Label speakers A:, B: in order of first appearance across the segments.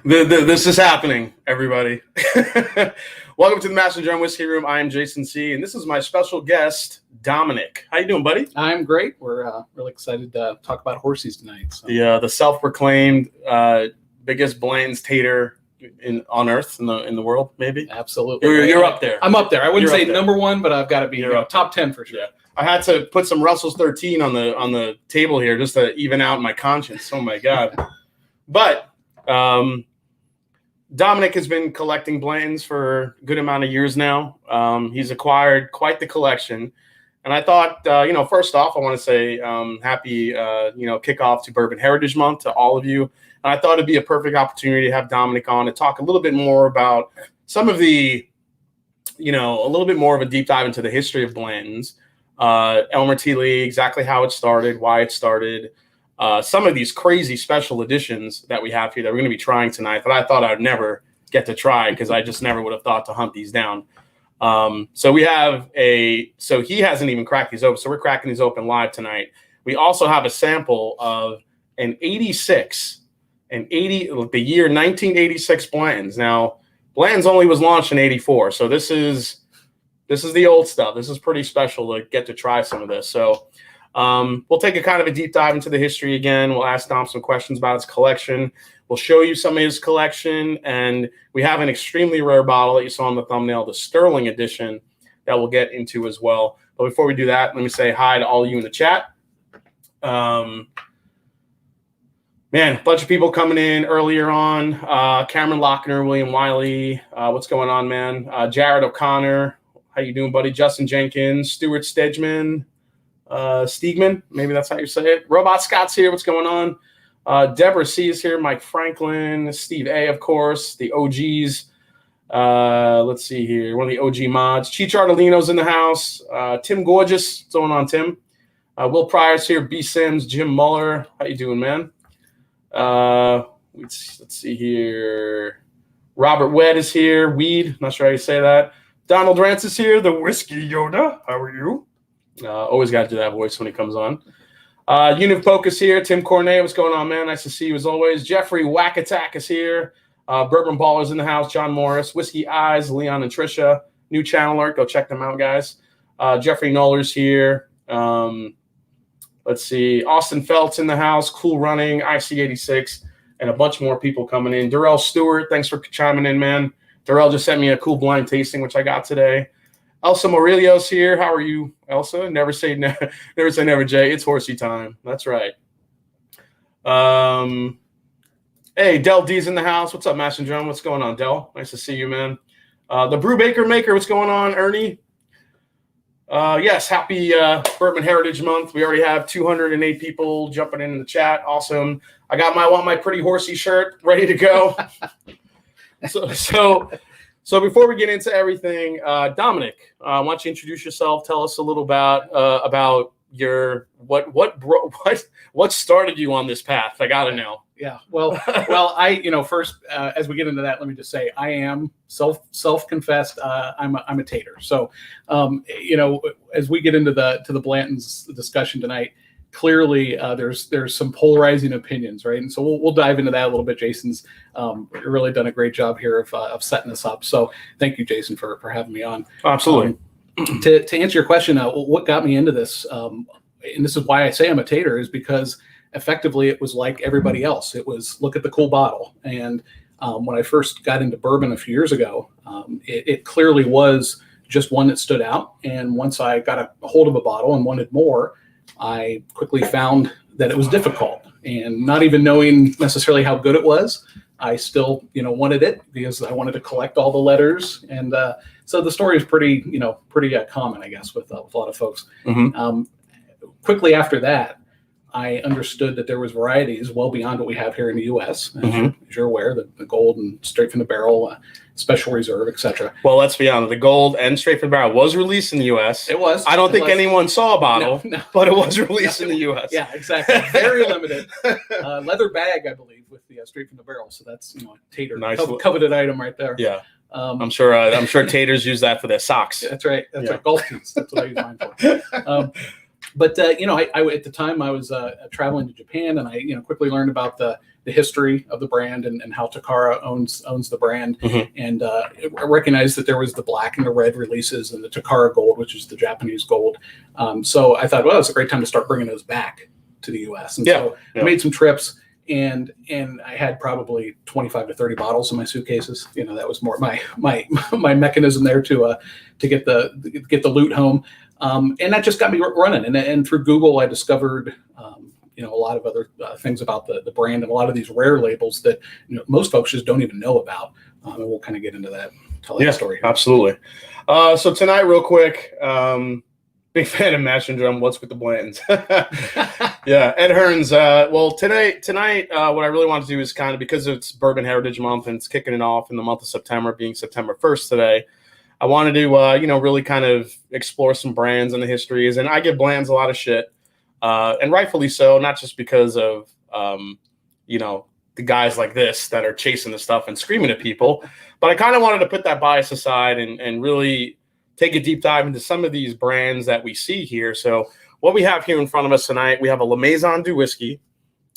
A: This is happening, everybody. Welcome to the Maison De Whiskey Room. I am Jason C., and this is my special guest, Dominic. How you doing, buddy?
B: I'm great. We're really excited to talk about horsies tonight. So.
A: The self-proclaimed biggest Blanton's Tater on Earth in the world, maybe.
B: Absolutely.
A: You're up there.
B: I'm up there. I wouldn't say number one, but I've got to be top 10 for sure.
A: Yeah. I had to put some Russell's 13 on the table here just to even out my conscience. Oh my God! But Dominic has been collecting Blantons for a good amount of years now. He's acquired quite the collection, and I thought, first off, I want to say happy, kickoff to Bourbon Heritage Month to all of you. And I thought it'd be a perfect opportunity to have Dominic on to talk a little bit more about some of the, a little bit more of a deep dive into the history of Blantons. Elmer T. Lee, exactly how it started, why it started, some of these crazy special editions that we have here that we're going to be trying tonight that I thought I'd never get to try because I just never would have thought to hunt these down. So he hasn't even cracked these open. So we're cracking these open live tonight. We also have a sample of the year 1986 Blantons. Now, Blantons only was launched in 84. So this is the old stuff. This is pretty special to get to try some of this. So we'll take a kind of a deep dive into the history again. We'll ask Dom some questions about his collection. We'll show you some of his collection. And we have an extremely rare bottle that you saw on the thumbnail, the Sterling edition, that we'll get into as well. But before we do that, let me say hi to all of you in the chat. Man, a bunch of people coming in earlier on. Cameron Lochner, William Wiley. What's going on, man? Jared O'Connor. How you doing, buddy? Justin Jenkins, Stuart Stegman, Stiegman, maybe that's how you say it. Robot Scott's here. What's going on? Deborah C is here. Mike Franklin, Steve A, of course, the OGs. Let's see here. One of the OG mods. Cheech Ardolino's in the house. Tim Gorgeous. What's going on, Tim? Will Pryor's here. B Sims, Jim Muller. How you doing, man? Let's see here. Robert Wedd is here. Weed. Not sure how you say that. Donald Rance is here, the Whiskey Yoda. How are you? Always got to do that voice when he comes on. Univ Polk is here. Tim Cornet, what's going on, man? Nice to see you as always. Jeffrey Whack Attack is here. Bourbon Ballers in the house. John Morris, Whiskey Eyes, Leon and Trisha. New channel alert. Go check them out, guys. Jeffrey Knoller's here. Let's see. Austin Felt's in the house. Cool Running, IC86, and a bunch more people coming in. Darrell Stewart, thanks for chiming in, man. Darrell just sent me a cool blind tasting, which I got today. Elsa Morelio's here. How are you, Elsa? Never say never, Jay. It's horsey time. That's right. Hey, Del D's in the house. What's up, Master Drum? What's going on, Del? Nice to see you, man. The Brew Baker Maker. What's going on, Ernie? Yes, happy Bourbon Heritage Month. We already have 208 people jumping in the chat. Awesome. I got my pretty horsey shirt ready to go. So before we get into everything, Dominic, why don't you introduce yourself? Tell us a little about your what started you on this path? I gotta know.
B: Yeah. Well, I first as we get into that, let me just say I am self-confessed. I'm a tater. So as we get into the Blantons discussion tonight. Clearly, there's some polarizing opinions, right? And so we'll dive into that a little bit. Jason's really done a great job here of setting this up. So thank you, Jason, for having me on.
A: Absolutely.
B: To answer your question, what got me into this, and this is why I say I'm a tater, is because effectively it was like everybody else. It was look at the cool bottle. And when I first got into bourbon a few years ago, it clearly was just one that stood out. And once I got a hold of a bottle and wanted more, I quickly found that it was difficult, and not even knowing necessarily how good it was, I still, wanted it because I wanted to collect all the letters. And so the story is pretty common, I guess, with a lot of folks. Mm-hmm. Quickly after that, I understood that there was varieties well beyond what we have here in the U.S. As you're aware, the gold and straight from the barrel, special reserve, etc.
A: Well, let's be honest. The gold and straight from the barrel was released in the U.S.
B: It was.
A: I don't think anyone saw a bottle, but it was released in the U.S.
B: Yeah, exactly. Very limited. Leather bag, I believe, with the straight from the barrel. So that's a Tater, nice coveted item right there.
A: Yeah. I'm sure Taters use that for their socks.
B: That's right. That's right. Golf tees. That's what I use mine for. But I at the time I was traveling to Japan, and I quickly learned about the history of the brand and how Takara owns the brand, and I recognized that there was the black and the red releases and the Takara Gold, which is the Japanese gold. So I thought, well, it's a great time to start bringing those back to the U.S. And so I made some trips, and I had probably 25 to 30 bottles in my suitcases. That was more my mechanism there to get the loot home. And that just got me running. And through Google, I discovered, a lot of other things about the brand and a lot of these rare labels that most folks just don't even know about. And we'll kind of get into that, tell that story.
A: Absolutely. So tonight, real quick, big fan of Mash and Drum. What's with the Blantons? Yeah, Ed Hearns. Well, tonight, what I really want to do is kind of, because it's Bourbon Heritage Month and it's kicking it off in the month of September, being September 1st today. I wanted to, really kind of explore some brands and the histories. And I give Blantons a lot of shit, and rightfully so, not just because of, the guys like this that are chasing the stuff and screaming at people, but I kind of wanted to put that bias aside and really take a deep dive into some of these brands that we see here. So what we have here in front of us tonight, we have a Maison De Whiskey,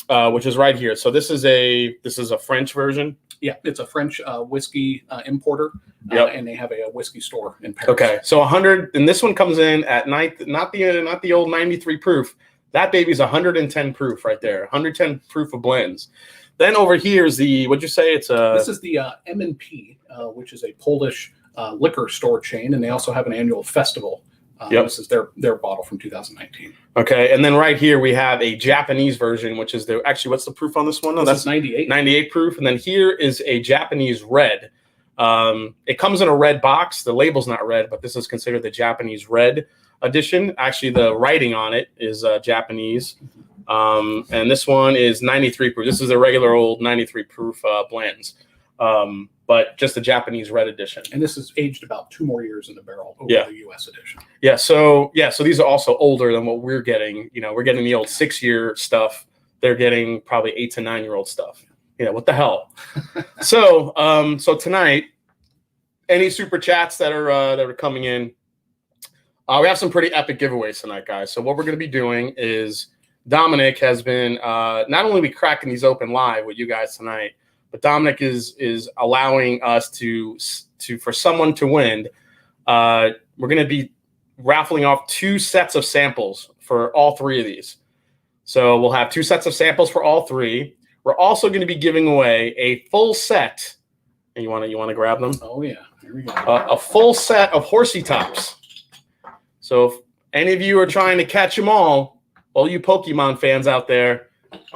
A: which is right here. So this is a French version.
B: Yeah, it's a French whiskey importer, and they have a whiskey store in Paris.
A: Okay, so 100, and this one comes in at not the old 93 proof. That baby's 110 proof right there, 110 proof of blends. Then over here is what'd you say? This
B: is the M&P, which is a Polish liquor store chain, and they also have an annual festival. This is their bottle from 2019.
A: Okay, and then right here we have a Japanese version, which is what's the proof on this one? No,
B: that's 98.
A: 98 proof, and then here is a Japanese red. It comes in a red box. The label's not red, but this is considered the Japanese red edition. Actually, the writing on it is Japanese, and this one is 93 proof. This is a regular old 93 proof Blantons. But just the Japanese red edition.
B: And this is aged about 2 more years in the barrel over the U.S. edition.
A: Yeah, so these are also older than what we're getting. We're getting the old 6-year stuff. They're getting probably 8 to 9-year-old stuff. What the hell? So tonight, any super chats that are coming in, we have some pretty epic giveaways tonight, guys. So what we're going to be doing is Dominic has been not only be cracking these open live with you guys tonight, but Dominic is allowing us to for someone to win. We're going to be raffling off 2 sets of samples for all 3 of these. So we'll have 2 sets of samples for all 3. We're also going to be giving away a full set. And you want to grab them?
B: Oh yeah, here we go.
A: A full set of horsey tops. So if any of you are trying to catch them all you Pokemon fans out there,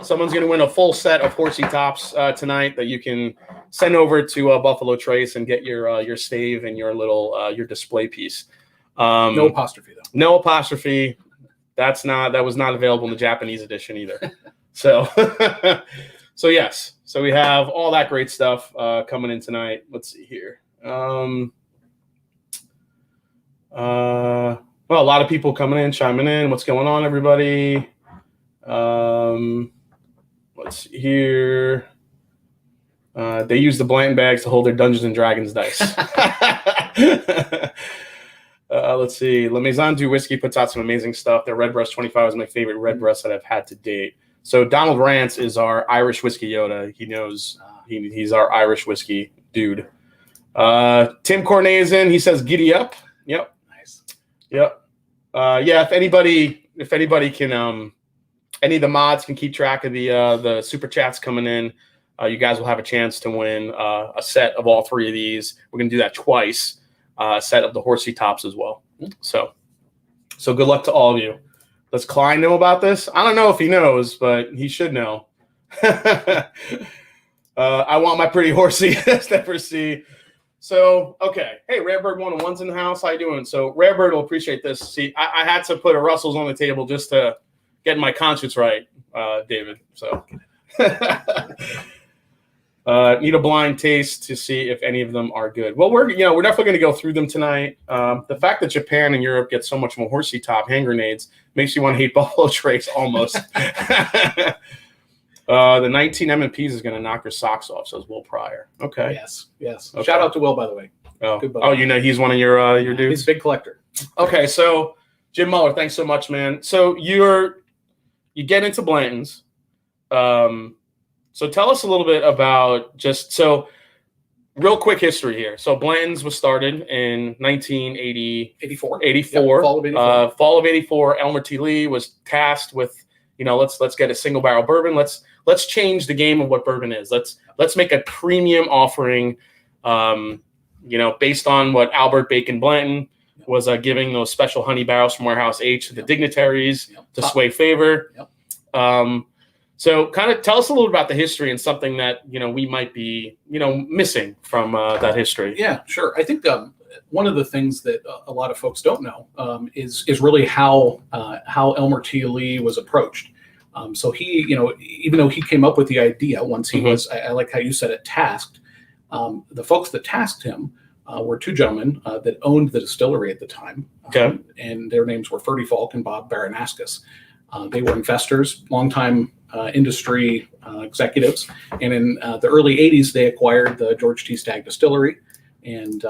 A: someone's going to win a full set of horsey tops tonight that you can send over to Buffalo Trace and get your stave and your little your display piece.
B: No apostrophe though.
A: No apostrophe. That was not available in the Japanese edition either. So so yes. So we have all that great stuff coming in tonight. Let's see here. Well, a lot of people coming in, chiming in. What's going on, everybody? Let's see here. They use the Blanton bags to hold their Dungeons and Dragons dice. Let's see. La Maison de Whiskey puts out some amazing stuff. Their Redbreast 25 is my favorite Redbreast that I've had to date. So Donald Rance is our Irish whiskey Yoda. He knows he's our Irish whiskey dude. Tim Cornet's in. He says, "Giddy up." Yep.
B: Nice.
A: Yep. Yeah. If anybody can, any of the mods can keep track of the super chats coming in, you guys will have a chance to win a set of all 3 of these. We're gonna do that twice. A set of the horsey tops as well. So good luck to all of you. Does Klein know about this? I don't know if he knows, but he should know. I want my pretty horsey. Step for C. So, okay. Hey, Rarebird 101's in the house. How you doing? So Rarebird will appreciate this. See, I had to put a Russell's on the table just to get my conscience right, David. So need a blind taste to see if any of them are good. Well, we're definitely going to go through them tonight. The fact that Japan and Europe get so much more horsey top hand grenades makes you want to hate Buffalo Trace almost. The 19 M&Ps is going to knock your socks off, says Will Pryor. Okay.
B: Yes.
A: Okay.
B: Shout out to Will, by the way.
A: Oh, he's one of your dudes?
B: He's a big collector.
A: Okay, so Jim Muller, thanks so much, man. So you get into Blanton's. So tell us a little bit about real quick history here. So Blanton's was started in 1984.
B: Yep, fall of 84.
A: Fall of 84. Elmer T. Lee was tasked with, let's get a single barrel bourbon. Let's change the game of what bourbon is. Let's make a premium offering, based on what Albert Bacon Blanton was giving those special honey barrels from Warehouse H to the dignitaries to sway favor.
B: Yep.
A: So kind of tell us a little about the history and something that, we might be, missing from that history.
B: Yeah, sure. I think one of the things that a lot of folks don't know is really how Elmer T. Lee was approached. So he, even though he came up with the idea once he was, I like how you said it, tasked, the folks that tasked him were two gentlemen that owned the distillery at the time.
A: Okay.
B: And their names were Ferdy Falk and Bob Baranaskas. They were investors, longtime industry executives. And in the early 80s, they acquired the George T. Stagg Distillery. And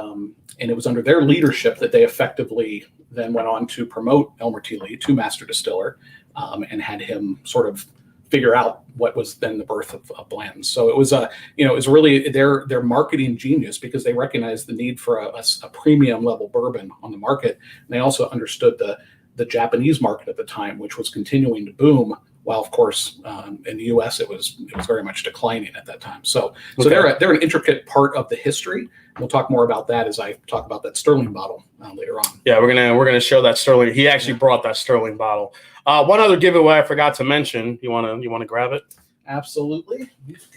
B: it was under their leadership that they effectively then went on to promote Elmer T. Lee to master distiller and had him sort of figure out what was then the birth of Blanton's. So it was it was really their marketing genius, because they recognized the need for a premium level bourbon on the market. And they also understood the Japanese market at the time, which was continuing to boom, while of course in the U.S. it was very much declining at that time. So they're an intricate part of the history. We'll talk more about that as I talk about that Sterling bottle later on.
A: Yeah, we're gonna show that Sterling. He actually brought that Sterling bottle. One other giveaway I forgot to mention. You wanna grab it?
B: Absolutely.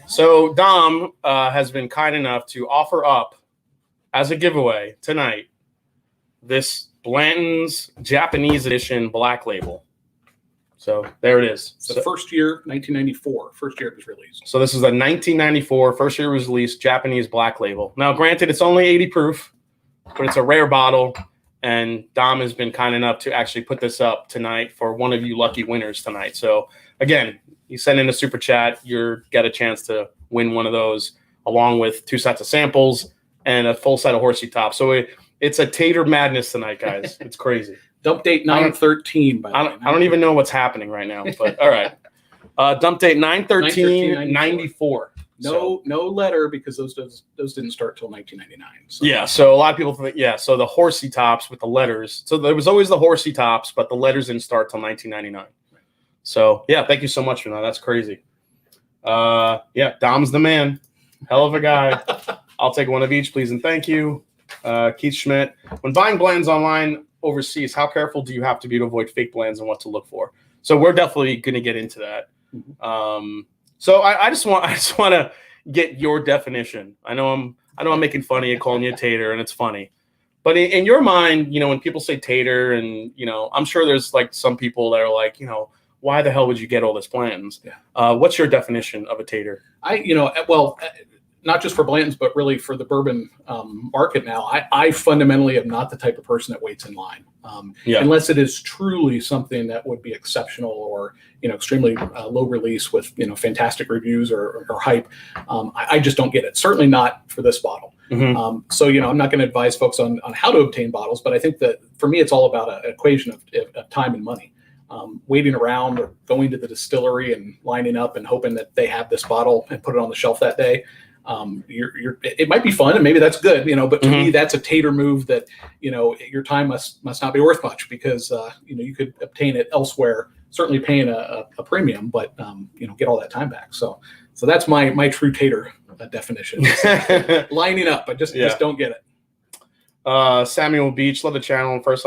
A: So Dom has been kind enough to offer up as a giveaway tonight this Blanton's Japanese edition black label. So there it is.
B: So first year, 1994, first year it was released.
A: So this is a 1994, first year it was released, Japanese black label. Now, granted, it's only 80 proof, but it's a rare bottle. And Dom has been kind enough to actually put this up tonight for one of you lucky winners tonight. So again, you send in a super chat, you get a chance to win one of those, along with 2 sets of samples and a full set of horsey tops. So it's a Tater madness tonight, guys. It's crazy.
B: Dump date 9/13.
A: I don't even know what's happening right now, but all right. Dump date 9/13/94.
B: No letter, because those didn't start till 1999. So.
A: Yeah, so a lot of people think, so the horsey tops with the letters. So there was always the horsey tops, but the letters didn't start till 1999. So yeah, thank you so much for that. That's crazy. Dom's the man. Hell of a guy. I'll take one of each, please, and thank you. Keith Schmidt. When buying blends online overseas, how careful do you have to be to avoid fake blends and what to look for? So we're definitely going to get into that. So I just want to get your definition. I know I'm making fun of you, calling you a tater, and it's funny. But in your mind, when people say tater, and I'm sure there's like some people that are like, why the hell would you get all this Blanton's? Yeah. What's your definition of a tater? Not just for Blanton's, but really for the bourbon market now, I fundamentally am not the type of person that waits in line. Unless it is truly something that would be exceptional or, extremely low release with, fantastic reviews or hype. I just don't get it. Certainly not for this bottle. I'm not going to advise folks on how to obtain bottles, but I think that for me, it's all about an equation of time and money. Waiting around or going to the distillery and lining up and hoping that they have this bottle and put it on the shelf that day. It might be fun and maybe that's good, but to me, that's a tater move that, your time must not be worth much, because, you could obtain it elsewhere, certainly paying a premium, but, get all that time back. So that's my true tater definition. Lining up. I just don't get it. Samuel Beach, love the channel. First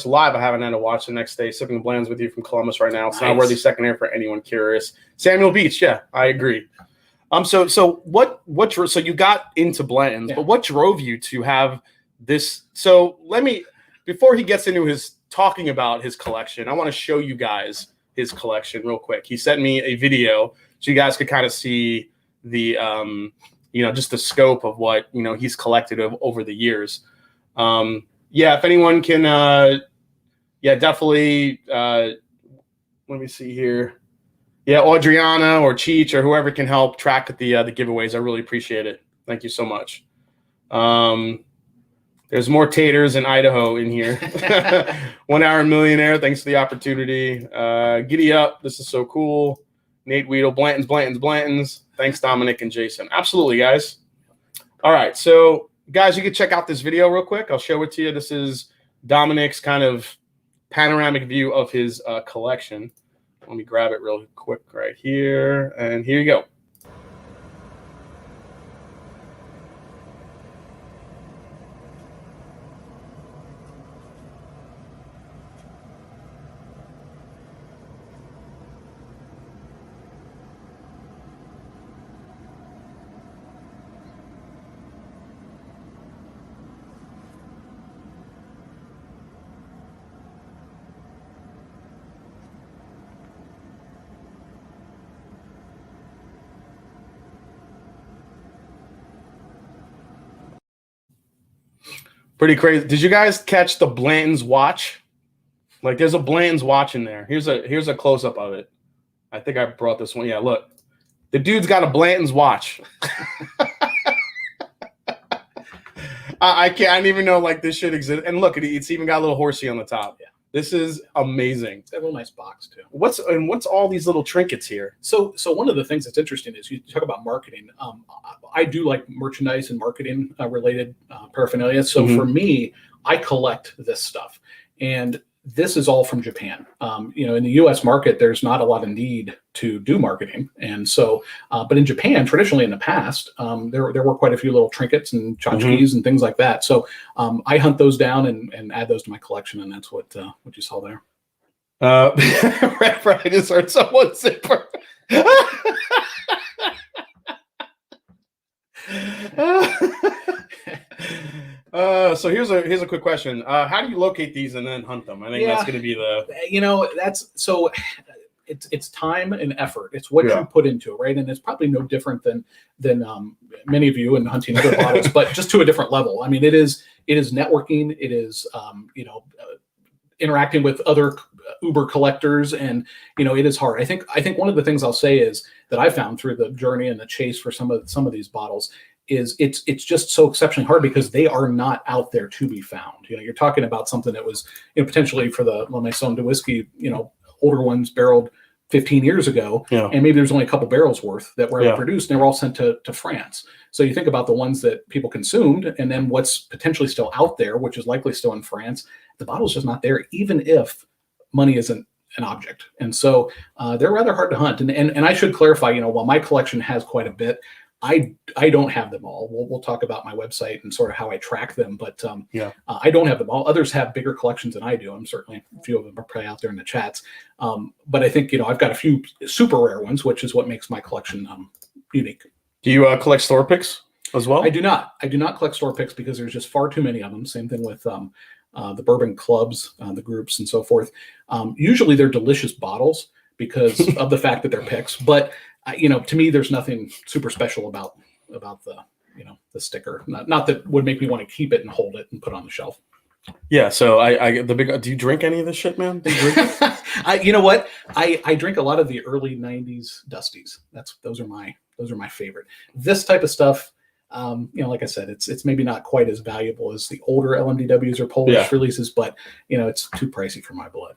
A: live, I haven't had to watch the next day. Sipping blends with you from Columbus right now. It's not worthy second air for anyone curious. Samuel Beach, yeah, I agree. So you got into Blanton's, but what drove you to have this? So before he gets into his talking about his collection, I want to show you guys his collection real quick. He sent me a video so you guys could kind of see the, just the scope of what, he's collected over the years. If anyone can, definitely, let me see here. Yeah, Adriana or Cheech or whoever can help track the giveaways. I really appreciate it. Thank you so much. There's more taters in Idaho in here. 1 Hour Millionaire. Thanks for the opportunity. Giddy up. This is so cool. Nate Weedle. Blantons. Thanks, Dominic and Jason. Absolutely, guys. All right. So, guys, you can check out this video real quick. I'll show it to you. This is Dominic's kind of panoramic view of his collection. Let me grab it real quick right here. And here you go. Pretty crazy. Did you guys catch the Blanton's watch? Like, there's a Blanton's watch in there. Here's a close up of it. I think I brought this one. Yeah, look, the dude's got a Blanton's watch. I don't even know like this shit exists. And look, it's even got a little horsey on the top. Yeah, this is amazing.
B: It's a real nice box too.
A: What's all these little trinkets here?
B: So one of the things that's interesting is you talk about marketing. I do like merchandise and marketing related paraphernalia. So for me, I collect this stuff, and this is all from Japan. In the U.S. market, there's not a lot of need to do marketing, and so, but in Japan, traditionally in the past, there were quite a few little trinkets and tchotchkes and things like that. So I hunt those down and add those to my collection, and that's what you saw there.
A: I just heard someone zipper. So here's a quick question. How do you locate these and then hunt them? I think that's going to be
B: it's time and effort. It's what you put into it, right? And it's probably no different than many of you in hunting other bottles, but just to a different level. I mean, it is networking. It is interacting with other Uber collectors, and it is hard. I think one of the things I'll say is that I found through the journey and the chase for some of these bottles is it's just so exceptionally hard because they are not out there to be found. You're talking about something that was potentially for the Maison De Whiskey, older ones barreled 15 years ago, and maybe there's only a couple barrels worth that were produced, and they were all sent to France. So you think about the ones that people consumed, and then what's potentially still out there, which is likely still in France. The bottle's just not there, even if money isn't an object. And so they're rather hard to hunt. And I should clarify, while my collection has quite a bit, I don't have them all. We'll talk about my website and sort of how I track them, but I don't have them all. Others have bigger collections than I do. I'm certainly a few of them are probably out there in the chats. But I think I've got a few super rare ones, which is what makes my collection unique.
A: Do you collect store picks as well?
B: I do not. I do not collect store picks because there's just far too many of them. Same thing with the bourbon clubs, the groups, and so forth. Usually they're delicious bottles because of the fact that they're picks, but to me, there's nothing super special about the the sticker. Not that would make me want to keep it and hold it and put it on the shelf.
A: Yeah. So do you drink any of this shit, man? Do you drink it?
B: You know what? I drink a lot of the early '90s Dusties. Those are my favorite. This type of stuff, like I said, it's maybe not quite as valuable as the older LMDWs or Polish releases, but it's too pricey for my blood.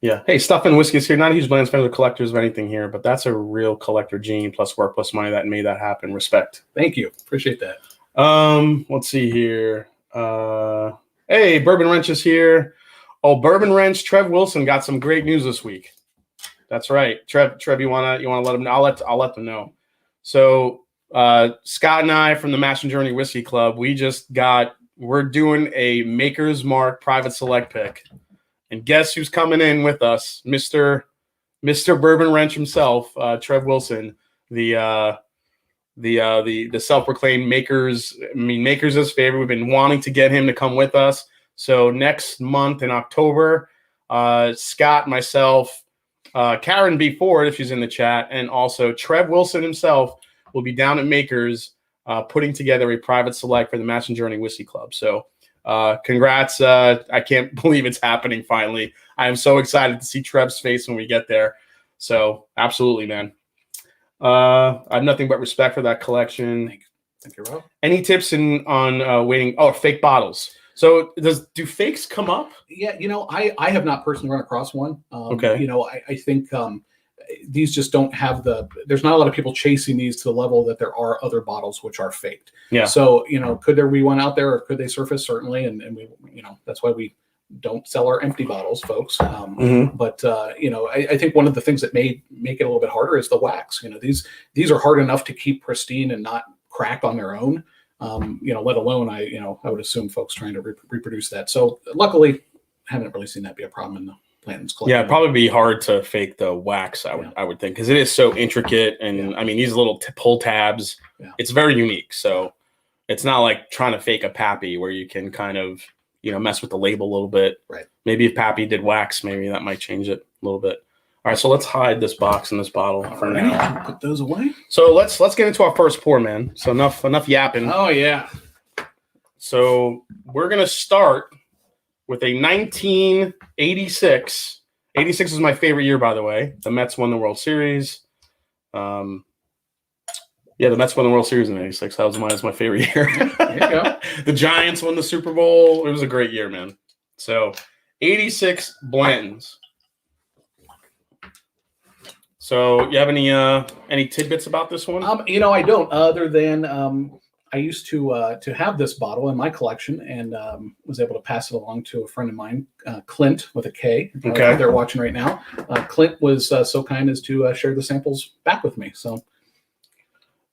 A: Yeah. Hey, Stuff and Whiskey's here. Not a huge Blanton's fan of collectors of anything here, but that's a real collector gene plus work plus money that made that happen. Respect.
B: Thank you. Appreciate that.
A: Let's see here. Hey, Bourbon Wrench is here. Oh, Bourbon Wrench, Trev Wilson got some great news this week. That's right. Trev, you wanna let them know? I'll let them know. So Scott and I from the Master Journey Whiskey Club, we're doing a Maker's Mark private select pick. And guess who's coming in with us? Mr. Bourbon Wrench himself, Trev Wilson, the self-proclaimed Maker's his favorite. We've been wanting to get him to come with us. So next month in October, Scott, myself, Karen B. Ford, if she's in the chat, and also Trev Wilson himself will be down at Maker's putting together a private select for the Master Journey Whiskey Club. So congrats. I can't believe it's happening finally. I am so excited to see Trev's face when we get there. So absolutely, man. I have nothing but respect for that collection.
B: Thank you, Rob.
A: Any tips on waiting? Oh, fake bottles. So do fakes come up?
B: Yeah, I have not personally run across one.
A: Okay.
B: I think these just don't have there's not a lot of people chasing these to the level that there are other bottles which are faked.
A: Yeah.
B: So, could there be one out there, or could they surface? Certainly. And we, that's why we don't sell our empty bottles, folks. But, I think one of the things that may make it a little bit harder is the wax. These are hard enough to keep pristine and not crack on their own. Let alone I would assume folks trying to reproduce that. So luckily, haven't really seen that be a problem in the Blanton's collection.
A: Yeah, it'd probably be hard to fake the wax. I would think, because it is so intricate, and I mean these little pull tabs. Yeah. It's very unique. So it's not like trying to fake a Pappy where you can kind of mess with the label a little bit.
B: Right.
A: Maybe if Pappy did wax, maybe that might change it a little bit. All right, so let's hide this box and this bottle for now.
B: Put those away.
A: So let's get into our first pour, man. So enough yapping.
B: Oh yeah.
A: So we're gonna start with a 1986. 86 is my favorite year, by the way. The Mets won the World Series. The Mets won the World Series in 86. That was my favorite year.
B: There you go.
A: The Giants won the Super Bowl. It was a great year, man. So 86 Blantons. So you have any tidbits about this one?
B: I don't, other than I used to have this bottle in my collection, and was able to pass it along to a friend of mine, Clint with a K.
A: Okay.
B: They're watching right now. Clint was so kind as to share the samples back with me. So,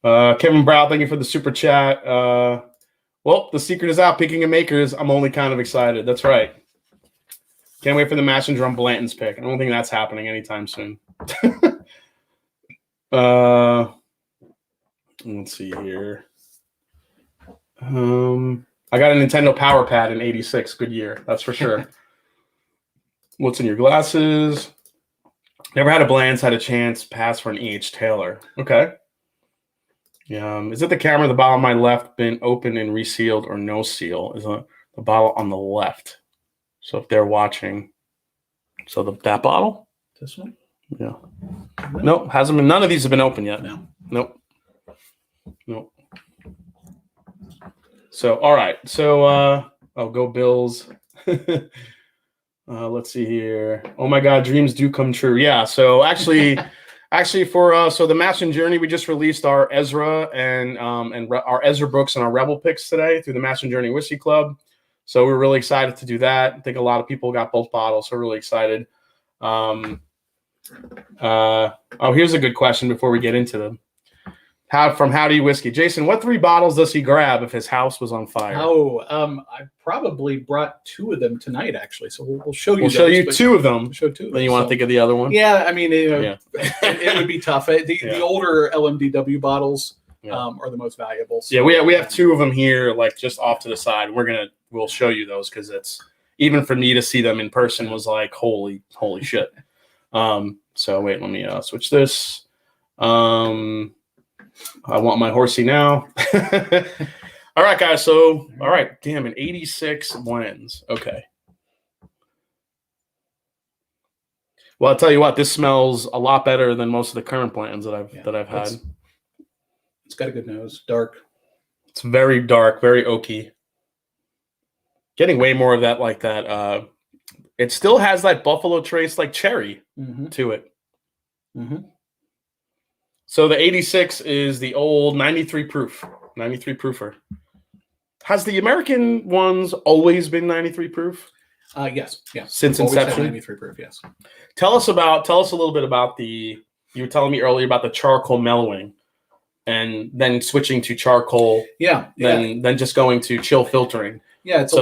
A: Kevin Brow, thank you for the super chat. Well, the secret is out. Picking a makers. I'm only kind of excited. That's right. Can't wait for the Mash and Drum Blanton's pick. I don't think that's happening anytime soon. Let's see here. I got a Nintendo Power Pad in 86. Good year. That's for sure. What's in your glasses? Never had a Blanton's, had a chance. Pass for an E.H. Taylor. Okay. Is it the camera, the bottle on my left, been opened and resealed or no seal? Is the bottle on the left? So if they're watching, so that bottle?
B: This one?
A: Yeah. Nope, hasn't been. None of these have been open yet.
B: No.
A: Nope. So, all right. So, go Bills. Let's see here. Oh my God, dreams do come true. Yeah. So actually for so the Mash and Journey, we just released our Ezra and our Ezra books and our Rebel picks today through the Mash and Journey Whiskey Club. So we're really excited to do that. I think a lot of people got both bottles, so we're really excited. Here's a good question before we get into them. From Howdy Whiskey. Jason, what 3 bottles does he grab if his house was on fire?
B: I probably brought 2 of them tonight, actually. So we'll show you.
A: We'll show you 2 of them.
B: We'll show 2.
A: Then you want to think of the other one?
B: Yeah, I mean, it would be tough. The older LMDW bottles are the most valuable. So.
A: Yeah, we have 2 of them here, like just off to the side. We'll show you those because it's even for me to see them in person was like holy shit. So wait, let me switch this. I want my horsey now. All right, guys. So, all right. Damn, an 86 blends. Okay. Well, I'll tell you what. This smells a lot better than most of the current blends that I've had.
B: It's got a good nose. Dark.
A: It's very dark, very oaky. Getting way more of that, like that. It still has that Buffalo Trace, like cherry to it. Mm-hmm. So the 86 is the old 93 proof, 93 proofer. Has the American ones always been 93 proof?
B: Yes. Yeah.
A: Since inception?
B: 93 proof, yes.
A: Tell us a little bit about you were telling me earlier about the charcoal mellowing and then switching to charcoal.
B: Yeah.
A: Then just going to chill filtering.
B: Yeah, it's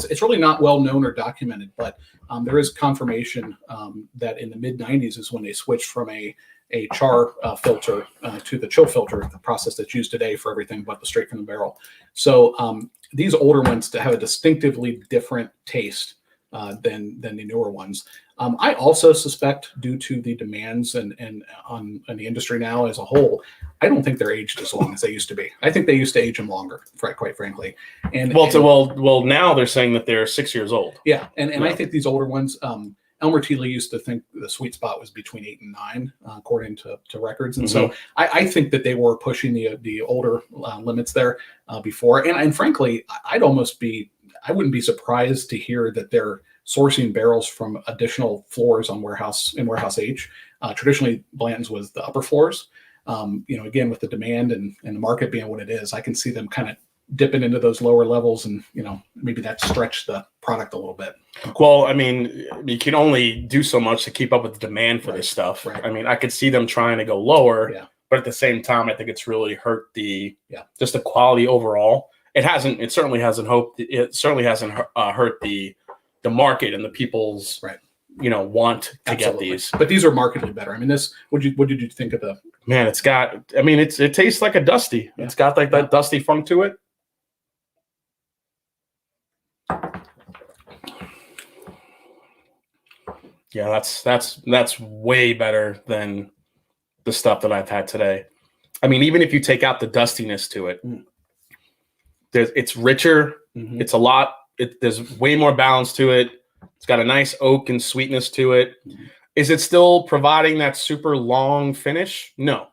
B: it's really not well known or documented, but there is confirmation that in the mid 90s is when they switched from a char filter to the chill filter, the process that's used today for everything but the straight from the barrel. So these older ones have a distinctively different taste than the newer ones. I also suspect, due to the demands and on the industry now as a whole, I don't think they're aged as long as they used to be. I think they used to age them longer, quite frankly. And
A: now they're saying that they're 6 years old.
B: Yeah, and I think these older ones. Elmer Teely used to think the sweet spot was between 8 and 9, according to records. And so I think that they were pushing the older limits there before. And frankly, I'd almost be I wouldn't be surprised to hear that they're sourcing barrels from additional floors on warehouse H. Traditionally, Blanton's was the upper floors. Again, with the demand and the market being what it is, I can see them kind of dipping into those lower levels, and maybe that stretched the product a little bit.
A: Well, I mean, you can only do so much to keep up with the demand for this stuff.
B: Right.
A: I mean, I could see them trying to go lower,
B: Yeah.
A: but at the same time, I think it's really hurt just the quality overall. It certainly hasn't hurt the market and the people's want to
B: Absolutely.
A: get these.
B: But these are markedly better. I mean, what did you think of the?
A: Man, it tastes like a dusty. Yeah. It's got like that dusty funk to it. Yeah, that's way better than the stuff that I've had today. I mean, even if you take out the dustiness to it, it's richer. Mm-hmm. It's a lot. There's way more balance to it. It's got a nice oak and sweetness to it. Mm-hmm. Is it still providing that super long finish? No.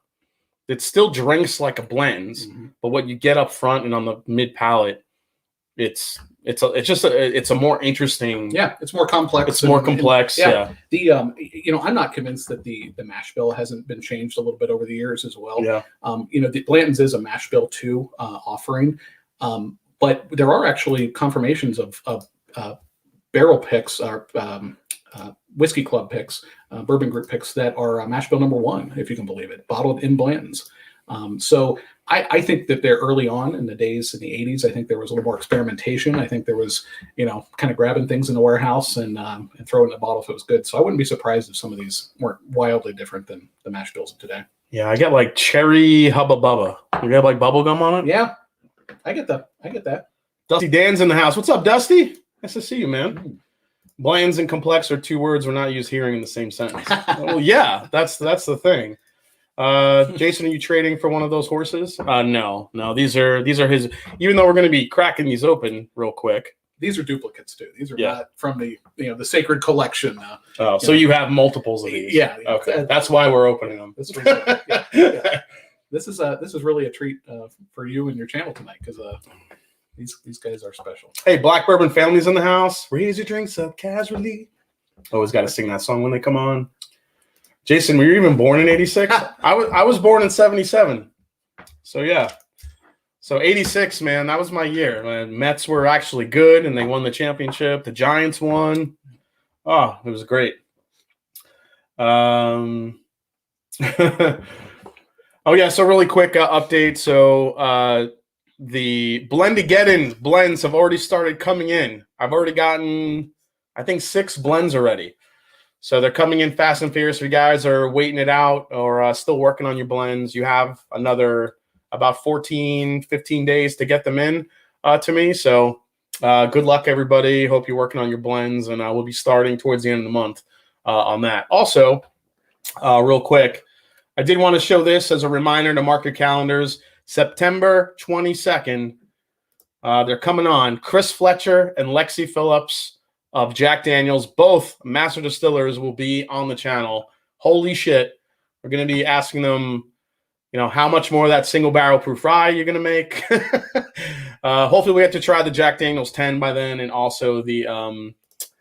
A: It still drinks like a Blanton's, but what you get up front and on the mid palate, it's a more interesting.
B: Yeah, it's more complex.
A: It's more complex. Yeah.
B: I'm not convinced that the mash bill hasn't been changed a little bit over the years as well.
A: Yeah.
B: The Blanton's is a mash bill 2 offering, but there are actually confirmations of barrel picks or whiskey club picks, bourbon group picks that are mash bill number 1, if you can believe it, bottled in Blanton's. So I think that they're early on in the days in the 80s. I think there was a little more experimentation. I think there was, kind of grabbing things in the warehouse and throwing it in a bottle if it was good. So I wouldn't be surprised if some of these weren't wildly different than the mash bills of today.
A: Yeah, I get like cherry hubba bubba. You got like bubble gum on it?
B: Yeah, I get that.
A: Dusty Dan's in the house. What's up, Dusty? Nice to see you, man. Blands and complex are 2 words we're not used hearing in the same sentence. Well, yeah, that's the thing. Jason, are you trading for one of those horses? No. These are his. Even though we're going to be cracking these open real quick,
B: these are duplicates too. These are not from the the sacred collection.
A: So you have multiples of these?
B: Yeah.
A: Okay, that's why we're opening them.
B: Yeah. This is really a treat for you and your channel tonight because these guys are special.
A: Hey, Black Bourbon Families in the house. Raise your drinks up casually. Always got to sing that song when they come on. Jason, were you even born in 86? I was born in 77. So, yeah. So, 86, man, that was my year. My Mets were actually good, and they won the championship. The Giants won. Oh, it was great. Oh, yeah, so really quick update. So, the Blendageddon blends have already started coming in. I've already gotten, I think, 6 blends already. So they're coming in fast and furious. If you guys are waiting it out or still working on your blends, you have another about 14, 15 days to get them in to me. So good luck, everybody. Hope you're working on your blends, and we'll be starting towards the end of the month on that. Also, real quick, I did want to show this as a reminder to mark your calendars. September 22nd, they're coming on. Chris Fletcher and Lexi Phillips of Jack Daniels, both master distillers, will be on the channel. Holy shit. We're going to be asking them, how much more of that single barrel proof rye you're going to make. Hopefully we get to try the Jack Daniels 10 by then. And also the, I'm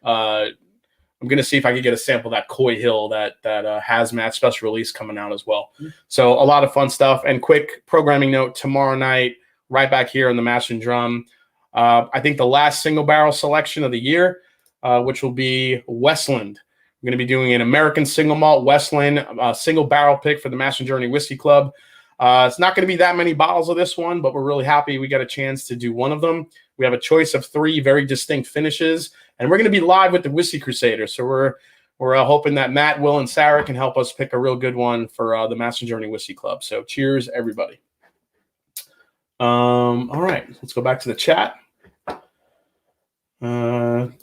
A: going to see if I can get a sample of that Coy Hill, that hazmat special release coming out as well. Mm-hmm. So a lot of fun stuff. And quick programming note, tomorrow night, right back here in the Mash and Drum, I think the last single barrel selection of the year, which will be Westland. We're going to be doing an American single malt Westland single barrel pick for the Master Journey Whiskey Club. It's not going to be that many bottles of this one, but we're really happy we got a chance to do one of them. We have a choice of 3 very distinct finishes, and we're going to be live with the Whiskey Crusaders. So we're hoping that Matt, Will, and Sarah can help us pick a real good one for the Master Journey Whiskey Club. So cheers, everybody. All right, let's go back to the chat.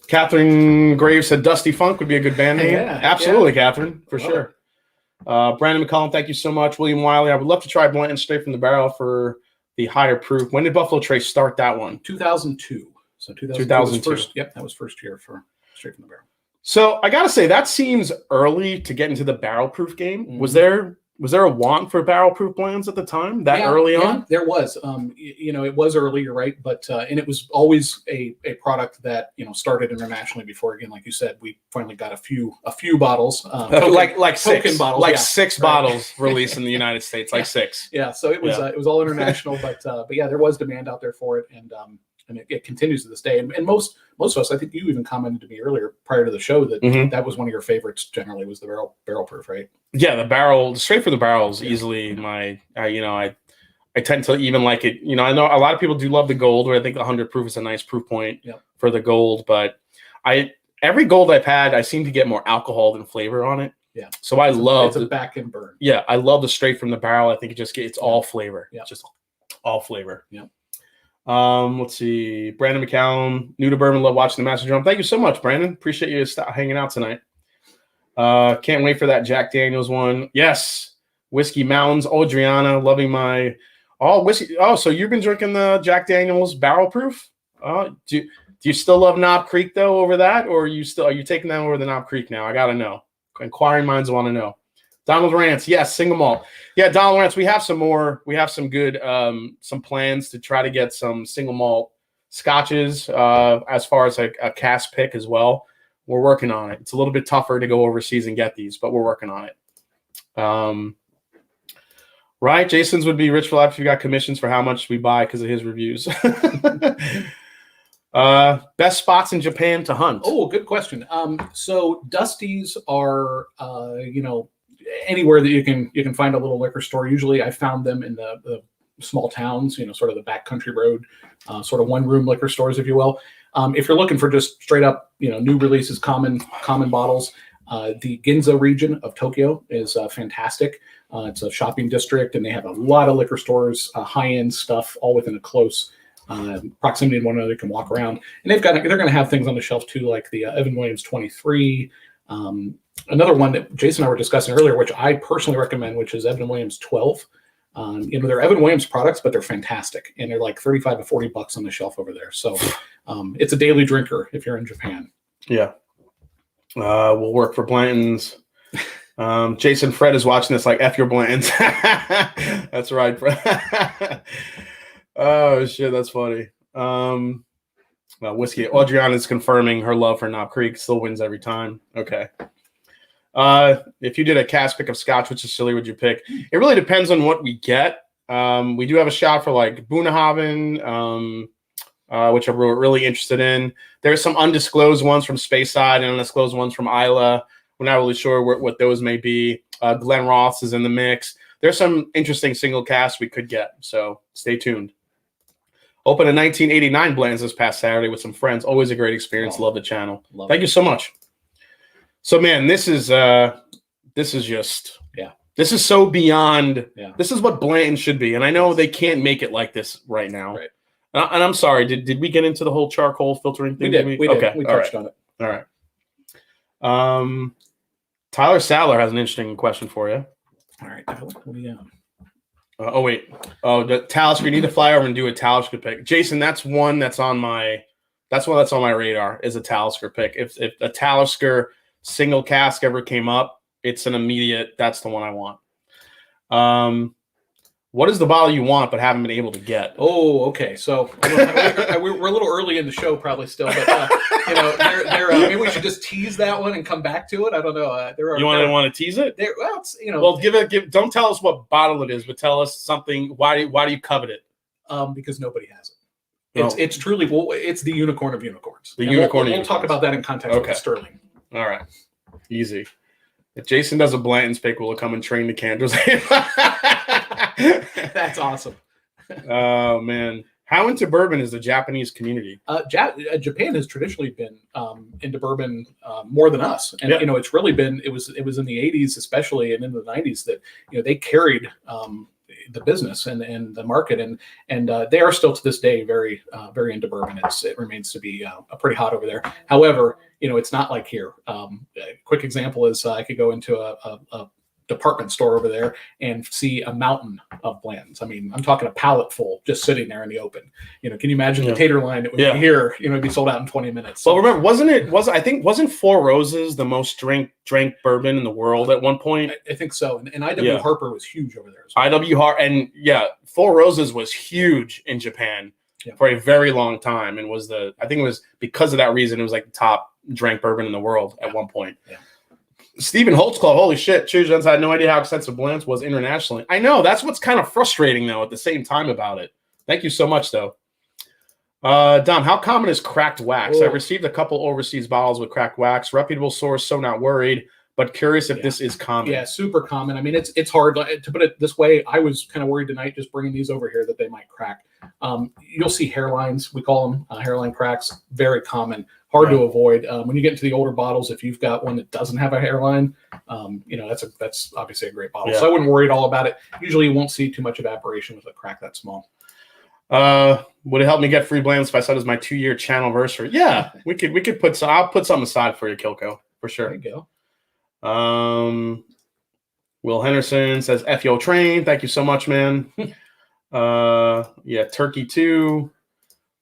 A: Catherine Graves said Dusty Funk would be a good band name.
B: Yeah,
A: absolutely, yeah. Catherine, for sure. Brandon McCollum, thank you so much. William Wiley, I would love to try Blanton straight from the barrel for the higher proof. When did Buffalo Trace start that one?
B: 2002. So
A: 2002.
B: Was first, that was first year for straight from the barrel.
A: So I gotta say that seems early to get into the barrel proof game. Mm-hmm. Was there Was there a want for barrel-proof blends at the time? That early on?
B: There was. It was early, you're right, but and it was always a product that started internationally before. Again, like you said, we finally got a few bottles,
A: like six
B: bottles,
A: like six bottles released in the United States, like six.
B: Yeah, so it was all international, but yeah, there was demand out there for it, and it continues to this day. And most of us, I think you even commented to me earlier prior to the show that that was one of your favorites. Generally, was the barrel proof, right?
A: Yeah, the barrel, straight from the barrel is easily my. I tend to even like it. I know a lot of people do love the gold, or I think 100 proof is a nice proof point for the gold. But every gold I've had, I seem to get more alcohol than flavor on it.
B: Yeah.
A: So I love
B: it's a back end burn.
A: Yeah, I love the straight from the barrel. I think it's all flavor.
B: Yeah,
A: just all flavor.
B: Yeah.
A: Let's see. Brandon McCallum, new to bourbon, love watching the Master Drum. Thank you so much, Brandon. Appreciate you hanging out tonight. Can't wait for that Jack Daniels one. Yes. Whiskey Mountains. Adriana, loving my whiskey. Oh, so you've been drinking the Jack Daniels barrel proof? Do you still love Knob Creek though over that, or are you taking that over the Knob Creek now? I gotta know. Inquiring minds want to know. Donald Rance, yes, single malt. Yeah, Donald Rance, we have some more. We have some good, some plans to try to get some single malt scotches as far as a cask pick as well. We're working on it. It's a little bit tougher to go overseas and get these, but we're working on it. Right, Jason's would be rich for life if you got commissions for how much we buy because of his reviews. Best spots in Japan to hunt.
B: Oh, good question. So Dusty's are, anywhere that you can find a little liquor store. Usually I found them in the small towns, sort of the backcountry road, sort of one-room liquor stores, if you will. If you're looking for just straight up, new releases, common bottles, the Ginza region of Tokyo is fantastic. It's a shopping district, and they have a lot of liquor stores, high-end stuff, all within a close proximity to one another. You can walk around, and they're going to have things on the shelf too, like the Evan Williams 23. Another one that Jason and I were discussing earlier, which I personally recommend, which is Evan Williams 12. They're Evan Williams products, but they're fantastic, and they're like $35 to $40 on the shelf over there. So it's a daily drinker if you're in Japan.
A: Yeah. We'll work for Blanton's. Jason Fred is watching this like F your Blanton's. That's right, Fred. Oh shit, that's funny. Whiskey. Adriana's confirming her love for Knob Creek. Still wins every time. Okay. If you did a cask pick of scotch, which distillery would you pick? It really depends on what we get. We do have a shot for like Boonhaven, which we're really interested in. There's some undisclosed ones from Speyside and undisclosed ones from Isla. We're not really sure what those may be. Glen Ross is in the mix. There's some interesting single casks we could get, so stay tuned. Opened a 1989 blends this past Saturday with some friends. Always a great experience. Love the channel. Thank you so much. So, man, this is just this is so beyond. Yeah. This is what Blanton should be, and I know they can't make it like this right now. Right. And I'm sorry. Did we get into the whole charcoal filtering thing?
B: We did. Okay. We touched on it.
A: All right. Tyler Sadler has an interesting question for you.
B: All right, Tyler. What do you got?
A: The Talisker. You need to fly over and do a Talisker pick, Jason. That's one that's on my radar. Is a Talisker pick. If a Talisker single cask ever came up, it's an immediate. That's the one I want. What is the bottle you want but haven't been able to get?
B: Oh, okay. So we're a little early in the show, probably still, but maybe we should just tease that one and come back to it. I don't know.
A: You want to tease it? Well, don't tell us what bottle it is, but tell us something. Why do you covet it?
B: Because nobody has it. It's truly it's the unicorn of unicorns. We'll talk about that in context with Sterling.
A: All right, easy. If Jason does a Blanton's pick, we'll come and train the candles.
B: That's awesome.
A: Oh man, how into bourbon is the Japanese community?
B: Japan has traditionally been into bourbon more than us, and it's really been. It was in the 80s, especially, and into the 90s that they carried the business and the market, and they are still to this day very into bourbon. It remains to be pretty hot over there. However, it's not like here. A quick example is I could go into a department store over there and see a mountain of Blantons. I mean, I'm talking a pallet full just sitting there in the open. You know, can you imagine the Tater line that would be here? You know, it'd be sold out in 20 minutes. So.
A: Well, remember, wasn't Four Roses the most drank bourbon in the world at one point?
B: I think so. And I.W. Harper was huge over there.
A: I.W. Harper, and Four Roses was huge in Japan for a very long time, and I think it was because of that reason, it was like the top drank bourbon in the world at one point. Yeah. Stephen Holtzclaw, holy shit, Chujans, I had no idea how extensive Blanton's was internationally. I know, that's what's kind of frustrating, though, at the same time about it. Thank you so much, though. Dom, how common is cracked wax? I received a couple overseas bottles with cracked wax. Reputable source, so not worried, but curious if this is common. Yeah, super common. I mean, it's hard. To put it this way, I was kind of worried tonight just bringing these over here that they might crack. You'll see hairlines, we call them hairline cracks, very common, hard to avoid. When you get into the older bottles, if you've got one that doesn't have a hairline, you know, that's obviously a great bottle. So I wouldn't worry at all about it. Usually you won't see too much evaporation with a crack that small. Would it help me get free Blantons if I said it was my 2-year channel anniversary? Yeah, we could put some. I'll put something aside for you, Kilco, for sure. There you go. Will Henderson says FYO train. Thank you so much, man. Turkey 2.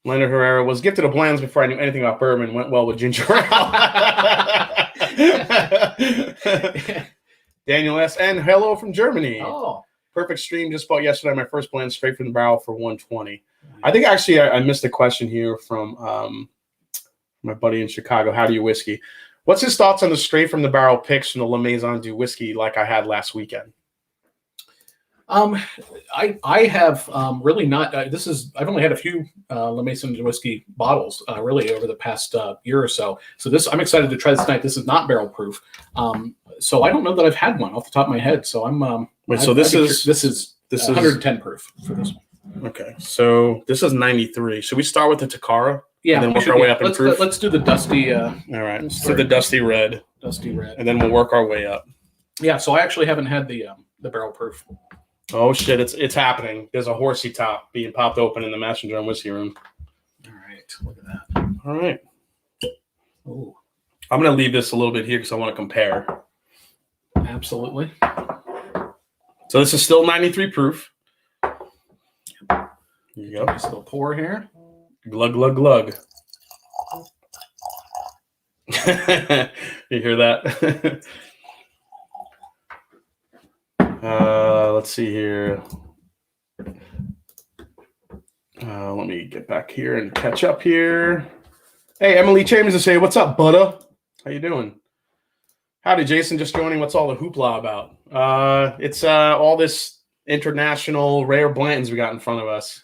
A: Leonard Herrera was gifted a Blanton's before I knew anything about bourbon. Went well with ginger ale. Daniel S. And hello from Germany. Oh, perfect stream. Just bought yesterday my first Blanton straight from the barrel for $120. I think actually I missed a question here from my buddy in Chicago. How do you whiskey? What's his thoughts on the straight from the barrel picks from the Maison De Whiskey like I had last weekend? I have really not. I've only had a few Maison De Whiskey bottles really over the past year or so. So I'm excited to try this tonight. This is not barrel proof, so I don't know that I've had one off the top of my head. So I'm. This is 110 proof for this one. Okay, so this is 93. Should we start with the Takara? Yeah, and then work our way up in proof. Let's do the dusty. All right, so the dusty red. Dusty red, and then we'll work our way up. Yeah, so I actually haven't had the barrel proof. Oh shit! It's happening. There's a horsey top being popped open in the Maison De Whiskey room. All right, look at that. All right. Oh, I'm gonna leave this a little bit here because I want to compare. Absolutely. So this is still 93 proof. Here you go. Nice little pour here. Glug glug glug. You hear that? Let's see here. Let me get back here and catch up here. Hey, Emily Chambers to say, what's up, Butter? How you doing? Howdy, Jason. Just joining. What's all the hoopla about? It's all this international rare Blantons we got in front of us.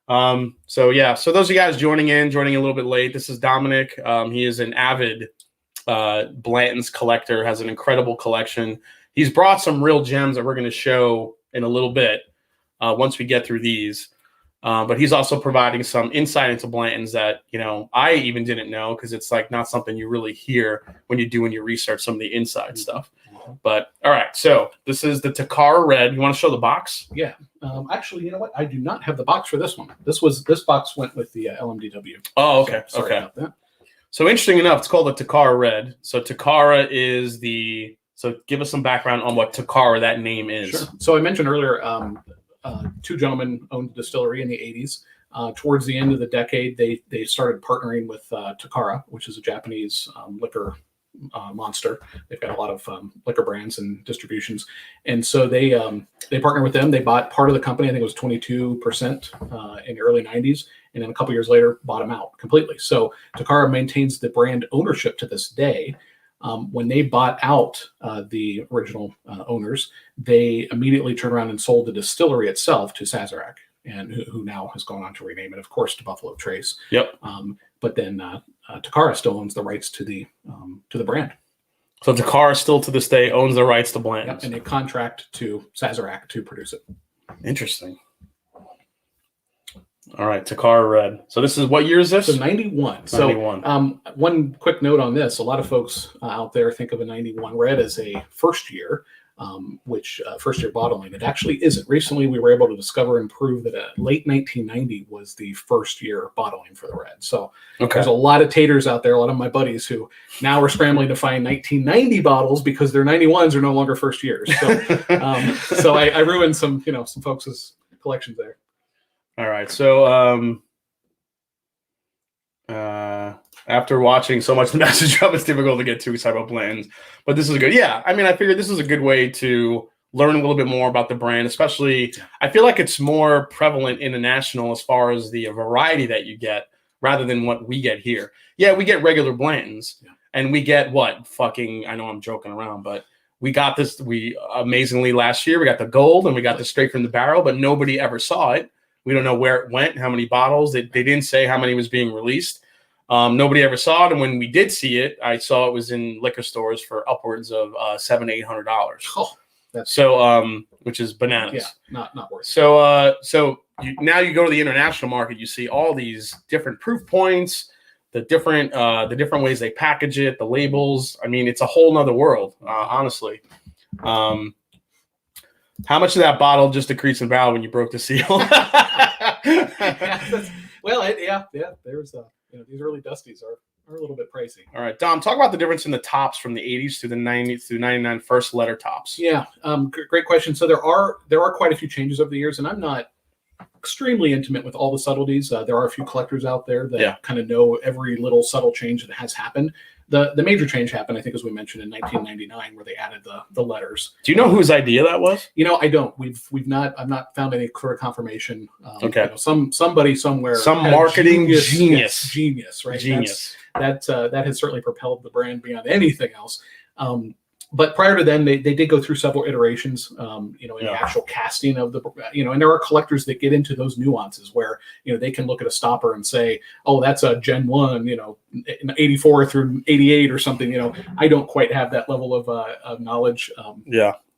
A: So those of you guys joining a little bit late, this is Dominic. He is an avid Blanton's collector, has an incredible collection. He's brought some real gems that we're going to show in a little bit once we get through these. But he's also providing some insight into Blantons that, you know, I even didn't know because it's like not something you really hear when you're doing your research, some of the inside stuff. But all right, so this is the Takara Red. You want to show the box? Yeah. Actually, you know what? I do not have the box for this one. This box went with the LMDW. Oh, okay. So sorry about that. So interesting enough, it's called the Takara Red. So Takara is So give us some background on what Takara, that name is. Sure. So I mentioned earlier, two gentlemen owned a distillery in the 80s. Towards the end of the decade, they started partnering with Takara, which is a Japanese liquor monster. They've got a lot of liquor brands and distributions. And so they partnered with them. They bought part of the company. I think it was 22% in the early 90s. And then a couple years later, bought them out completely. So Takara maintains the brand ownership to this day. When they bought out the original owners, they immediately turned around and sold the distillery itself to Sazerac, and who now has gone on to rename it, of course, to Buffalo Trace. Yep. But then Takara still owns the rights to the brand. So Takara still to this day owns the rights to Blanton. Yep, and they contract to Sazerac to produce it. Interesting. All right, Takara Red. So this is, what year is this? So 91. 91. So one quick note on this. A lot of folks out there think of a 91 Red as a first year.
B: which first year bottling. It actually isn't. Recently, we were able to discover and prove that late 1990 was the first year bottling for the red. So there's a lot of taters out there, a lot of my buddies who now are scrambling to find 1990 bottles because their 91s are no longer first years. So, so I ruined some folks' collections there.
A: All right. So after watching so much The Master Drum, it's difficult to get too excited about Blantons, but this is good. Yeah, I mean, I figured this is a good way to learn a little bit more about the brand, especially I feel like it's more prevalent international as far as the variety that you get rather than what we get here. Yeah, we get regular Blantons and we get what fucking, I know I'm joking around, but we got this, we amazingly last year, we got the gold and we got the straight from the barrel, but nobody ever saw it. We don't know where it went, how many bottles. They didn't say how many was being released. Nobody ever saw it, and when we did see it, I saw it was in liquor stores for upwards of $700-800.
B: Oh,
A: so which is bananas.
B: Yeah, not worth it.
A: So now you go to the international market, you see all these different proof points, the different ways they package it, the labels. I mean, it's a whole nother world, honestly. How much of that bottle just decreased in value when you broke the seal?
B: Well, there's these early Dusties are a little bit pricey.
A: All right, Dom, talk about the difference in the tops from the 80s through the 90s through 99 first letter tops.
B: Yeah, great question. So there are quite a few changes over the years, and I'm not extremely intimate with all the subtleties. There are a few collectors out there that kind of know every little subtle change that has happened. The major change happened, I think, as we mentioned, in 1999, where they added the letters.
A: Do you know whose idea that was?
B: I don't. I've not found any clear confirmation.
A: Okay.
B: Somebody somewhere.
A: Some marketing genius.
B: Genius, right?
A: Genius.
B: That has certainly propelled the brand beyond anything else. But prior to then, they did go through several iterations, in the actual casting of the, and there are collectors that get into those nuances where, they can look at a stopper and say, oh, that's a Gen 1, 84 through 88 or something. I don't quite have that level of knowledge.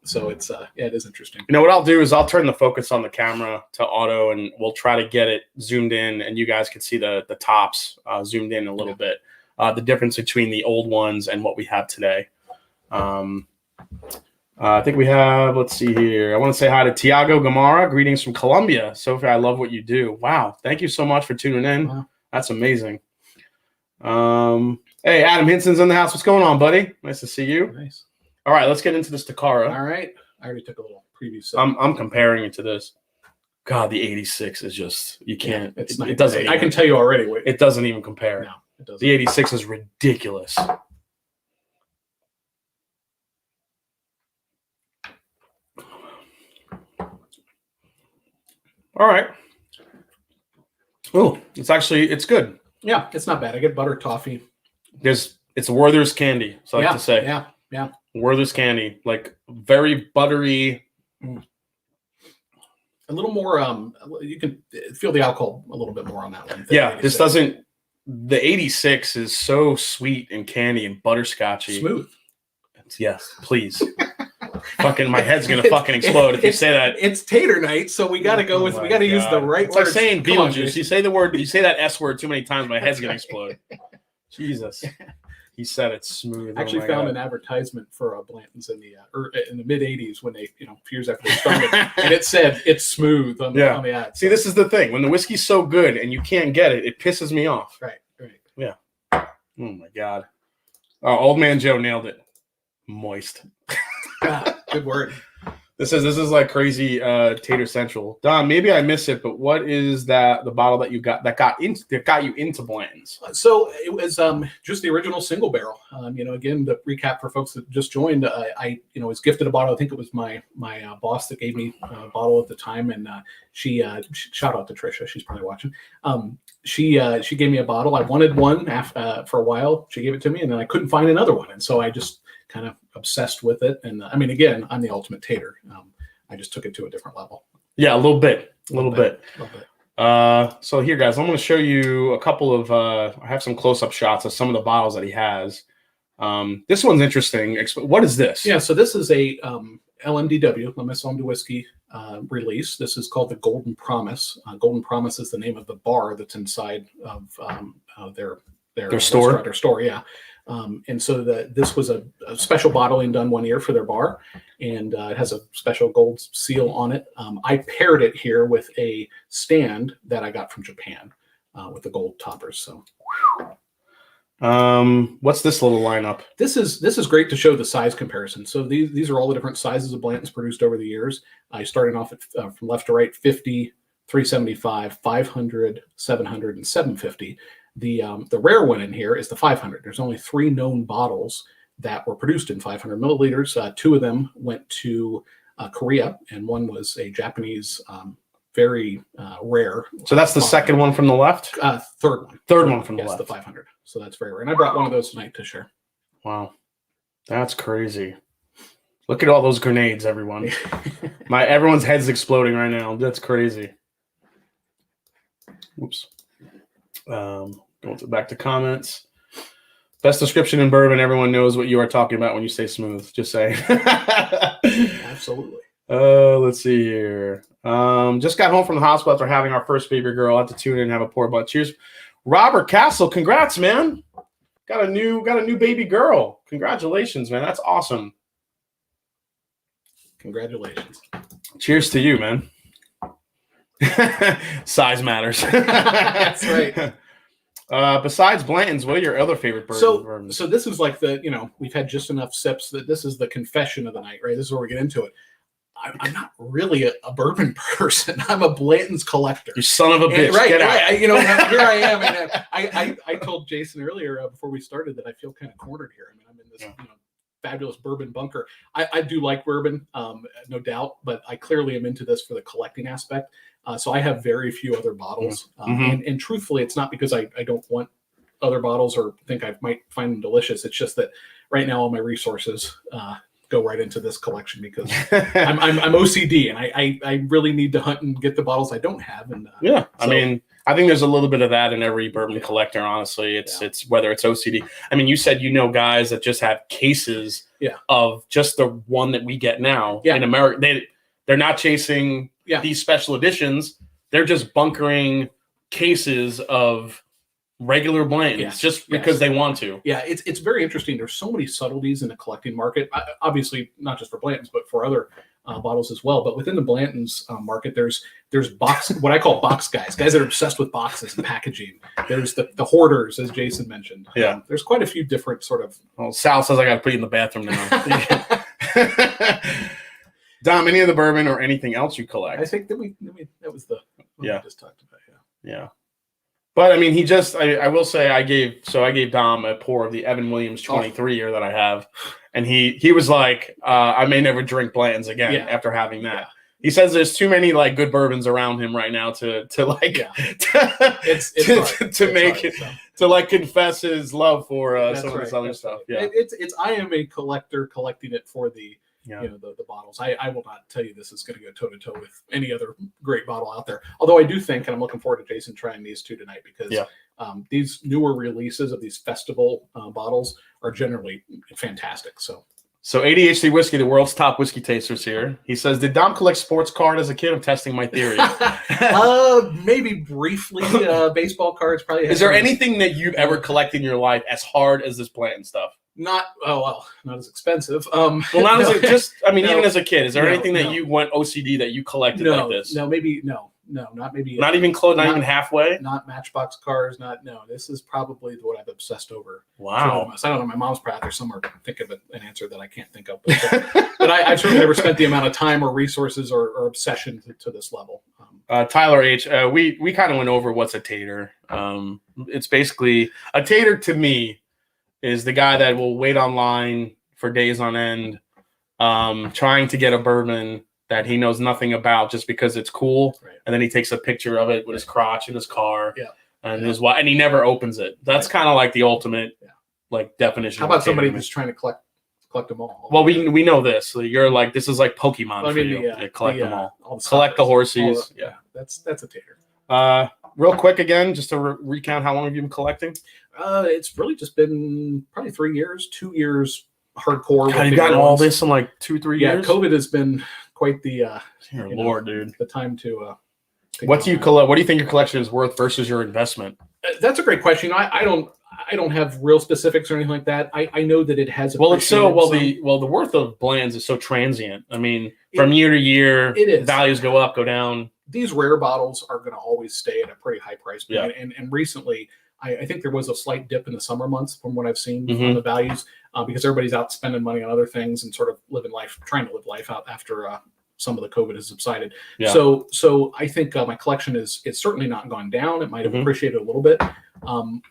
B: So it is interesting.
A: What I'll do is I'll turn the focus on the camera to auto and we'll try to get it zoomed in and you guys can see the tops zoomed in a little bit. The difference between the old ones and what we have today. I think we have, let's see here. I want to say hi to Tiago Gamara. Greetings from Colombia. Sophie, I love what you do. Wow. Thank you so much for tuning in. Wow. That's amazing. Hey, Adam Hinson's in the house. What's going on, buddy? Nice to see you.
B: Nice.
A: All right, let's get into this Takara.
B: All right. I already took a little preview.
A: I'm comparing it to this. God, the 86 is just, you can't.
B: Yeah,
A: it doesn't even,
B: I can tell you already.
A: It doesn't even compare.
B: No, it doesn't.
A: The 86 is ridiculous. All right. Oh, it's good.
B: Yeah, it's not bad. I get butter toffee.
A: It's Werther's candy, so I like to say.
B: Yeah.
A: Werther's candy, like very buttery.
B: A little more, you can feel the alcohol a little bit more on that one.
A: Yeah, this doesn't, the 86 is so sweet and candy and butterscotchy.
B: Smooth.
A: Yes, please. Fucking my head's gonna fucking explode if you say that.
B: It's Tater night, so we gotta go with we gotta use the right
A: words.
B: It's
A: like saying Beetlejuice. You say that S word too many times, my head's gonna explode. Jesus. He said it's smooth.
B: I actually found an advertisement for Blanton's in the mid 80s when they, a few years after they started, and it said it's smooth on the ad.
A: See, this is the thing. When the whiskey's so good and you can't get it, it pisses me off.
B: Right.
A: Yeah. Oh my God. Oh, Old Man Joe nailed it. Moist.
B: Good word.
A: This is like crazy Tater Central. Don, maybe I miss it, but what is the bottle that you got that got you into Blanton's?
B: So it was just the original single barrel. Again, the recap for folks that just joined, I was gifted a bottle. I think it was my boss that gave me a bottle at the time, and she shout out to Trisha. She's probably watching. She gave me a bottle. I wanted one for a while. She gave it to me, and then I couldn't find another one, and so I just kind of obsessed with it. And again, I'm the ultimate tater. I just took it to a different level. Yeah, a little bit. So here, guys, I'm going to show you a couple of, I have some close-up shots of some of the bottles that he has. This one's interesting. What is this? Yeah, so this is a LMDW, La Maison De Whiskey release. This is called the Golden Promise. Golden Promise is the name of the bar that's inside of their store. Their store, yeah. And so this was a special bottling done one year for their bar, and it has a special gold seal on it. I paired it here with a stand that I got from Japan with the gold toppers. So,
A: what's this little lineup?
B: This is great to show the size comparison. So these are all the different sizes of Blantons produced over the years. I started off at, from left to right, 50, 375, 500, 700, and 750. The rare one in here is the 500. There's only 3 known bottles that were produced in 500 milliliters. 2 of them went to Korea, and one was a Japanese, very rare.
A: So that's the second one from the left?
B: Third one.
A: Third one from the
B: yes,
A: left.
B: The 500. So that's very rare. And I brought one of those tonight to share.
A: Wow. That's crazy. Look at all those grenades, everyone. Everyone's head's exploding right now. That's crazy. Oops. Going back to comments. Best description in bourbon. Everyone knows what you are talking about when you say smooth. Just saying.
B: Absolutely.
A: Let's see here. Just got home from the hospital after having our first baby girl. I had to tune in and have a pour butt. Cheers. Robert Castle, congrats, man. Got a new baby girl. Congratulations, man. That's awesome.
B: Congratulations.
A: Cheers to you, man. Size matters.
B: That's right.
A: Besides Blanton's, what are your other favorite bourbons?
B: So this is like we've had just enough sips that this is the confession of the night, right? This is where we get into it. I'm not really a bourbon person. I'm a Blanton's collector.
A: You son of a bitch.
B: Right,
A: Get
B: right.
A: out.
B: Here I am. And I told Jason earlier before we started that I feel kind of cornered here. I mean, I'm in this fabulous bourbon bunker. I do like bourbon, no doubt, but I clearly am into this for the collecting aspect. So I have very few other bottles. And truthfully, it's not because I don't want other bottles or think I might find them delicious. It's just that right now all my resources go right into this collection because I'm OCD and I really need to hunt and get the bottles I don't have. And
A: I mean, I think there's a little bit of that in every bourbon collector. Honestly, it's whether it's OCD. I mean, you said guys that just have cases of just the one that we get now in America. They're not chasing these special editions. They're just bunkering cases of regular Blantons because they want to. Yeah,
B: it's very interesting. There's so many subtleties in the collecting market. Obviously, not just for Blantons, but for other bottles as well. But within the Blanton's market, there's what I call box guys that are obsessed with boxes and packaging. There's the hoarders, as Jason mentioned.
A: Yeah,
B: there's quite a few different sort of.
A: Well, Sal says I got to put you in the bathroom now. Dom, any of the bourbon or anything else you collect?
B: I think that that was the one we just talked about.
A: Yeah. But I mean, I will say I gave Dom a pour of the Evan Williams 23 year that I have. And he was like, I may never drink Blanton's again after having that. Yeah. He says there's too many like good bourbons around him right now to confess his love for some of this other stuff.
B: Yeah. I am a collector collecting it for the the bottles. I will not tell you this is going to go toe to toe with any other great bottle out there. Although I do think, and I'm looking forward to Jason trying these 2 tonight because these newer releases of these festival bottles are generally fantastic. So
A: ADHD Whiskey, the world's top whiskey tasters here. He says, did Dom collect sports card as a kid? I'm testing my theory.
B: Maybe briefly. Baseball cards probably.
A: Is there anything that you've ever collected in your life as hard as this Blanton stuff?
B: Not not as expensive.
A: Not as even as a kid. Is there anything that you went OCD that you collected like this?
B: No, maybe not maybe.
A: Not even close. Not even halfway.
B: Not Matchbox cars. This is probably what I've obsessed over.
A: Wow.
B: I don't know. My mom's probably out there somewhere. Think of an answer that I can't think of. But I certainly never spent the amount of time or resources or obsession to this level.
A: Tyler H. We kind of went over what's a tater. It's basically a tater to me. Is the guy that will wait online for days on end, trying to get a bourbon that he knows nothing about just because it's cool, and then he takes a picture of it with his crotch in his car, and his wife, and he never opens it. That's kind of like the ultimate, definition.
B: How about somebody who's trying to collect them all?
A: Well, we know this. You're like this is like Pokemon for you. Collect them all collect the horses.
B: That's a tater.
A: Real quick again, just to recount, how long have you been collecting?
B: It's really just been probably 3 years, 2 years hardcore.
A: God, you've gotten all this in like 2-3 years?
B: Yeah, COVID has been quite the
A: dude.
B: The time to
A: what do you collect? What do you think your collection is worth versus your investment?
B: That's a great question. I I don't have real specifics or anything like that. I know that it has.
A: Well, it's so the worth of Blanton's is so transient. I mean, from year to year,
B: it is.
A: Values go up, go down.
B: These rare bottles are going to always stay at a pretty high price point. Yeah. And recently, I think there was a slight dip in the summer months from what I've seen on the values because everybody's out spending money on other things and sort of trying to live life out after some of the COVID has subsided. Yeah. So I think my collection it's certainly not gone down. It might have appreciated a little bit.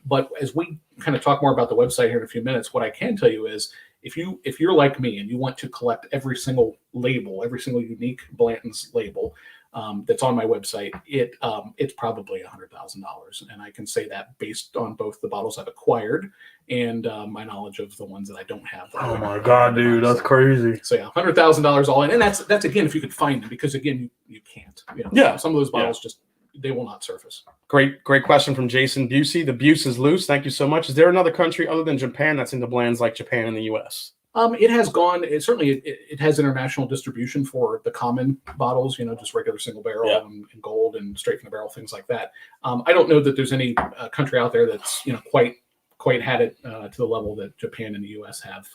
B: But as we kind of talk more about the website here in a few minutes, what I can tell you is if you're like me and you want to collect every single label, every single unique Blanton's label that's on my website, it's probably $100,000. And I can say that based on both the bottles I've acquired and my knowledge of the ones that I don't have.
A: Oh my God, dude, that's crazy.
B: So yeah, $100,000 all in. And that's again, if you could find them, because again, you can't. Some of those bottles just, they will not surface.
A: Great question from Jason Busey. The Buse is loose. Thank you so much. Is there another country other than Japan that's into blends like Japan and the U.S.?
B: It has gone. It has international distribution for the common bottles. Just regular single barrel and gold and straight from the barrel, things like that. I don't know that there's any country out there that's quite had it to the level that Japan and the U.S. have.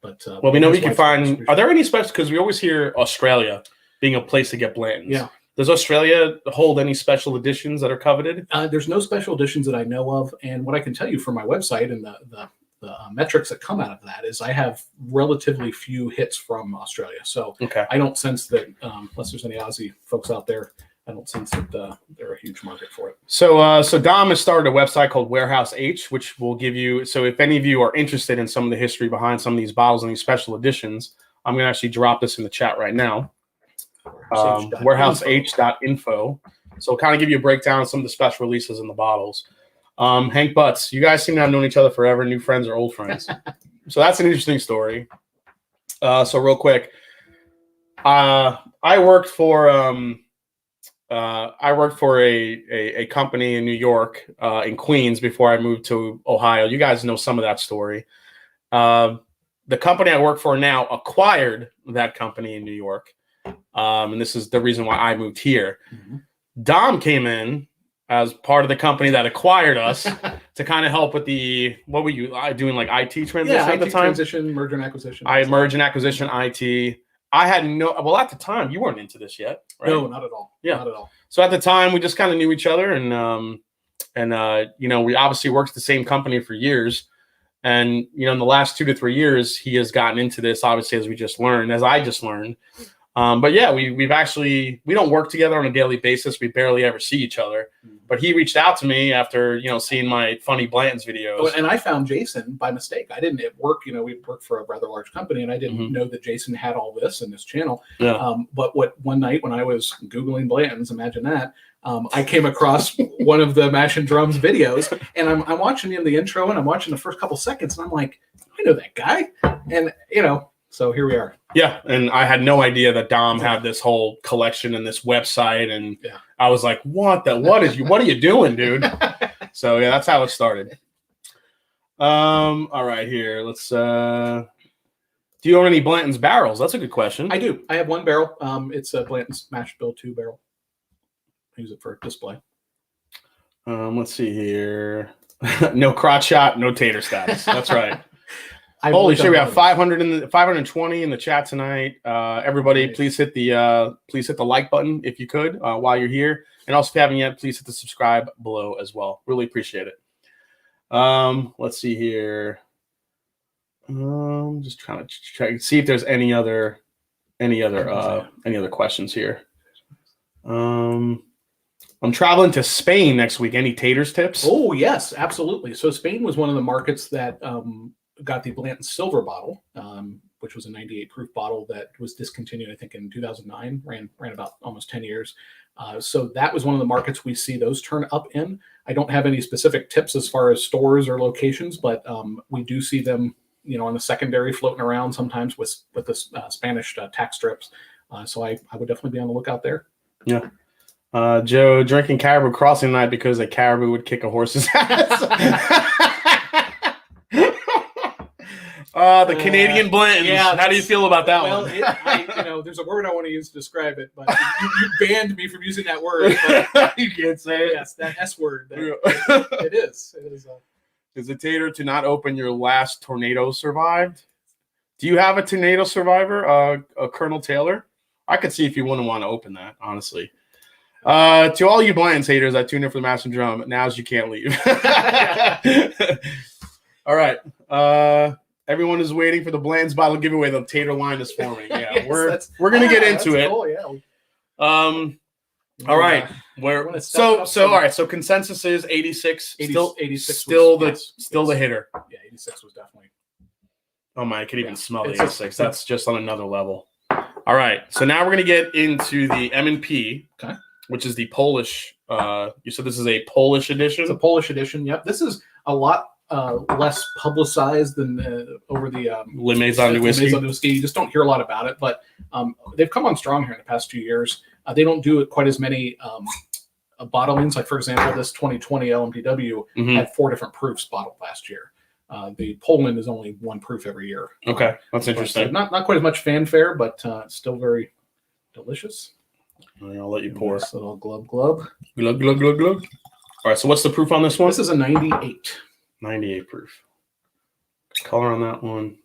B: Well, we know we can find. Are
A: there any special? Because we always hear Australia being a place to get Blantons.
B: Yeah.
A: Does Australia hold any special editions that are coveted?
B: There's no special editions that I know of. And what I can tell you from my website and the metrics that come out of that is I have relatively few hits from Australia. So I don't sense that, unless there's any Aussie folks out there, I don't sense that they're a huge market for it.
A: So Dom has started a website called Warehouse H, which will give you, so if any of you are interested in some of the history behind some of these bottles and these special editions, I'm going to actually drop this in the chat right now. Warehouseh.info. So we'll kind of give you a breakdown of some of the special releases in the bottles. Hank Butts, you guys seem to have known each other forever, new friends or old friends. So that's an interesting story. So real quick, I worked for a company in New York, in Queens, before I moved to Ohio. You guys know some of that story. The company I work for now acquired that company in New York. And this is the reason why I moved here. Dom came in as part of the company that acquired us to kind of help with what were you doing, like IT transition at the time?
B: Transition, merger and acquisition.
A: Merger and acquisition, IT. I had at the time, you weren't into this yet, right?
B: No, not at all.
A: Yeah.
B: Not at all.
A: So at the time, we just kind of knew each other, and we obviously worked at the same company for years. And, in the last 2 to 3 years, he has gotten into this, obviously, as I just learned. But yeah, we don't work together on a daily basis. We barely ever see each other. But he reached out to me after, seeing my funny Blanton's videos.
B: Oh, and I found Jason by mistake. I didn't at work, we worked for a rather large company, and I didn't know that Jason had all this in this channel.
A: Yeah.
B: But one night when I was Googling Blanton's, imagine that, I came across one of the Mash and Drums videos, and I'm watching the intro, and I'm watching the first couple seconds, and I'm like, I know that guy. And, so here we are.
A: Yeah, and I had no idea that Dom had this whole collection and this website, and I was like, what are you doing, dude? So yeah, that's how it started. All right, here. Let's do you own any Blanton's barrels? That's a good question.
B: I do. I have one barrel. It's a Blanton's Mash Bill 2 barrel. I use it for display.
A: Let's see here. No crotch shot, no tater status. That's right. Holy shit, we have 520 in the chat tonight. Everybody, nice. Please hit the like button if you could while you're here, and also if you haven't yet, please hit the subscribe below as well. Really appreciate it. Let's see here. Just trying to see if there's any other questions here. I'm traveling to Spain next week. Any taters tips?
B: Oh yes, absolutely. So Spain was one of the markets that got the Blanton silver bottle, which was a 98 proof bottle that was discontinued, I think, in 2009, ran about almost 10 years. So that was one of the markets we see those turn up in. I don't have any specific tips as far as stores or locations, but we do see them, on the secondary floating around sometimes with the Spanish tax strips. So I would definitely be on the lookout there.
A: Yeah. Joe, drinking Caribou Crossing night because a caribou would kick a horse's ass. The Canadian Blanton.
B: Yeah.
A: How do you feel about that one?
B: Well, there's a word I want to use to describe it, but you banned me from using that word.
A: You can't say it.
B: Yes, that S word. It is.
A: Is it Tater to not open your last tornado survived? Do you have a tornado survivor, Colonel Taylor? I could see if you wouldn't want to open that, honestly. To all you Blanton haters that tune in for the Master Drum, now's you can't leave. All right. Everyone is waiting for the Bland's bottle giveaway. The Tater line is forming. Yeah,
B: yes,
A: we're gonna get into it.
B: Cool, yeah.
A: All right. All right. So consensus is 86.
B: 86
A: Still
B: was,
A: the hitter.
B: Yeah, 86 was definitely.
A: Oh my! I could even smell the 86. That's just on another level. All right. So now we're gonna get into the M&P,
B: okay,
A: which is the Polish. You said this is a Polish edition.
B: It's a Polish edition. Yep. This is a lot less publicized than over the
A: Maison De Whiskey.
B: Maison De Whiskey. You just don't hear a lot about it, but they've come on strong here in the past few years. They don't do quite as many bottlings. Like, for example, this 2020 LMPW had 4 different proofs bottled last year. The Poland is only 1 proof every year.
A: Okay, that's interesting.
B: Not quite as much fanfare, but still very delicious.
A: I'll let you pour.
B: Nice little glub glub.
A: Glug, glug, glug, glug. All right, so what's the proof on this one?
B: This is a 98.
A: 98 proof. Color on that one.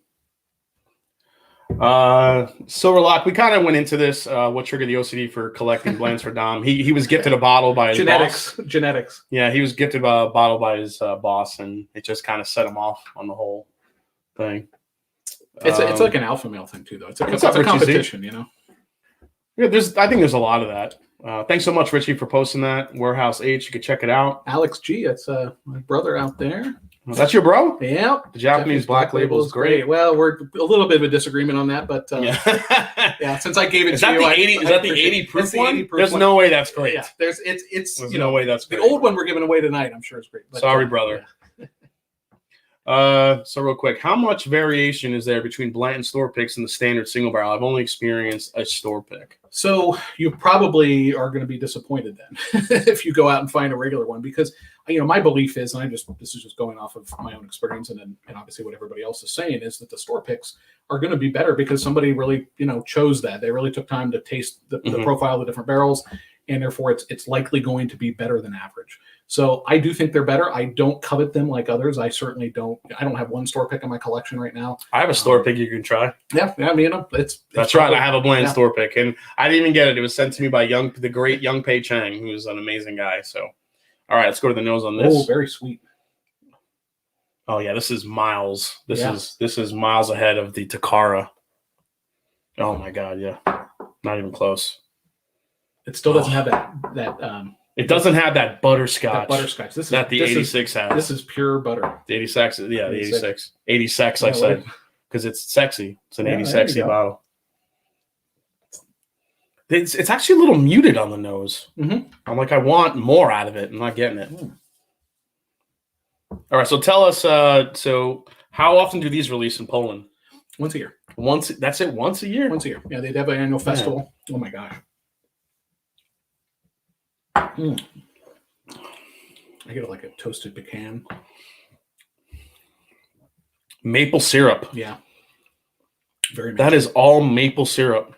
A: Silverlock, we kind of went into this. What triggered the OCD for collecting blends for Dom? He was gifted a bottle by his boss.
B: Genetics.
A: Yeah, he was gifted a bottle by his boss, and it just kind of set him off on the whole thing.
B: It's like an alpha male thing too, though. It's a competition, you know.
A: Yeah, I think there's a lot of that. Thanks so much, Richie, for posting that. Warehouse H, you can check it out.
B: Alex G, that's my brother out there.
A: That's your bro?
B: Yeah.
A: The Japanese black label is great.
B: Well, we're a little bit of a disagreement on that, but yeah, since I gave it
A: is
B: to
A: that
B: you,
A: is that the 80 proof one? There's no way that's great.
B: Yeah, there's
A: no way that's great.
B: The old one we're giving away tonight, I'm sure it's great. But,
A: sorry, brother. So real quick, how much variation is there between Blanton store picks and the standard single barrel? I've only experienced a store pick.
B: So you probably are going to be disappointed then if you go out and find a regular one, because my belief is, and this is just going off of my own experience and obviously what everybody else is saying, is that the store picks are going to be better because somebody really chose that. They really took time to taste the profile of the different barrels, and therefore it's likely going to be better than average. So I do think they're better. I don't covet them like others. I certainly don't. I don't have one store pick in my collection right now.
A: I have a store pick you can try.
B: Yeah. I mean, it's
A: that's right. I have a blend store pick, and I didn't even get it. It was sent to me by the great Young Pei Chang, who's an amazing guy. So, all right, let's go to the nose on this.
B: Oh, very sweet.
A: Oh yeah, this is miles. This is miles ahead of the Takara. Oh my God, yeah, not even close.
B: It still doesn't have that.
A: It doesn't have that butterscotch.
B: This is
A: that the 86 has.
B: This is pure butter.
A: The 86, yeah, the 86. 86, I said, because it's sexy. It's an 80 sexy bottle. It's actually a little muted on the nose. I'm like, I want more out of it. I'm not getting it. All right, so tell us. So how often do these release in Poland?
B: Once a year.
A: That's it. Once a year.
B: Once a year. Yeah, they have an annual festival. Oh my gosh. I get it like a toasted pecan.
A: Maple syrup.
B: Yeah. Very.
A: That is all maple syrup.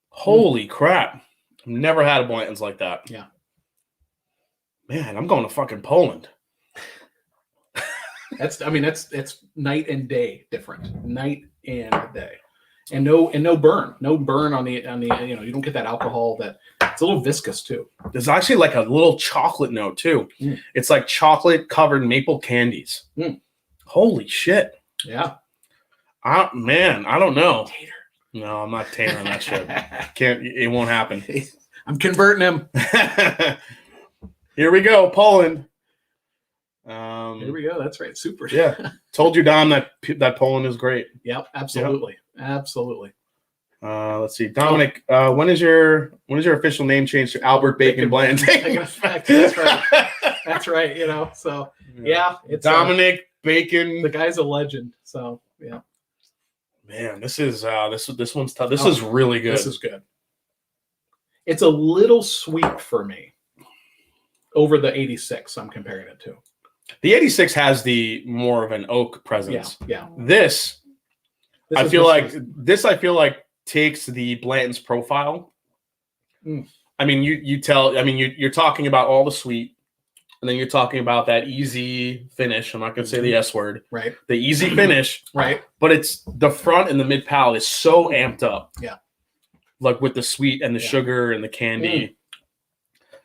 A: Holy crap. I've never had a Blanton's like that.
B: Yeah. Man,
A: I'm going to fucking Poland.
B: That's night and day different. Night and day. And no burn. No burn on the you don't get that alcohol that it's a little viscous too.
A: There's actually like a little chocolate note too. It's like chocolate covered maple candies. Holy shit.
B: Yeah.
A: I don't know.
B: Tater.
A: No, I'm not tatering that shit. It won't happen.
B: I'm converting him.
A: Here we go, Poland.
B: Here we go. That's right. Super.
A: Yeah. Told you, Dom, that Poland is great.
B: Yep. Absolutely. Yep. Absolutely.
A: Let's see, Dominic. When is your official name change to Albert Bacon Blanton?
B: That's right. That's right. So yeah, it's
A: Dominic Bacon.
B: The guy's a legend. So yeah.
A: Man, this one's tough. This is really good.
B: This is good. It's a little sweet for me over the 86. I'm comparing it to.
A: The 86 has the more of an oak presence.
B: Yeah.
A: This I feel like takes the Blanton's profile. I mean, you're talking about all the sweet, and then you're talking about that easy finish. I'm not going to say the S word.
B: Right.
A: The easy finish.
B: Right.
A: But it's the front and the mid palate is so amped up.
B: Yeah.
A: Like with the sweet and the sugar and the candy.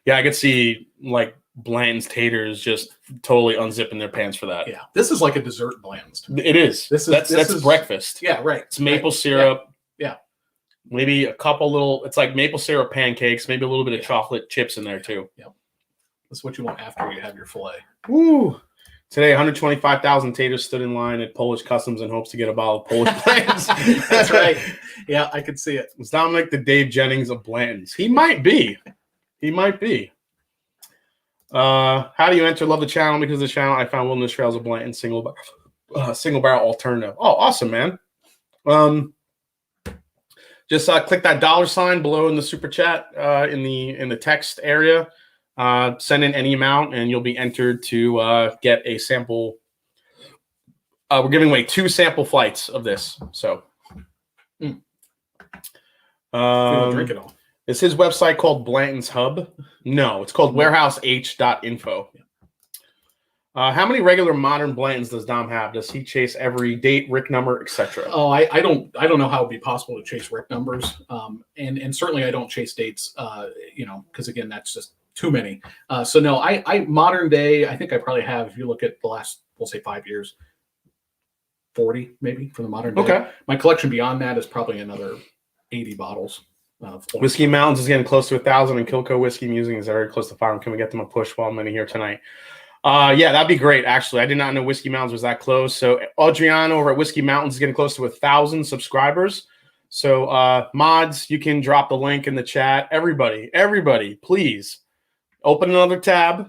A: Yeah, I could see like Blanton's Taters just totally unzipping their pants for that.
B: Yeah. This is like a dessert Blanton's.
A: It is. That's breakfast.
B: Yeah, right.
A: It's maple syrup.
B: Yeah.
A: Maybe a couple little, it's like maple syrup pancakes, maybe a little bit of chocolate chips in there too.
B: Yep. That's what you want after you have your filet.
A: Woo. Today, 125,000 taters stood in line at Polish Customs in hopes to get a bottle of Polish Blantons.
B: That's right. Yeah, I could see it.
A: It's Dominic the Dave Jennings of Blantons. He might be. He might be. How do you enter? Love the channel because of the channel. I found Wilderness Trails of Blanton single barrel alternative. Oh, awesome, man. Just click that $sign below in the super chat in the text area. Send in any amount, and you'll be entered to get a sample. We're giving away 2 sample flights of this. So,
B: drink it all.
A: Is his website called Blanton's Hub? No, it's called warehouseh.info. How many regular modern Blantons does Dom have? Does he chase every date, Rick number, etc.?
B: Oh, I don't know how it'd be possible to chase Rick numbers. And certainly I don't chase dates, because again, that's just too many. So no, I modern day, I think I probably have, if you look at the last, we'll say 5 years, 40 maybe for the modern day.
A: Okay.
B: My collection beyond that is probably another 80 bottles.
A: Whiskey Mountains is getting close to 1,000, and Kilco Whiskey Musing is very close to 500. Can we get them a push while I'm in here tonight? Yeah, that'd be great. Actually, I did not know Whiskey Mountains was that close. So Adriano over at Whiskey Mountains is getting close to 1,000 subscribers. So mods, you can drop the link in the chat. Everybody, please open another tab.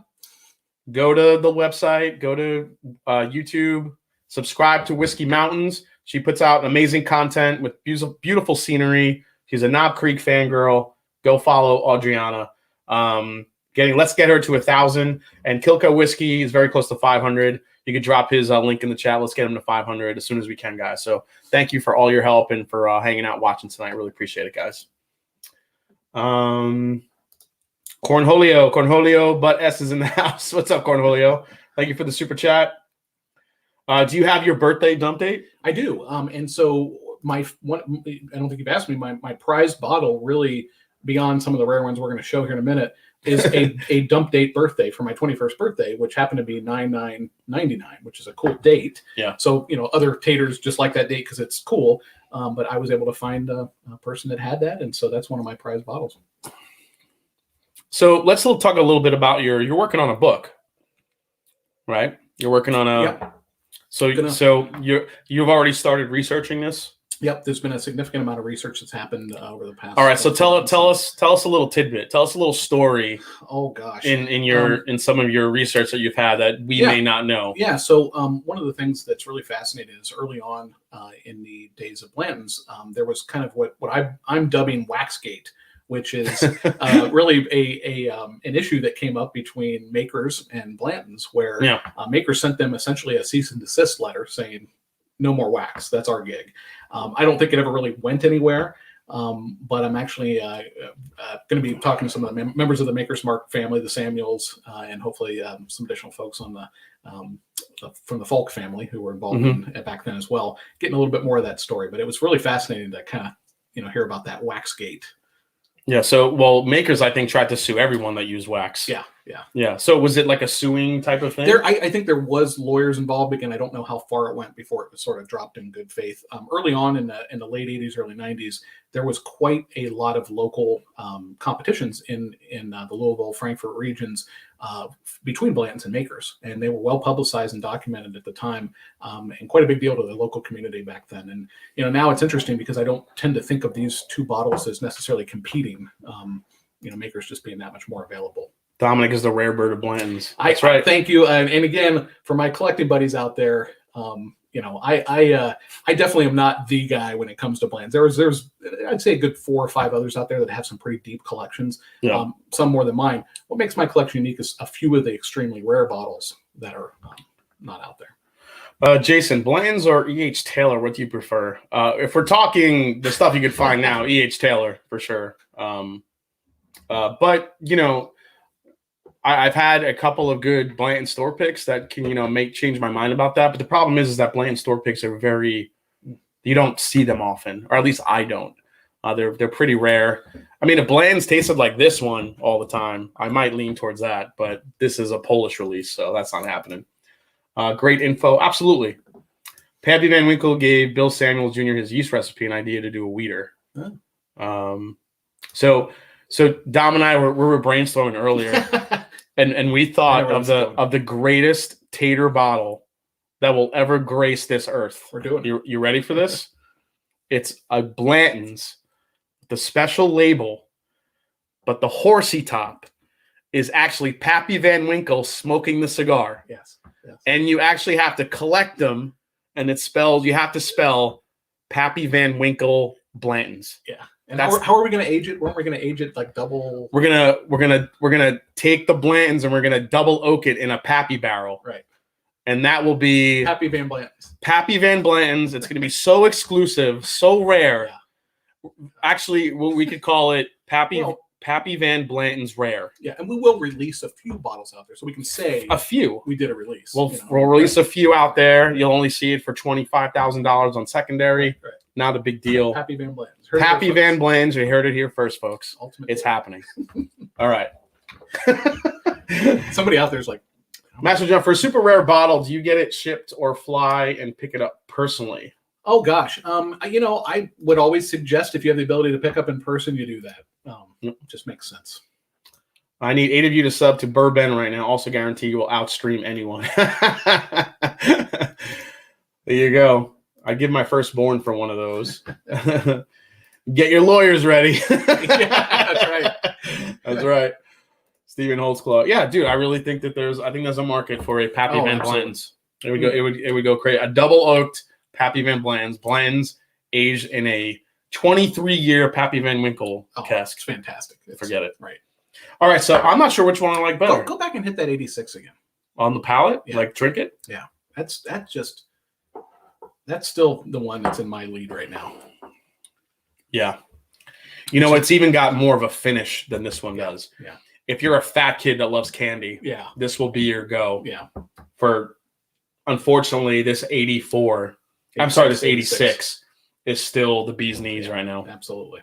A: Go to the website. Go to YouTube. Subscribe to Whiskey Mountains. She puts out amazing content with beautiful scenery. She's a Knob Creek fangirl. Go follow Adriana. Let's get her to 1,000. And Kilco Whiskey is very close to 500. You can drop his link in the chat. Let's get him to 500 as soon as we can, guys. So thank you for all your help and for hanging out, watching tonight. Really appreciate it, guys. Cornholio, but S is in the house. What's up, Cornholio? Thank you for the super chat. Do you have your birthday dump date?
B: I do. And so I don't think you've asked me, my prized bottle, really beyond some of the rare ones we're going to show here in a minute, is a dump date birthday for my 21st birthday, which happened to be 9/9/99, which is a cool date.
A: Yeah.
B: So, other taters just like that date because it's cool. But I was able to find a person that had that. And so that's one of my prized bottles.
A: So let's talk a little bit about you're working on a book, right? You're working on a,
B: yeah.
A: So you've already started researching this?
B: Yep, there's been a significant amount of research that's happened over the past.
A: All right, so tell us a little tidbit. Tell us a little story.
B: Oh gosh,
A: in some of your research that you've had that we may not know.
B: Yeah, so one of the things that's really fascinating is early on in the days of Blanton's, there was kind of what I'm dubbing Waxgate, which is really an issue that came up between makers and Blanton's, where makers sent them essentially a cease and desist letter saying, no more wax. That's our gig. I don't think it ever really went anywhere, but I'm actually going to be talking to some of the members of the Maker's Mark family, the Samuels, and hopefully some additional folks on from the Falk family who were involved in back then as well, getting a little bit more of that story. But it was really fascinating to kind of hear about that Waxgate.
A: Yeah. So, makers, I think, tried to sue everyone that used wax. Yeah. So was it like a suing type of thing?
B: I think there was lawyers involved. Again, I don't know how far it went before it was sort of dropped in good faith. Early on in the late 80s, early 90s, there was quite a lot of local competitions in the Louisville, Frankfurt regions between Blantons and makers. And they were well publicized and documented at the time, and quite a big deal to the local community back then. And, now it's interesting because I don't tend to think of these two bottles as necessarily competing, makers just being that much more available.
A: Dominic is the rare bird of Blantons.
B: That's right. Thank you. And again, for my collecting buddies out there, I definitely am not the guy when it comes to Blantons. There's I'd say a good 4 or 5 others out there that have some pretty deep collections.
A: Yeah.
B: Some more than mine. What makes my collection unique is a few of the extremely rare bottles that are not out there.
A: Jason, Blantons or E.H. Taylor? What do you prefer? If we're talking the stuff you could find now, E.H. Taylor for sure. But I've had a couple of good Blanton store picks that can, change my mind about that. But the problem is that Blanton store picks are you don't see them often, or at least I don't. They're pretty rare. I mean, if Blanton's tasted like this one all the time, I might lean towards that. But this is a Polish release, so that's not happening. Great info. Absolutely. Pappy Van Winkle gave Bill Samuel Jr. his yeast recipe an idea to do a weeder. Oh. So Dom and I were brainstorming earlier, and we thought of the greatest Tater bottle that will ever grace this earth.
B: We're doing it.
A: You ready for this? It's a Blanton's, the special label, but the horsey top is actually Pappy Van Winkle smoking the cigar.
B: Yes.
A: And you actually have to collect them, and you have to spell Pappy Van Winkle Blanton's.
B: Yeah. And how are we going to age it? Weren't we going to age it like double?
A: We're gonna take the Blantons and we're gonna double oak it in a Pappy barrel.
B: Right.
A: And that will be
B: Pappy Van Blanton's.
A: Pappy Van Blanton's. It's gonna be so exclusive, so rare. Yeah. Actually, we could call it Pappy Van Blanton's Rare.
B: Yeah, and we will release a few bottles out there, so we can say
A: a few.
B: We did a release.
A: We'll release a few out there. You'll only see it for $25,000 on secondary. Right. Not a big deal.
B: Pappy Van Blanton's.
A: Pappy Van Blanton's. You heard it here first, folks. It's happening. All right.
B: Somebody out there is like,
A: Master John, for a super rare bottle, do you get it shipped or fly and pick it up personally?
B: Oh gosh, I would always suggest if you have the ability to pick up in person, you do that. Just makes sense.
A: I need 8 of you to sub to Bourbon right now. Also guarantee you will outstream anyone. There you go. I give my firstborn for one of those. Get your lawyers ready.
B: Yeah, that's right.
A: That's right. Stephen Holtzclaw. Yeah, dude, I really think that there's a market for a Pappy Van Blanton's. It would go crazy. A double oaked Pappy Van Blanton's. Blanton's aged in a 23-year Pappy Van Winkle cask.
B: It's fantastic.
A: Forget it.
B: Right.
A: All right, so I'm not sure which one I like better.
B: Go back and hit that 86 again.
A: On the palate?
B: Yeah.
A: Like drink it?
B: Yeah. That's still the one that's in my lead right now.
A: Yeah. It's even got more of a finish than this one does.
B: Yeah.
A: If you're a fat kid that loves candy, this will be your go.
B: Yeah.
A: For, unfortunately, this 84, I'm sorry, this 86 is still the bee's knees right now.
B: Absolutely.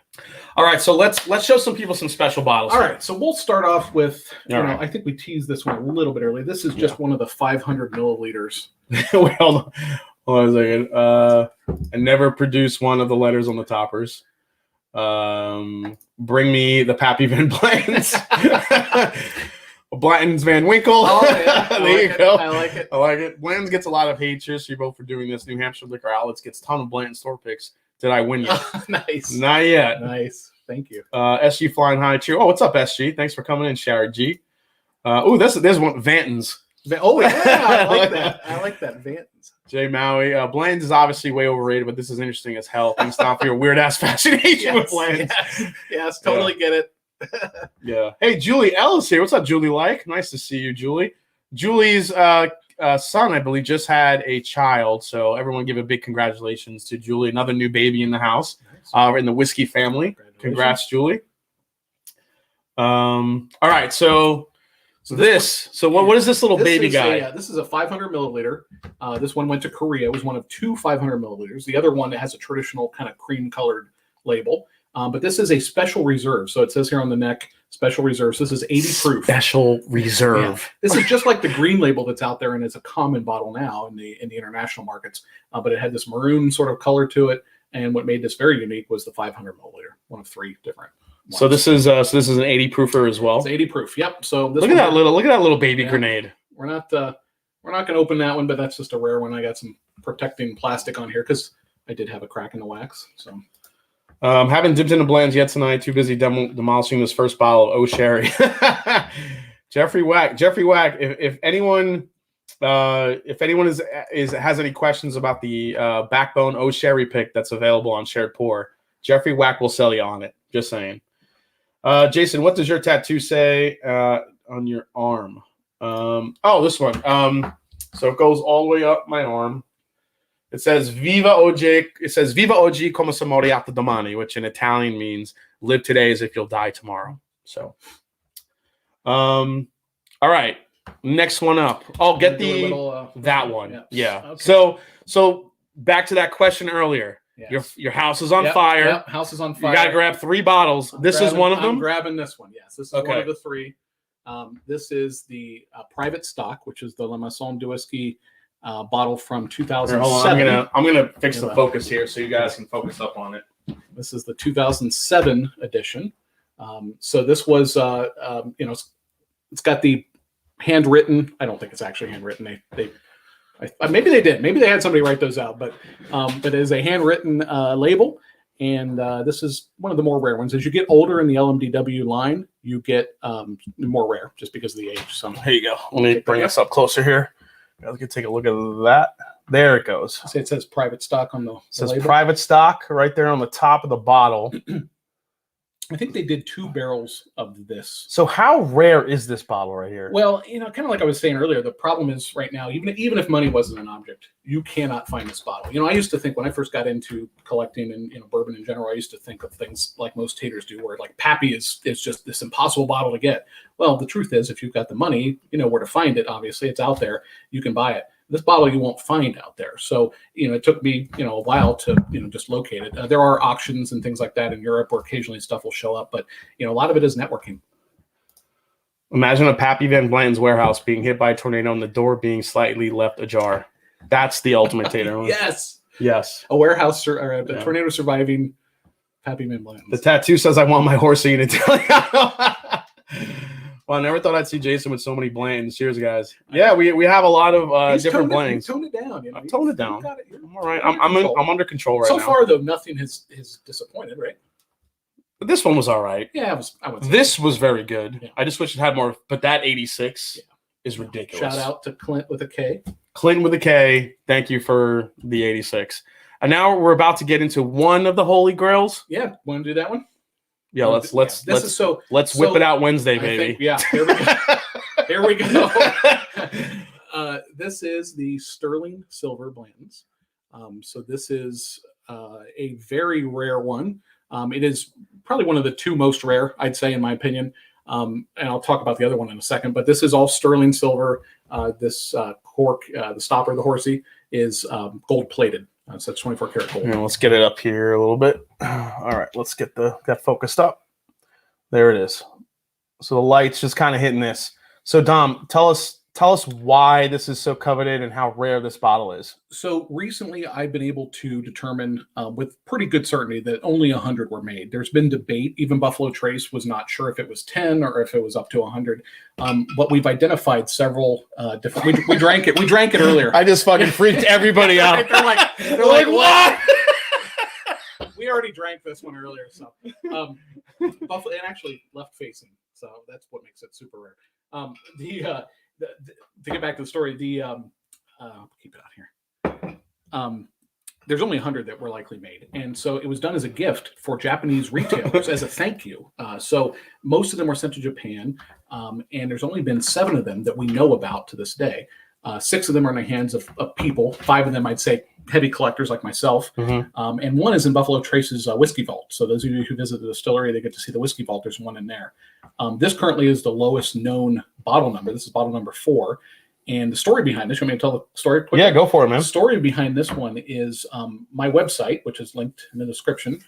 A: All right, so let's show some people some special bottles.
B: All right, so we'll start off with, I think we teased this one a little bit early. This is just one of the 500 milliliters.
A: Wait, hold on a second. I never produced one of the letters on the toppers. Bring me the Pappy Van Blanton's. Blanton's Van Winkle.
B: Oh, yeah.
A: There you go.
B: I like it.
A: I like it. Blanton's gets a lot of hate. Cheers to you both for doing this. New Hampshire Liquor Outlets gets a ton of Blanton store picks. Did I win yet?
B: Nice.
A: Not yet.
B: Nice. Thank you.
A: SG Flying High. Cheer. Oh, what's up, SG? Thanks for coming in, Shara G. There's one. Vanton's.
B: Oh, yeah. I like that. I like that. Vanton's.
A: Jay Maui. Blanton's is obviously way overrated, but this is interesting as hell. Thanks, Tom, for your weird ass fascination with Blanton's.
B: Yes, totally get it.
A: Yeah. Hey, Julie L is here. What's up, Julie? Nice to see you, Julie. Julie's son, I believe, just had a child. So everyone give a big congratulations to Julie. Another new baby in the house, in the whiskey family. Congrats, Julie. All right. So what is this little baby guy?
B: This is a 500 milliliter. This one went to Korea. It was one of 2 500 milliliters. The other one that has a traditional kind of cream colored label. But this is a special reserve. So it says here on the neck, special reserve. So this is 80 proof.
A: Special reserve.
B: Yeah. This is just like the green label that's out there, and it's a common bottle now in the international markets. But it had this maroon sort of color to it. And what made this very unique was the 500 milliliter, one of 3 different ones.
A: So this is an 80 proofer as well.
B: It's 80 proof. Yep. So
A: look at that little baby grenade.
B: We're not going to open that one, but that's just a rare one. I got some protecting plastic on here because I did have a crack in the wax. So.
A: Haven't dipped into blends yet tonight. Too busy demolishing this first bottle of O Sherry. Jeffrey Wack. If anyone has any questions about the Backbone O Sherry pick that's available on Shared Pour, Jeffrey Wack will sell you on it. Just saying. Jason, what does your tattoo say on your arm? This one. So it goes all the way up my arm. It says "Viva oggi." It says "Viva oggi come se moriate domani," which in Italian means "Live today as if you'll die tomorrow." So, All right. Next one up. I'll get that one. Yeah. Okay. So back to that question earlier. Yes. Your house is on fire.
B: Yep, house is on fire.
A: You got to grab 3 bottles. This is one of them?
B: I'm grabbing this one, yes. This is one of the 3. This is the private stock, which is the Maison De Whiskey bottle from 2007.
A: Hold on, I'm gonna fix the focus here so you guys can focus up on it.
B: This is the 2007 edition. So this was, it's got the handwritten. I don't think it's actually handwritten. Maybe they did. Maybe they had somebody write those out. But it is a handwritten label, and this is one of the more rare ones. As you get older in the LMDW line, you get more rare just because of the age. So
A: here you go. Let me bring us up closer here. We can take a look at that. There it goes.
B: See, it says private stock on the label. It
A: says private stock right there on the top of the bottle.
B: I think they did 2 barrels of this.
A: So how rare is this bottle right here?
B: Well, kind of like I was saying earlier, the problem is right now, even if money wasn't an object, you cannot find this bottle. I used to think when I first got into collecting and bourbon in general, I used to think of things like most taters do, where like Pappy is just this impossible bottle to get. Well, the truth is, if you've got the money, you know where to find it. Obviously, it's out there. You can buy it. This bottle you won't find out there. So, it took me, a while to, just locate it. There are auctions and things like that in Europe where occasionally stuff will show up, but, a lot of it is networking.
A: Imagine a Pappy Van Blanton's warehouse being hit by a tornado and the door being slightly left ajar. That's the ultimate tater.
B: Yes.
A: Yes.
B: A warehouse or a tornado surviving Pappy Van Blanton's.
A: The tattoo says, I want my horsey in Italiano. Well, I never thought I'd see Jason with so many Blantons. Cheers, guys. Yeah, we have a lot of different Blantons.
B: Tone it down.
A: I'm toning it down. I'm all right. I'm under control right now.
B: So far, though, nothing has disappointed, right?
A: But this one was all right.
B: Yeah,
A: this was very good. Yeah. I just wish it had more. But that 86 is ridiculous.
B: Shout out to Clint with a K.
A: Clint with a K. Thank you for the 86. And now we're about to get into one of the Holy Grails.
B: Yeah, want to do that one?
A: Yeah, let's whip it out Wednesday, baby.
B: Here we go. Here we go. This is the sterling silver Blantons. So this is a very rare one. It is probably one of the 2 most rare, I'd say, in my opinion. And I'll talk about the other one in a second. But this is all sterling silver. This cork, the stopper, the horsey, is gold plated. So it's 24 karat gold.
A: Let's get it up here a little bit. All right, let's get that focused up. There it is. So the light's just kind of hitting this. So Dom, tell us why this is so coveted and how rare this bottle is.
B: So recently I've been able to determine with pretty good certainty that only 100 were made. There's been debate. Even Buffalo Trace was not sure if it was 10 or if it was up to 100. But we've identified several different. We drank it. We drank it earlier.
A: I just fucking freaked everybody out. they're like, what?
B: We already drank this one earlier. So Buffalo, and actually left facing. So that's what makes it super rare. To get back to the story, keep it out here. There's only 100 that were likely made. And so it was done as a gift for Japanese retailers as a thank you. So most of them were sent to Japan. And there's only been 7 of them that we know about to this day. 6 of them are in the hands of people. 5 of them, I'd say, heavy collectors like myself. Mm-hmm. And 1 is in Buffalo Trace's whiskey vault. So those of you who visit the distillery, they get to see the whiskey vault. There's 1 in there. This currently is the lowest known bottle number. This is bottle number 4. And the story behind this, you want me to tell the story quickly?
A: Yeah, go for it, man.
B: The story behind this one is my website, which is linked in the description,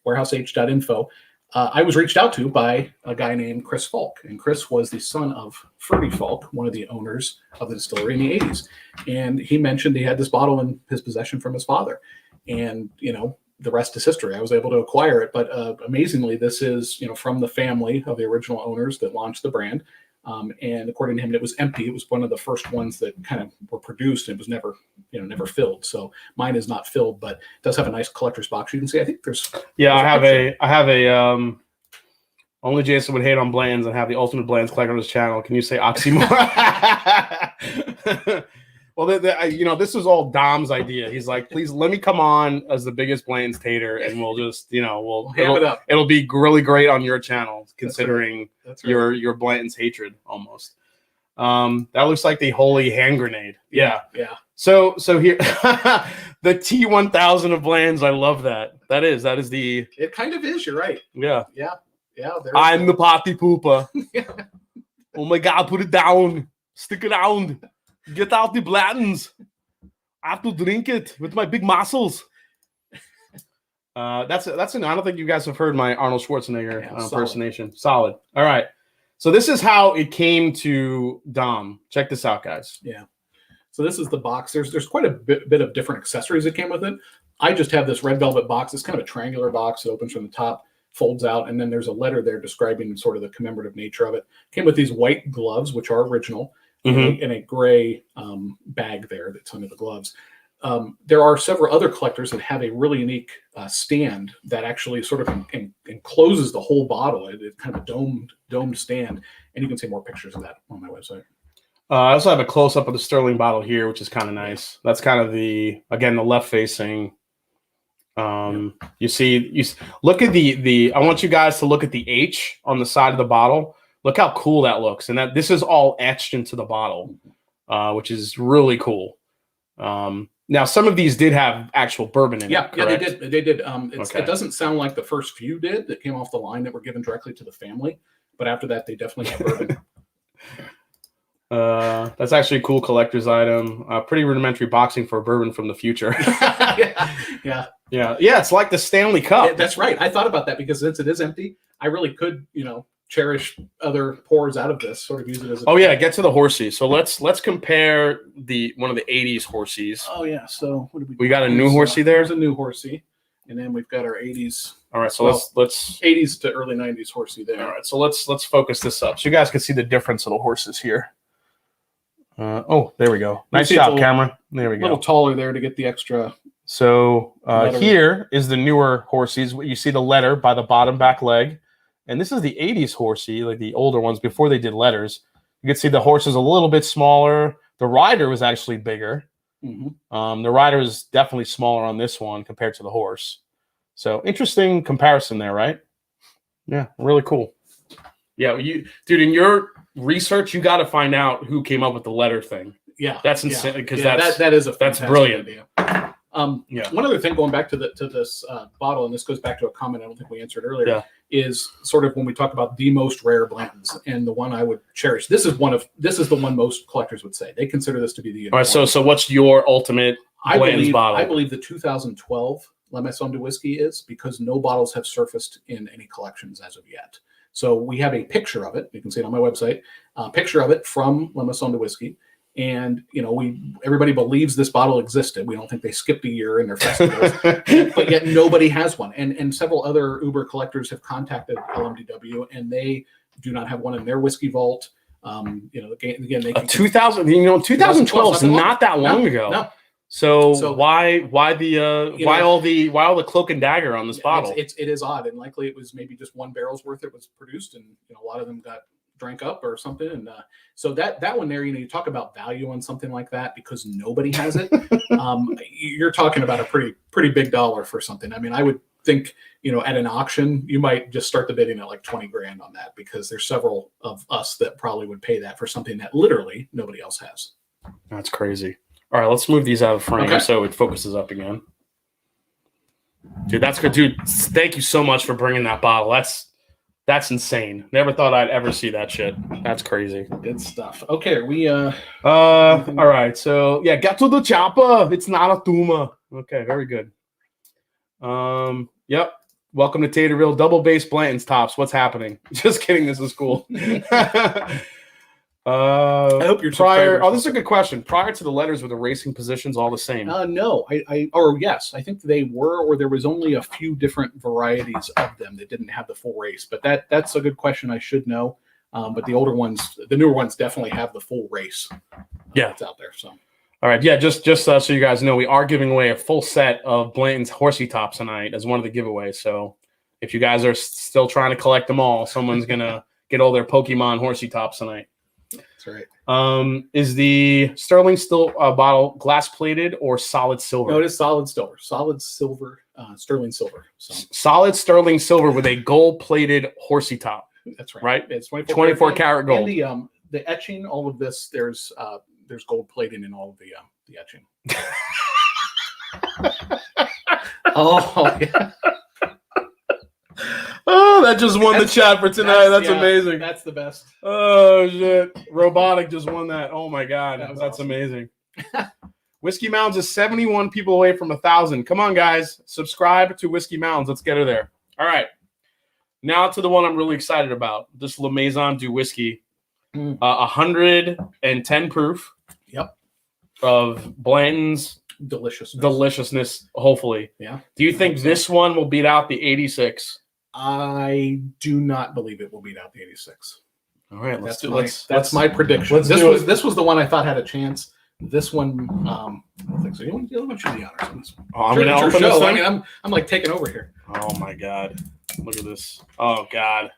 B: warehouseh.info. I was reached out to by a guy named Chris Falk. And Chris was the son of Ferdy Falk, one of the owners of the distillery in the 80s. And he mentioned he had this bottle in his possession from his father. And, the rest is history. I was able to acquire it. But amazingly, this is, from the family of the original owners that launched the brand. And according to him, it was empty. It was one of the first ones that kind of were produced. And it was never filled. So mine is not filled, but it does have a nice collector's box. You can see, I think there's.
A: Yeah, I have a only Jason would hate on Blanton's and have the ultimate Blanton's collector on his channel. Can you say oxymoron? Well, this was all Dom's idea. He's like, please let me come on as the biggest Blanton's tater, and we'll just, we'll ham it up. It'll be really great on your channel, considering That's right. your Blanton's hatred almost. That looks like the holy hand grenade. Yeah. So here, the T1000 of Blanton's. I love that. That is the. It
B: kind of is. You're right.
A: Yeah.
B: Yeah.
A: I'm the potty pooper. Oh my God, put it down. Stick around. Get out the Blantons. I have to drink it with my big muscles. That's I don't think you guys have heard my Arnold Schwarzenegger impersonation. Solid. All right. So this is how it came to Dom. Check this out, guys.
B: Yeah. So this is the box. There's quite a bit of different accessories that came with it. I just have this red velvet box. It's kind of a triangular box. It opens from the top, folds out, and then there's a letter there describing sort of the commemorative nature of it. Came with these white gloves, which are original, and a gray bag there that's under the gloves. There are several other collectors that have a really unique stand that actually sort of encloses the whole bottle. It's kind of a domed stand, and you can see more pictures of that on my website.
A: I also have a close-up of the Sterling bottle here, which is kind of nice. That's kind of the left-facing. You look at the. I want you guys to look at the H on the side of the bottle. Look how cool that looks, and this is all etched into the bottle, which is really cool. Now, some of these did have actual bourbon in it.
B: Yeah, they did. They did. It doesn't sound like the first few did that came off the line that were given directly to the family, but after that, they definitely have bourbon.
A: That's actually a cool collector's item. Pretty rudimentary boxing for bourbon from the future.
B: Yeah.
A: It's like the Stanley Cup.
B: Yeah, that's right. I thought about that because since it is empty, I really could, cherish other pours out of this. Sort of use it as.
A: Get to the Horsey. So let's compare one of the '80s Horseys.
B: Oh yeah. So what do
A: we got? A new Horsey there.
B: There's a new Horsey, and then we've got our '80s.
A: All right. So let's
B: '80s to early '90s Horsey there.
A: All right. So let's focus this up so you guys can see the difference of the horses here. There we go. Nice job, camera. There we go.
B: A little taller there to get the extra.
A: So here is the newer Horseys. You see the letter by the bottom back leg. And this is the 80s Horsey, like the older ones before they did letters. You can see the horse is a little bit smaller. The rider was actually bigger. Mm-hmm. The rider is definitely smaller on this one compared to the horse. So interesting comparison there, right? Yeah, really cool. Yeah, dude, in your research, you got to find out who came up with the letter thing.
B: Yeah,
A: that's insane because
B: that's
A: brilliant.
B: Idea. One other thing going back to this bottle, and this goes back to a comment I don't think we answered earlier, is sort of when we talk about the most rare Blantons and the one I would cherish. This is the one most collectors would say they consider this to be the.
A: All right, so what's your ultimate Blanton's bottle?
B: I believe the 2012 Maison De Whiskey is, because no bottles have surfaced in any collections as of yet. So we have a picture of it. You can see it on my website. A picture of it from Maison De Whiskey. And, everybody believes this bottle existed. We don't think they skipped a year in their festivals, but yet nobody has one. And several other Uber collectors have contacted LMDW, and they do not have one in their whiskey vault. Again, they
A: 2012 is not that long ago. No. So why all the cloak and dagger on this bottle?
B: It is odd, and likely it was maybe just one barrel's worth that was produced, and a lot of them got drank up or something. And so that one there, you talk about value on something like that because nobody has it. You're talking about a pretty big dollar for something. I mean, I would think, at an auction, you might just start the bidding at like 20 grand on that, because there's several of us that probably would pay that for something that literally nobody else has.
A: That's crazy. All right, let's move these out of frame so it focuses up again. Dude, that's good. Dude, thank you so much for bringing that bottle. That's insane. Never thought I'd ever see that shit. That's crazy.
B: Good stuff. Okay, we
A: all right. So get to the chopper. It's not a tumor. Okay, very good. Yep. Welcome to Taterville. Double bass Blanton's tops. What's happening? Just kidding. This is cool. I
B: hope you're
A: prior. Oh, this is a good question. Prior to the letters, were the racing positions all the same?
B: No, yes, I think they were, or there was only a few different varieties of them that didn't have the full race. But that's a good question. I should know. But the newer ones definitely have the full race. It's out there. So,
A: all right, just so you guys know, we are giving away a full set of Blanton's Horsey tops tonight as one of the giveaways. So, if you guys are still trying to collect them all, someone's gonna get all their Pokemon Horsey tops tonight.
B: That's right.
A: Is the Sterling still bottle glass plated or solid silver?
B: No, it is solid silver. Solid silver, Sterling silver. So.
A: Solid Sterling silver with a gold plated Horsey top.
B: That's right.
A: Right.
B: It's
A: 24 karat gold.
B: And the etching, all of this, there's gold plating in all of the etching.
A: Oh yeah. Oh, that just won the chat for tonight. That's amazing.
B: That's the best.
A: Oh, shit. Robotic just won that. Oh, my God. That's
B: awesome.
A: Amazing. Whiskey Mounds is 71 people away from 1,000. Come on, guys. Subscribe to Whiskey Mounds. Let's get her there. All right. Now to the one I'm really excited about. This La Maison de Whiskey. 110 proof.
B: Yep.
A: Of Blanton's deliciousness, hopefully.
B: Yeah.
A: Do you think this one will beat out the 86?
B: I do not believe it will beat out the 86.
A: All right,
B: that's my prediction. This was the one I thought had a chance. This one, I don't think so. You want to do the honors on this one?
A: Oh, I'm gonna open this thing?
B: I mean, I'm like taking over here.
A: Oh my God! Look at this. Oh God!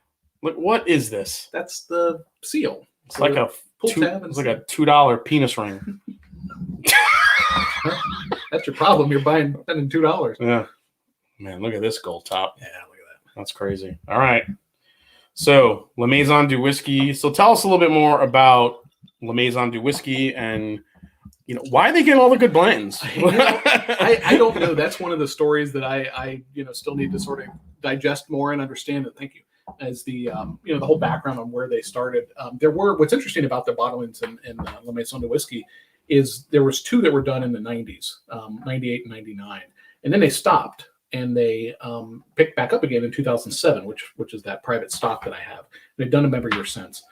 A: Look, what is this?
B: That's the seal.
A: It's like a it's like a $2 penis ring.
B: That's your problem. You're spending $2.
A: Yeah. Man, look at this gold top.
B: Yeah, look at that.
A: That's crazy. All right. So, La Maison de Whiskey. So, tell us a little bit more about La Maison de Whiskey and, why they get all the good Blantons.
B: I don't know. That's one of the stories that I still need to sort of digest more and understand it. Thank you. As the the whole background on where they started. What's interesting about the bottlings in La Maison de Whiskey is there was 2 that were done in the 90s, 98 and 99. And then they stopped and they picked back up again in 2007, which is that private stock that I have. They've done them every year since.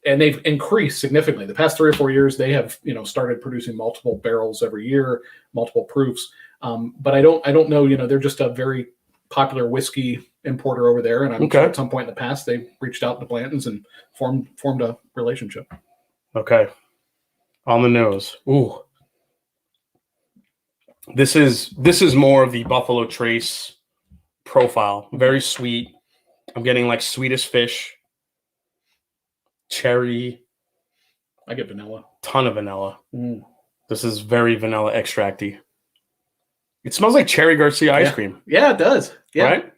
B: And they've increased significantly. The past 3 or 4 years, they have started producing multiple barrels every year, multiple proofs. But I don't know, they're just a very popular whiskey importer over there. And I'm sure at some point in the past, they reached out to Blanton's and formed a relationship.
A: Okay. On the nose. Ooh. This is more of the Buffalo Trace profile. Very sweet. I'm getting like sweetest fish. Cherry.
B: I get vanilla.
A: Ton of vanilla. This is very vanilla extracty. It smells like Cherry Garcia ice cream.
B: Yeah, it does. Yeah.
A: Right?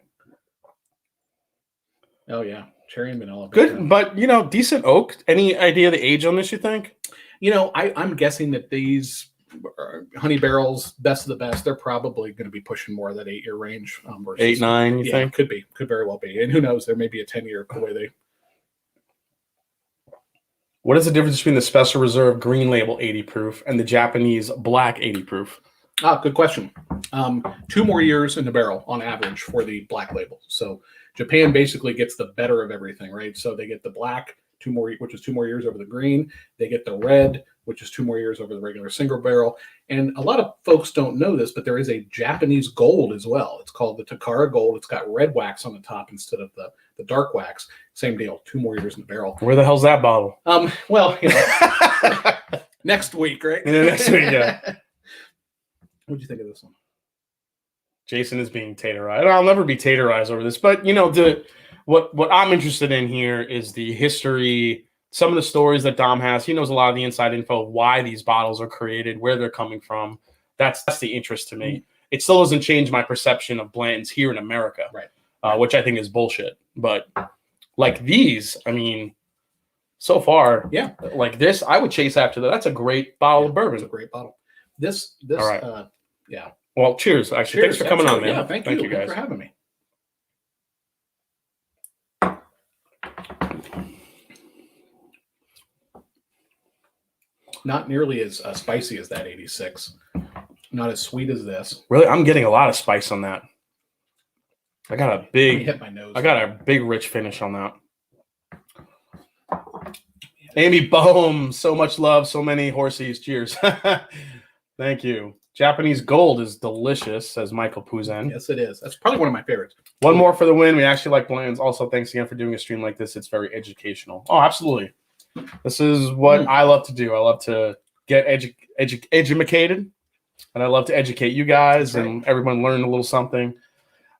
B: Oh, yeah. Cherry and vanilla.
A: Good, but, decent oak. Any idea the age on this, you think?
B: I'm guessing that these honey barrels, best of the best, they're probably going to be pushing more of that 8-year range. Versus,
A: 8, 9, you think?
B: Could very well be. And who knows? There may be a 10-year the way they.
A: What is the difference between the Special Reserve Green Label 80 proof and the Japanese Black 80 proof?
B: Good question. 2 more years in the barrel on average for the Black Label. So Japan basically gets the better of everything, right? So they get the black, 2 more, which is 2 more years over the green. They get the red, which is 2 more years over the regular single barrel. And a lot of folks don't know this, but there is a Japanese gold as well. It's called the Takara Gold. It's got red wax on the top instead of the dark wax. Same deal, 2 more years in the barrel.
A: Where the hell's that bottle?
B: Well, next week, right?
A: Next week, yeah.
B: What'd you think of this one?
A: Jason is being taterized. I'll never be taterized over this, but what I'm interested in here is the history, some of the stories that Dom has. He knows a lot of the inside info of why these bottles are created, where they're coming from. That's the interest to me. It still doesn't change my perception of Blanton's here in America,
B: right?
A: Which I think is bullshit. But like these, I mean, so far, like this, I would chase after that. That's a great bottle of bourbon.
B: It's a great bottle. This,
A: all right.
B: Yeah.
A: Well, cheers. Actually, thanks for coming on, man.
B: Yeah, thank you
A: guys
B: for having me. Not nearly as spicy as that 86. Not as sweet as this.
A: Really, I'm getting a lot of spice on that. I got a big
B: hit my nose.
A: I got a big rich finish on that. Amy, boom! So much love, so many horsies. Cheers. Thank you. Japanese Gold is delicious, says Michael Puzan.
B: Yes, it is. That's probably one of my favorites.
A: One more for the win. We actually like Blanton's. Also, thanks again for doing a stream like this. It's very educational. Oh, absolutely. This is what I love to do. I love to get educated, and I love to educate you guys and everyone learn a little something.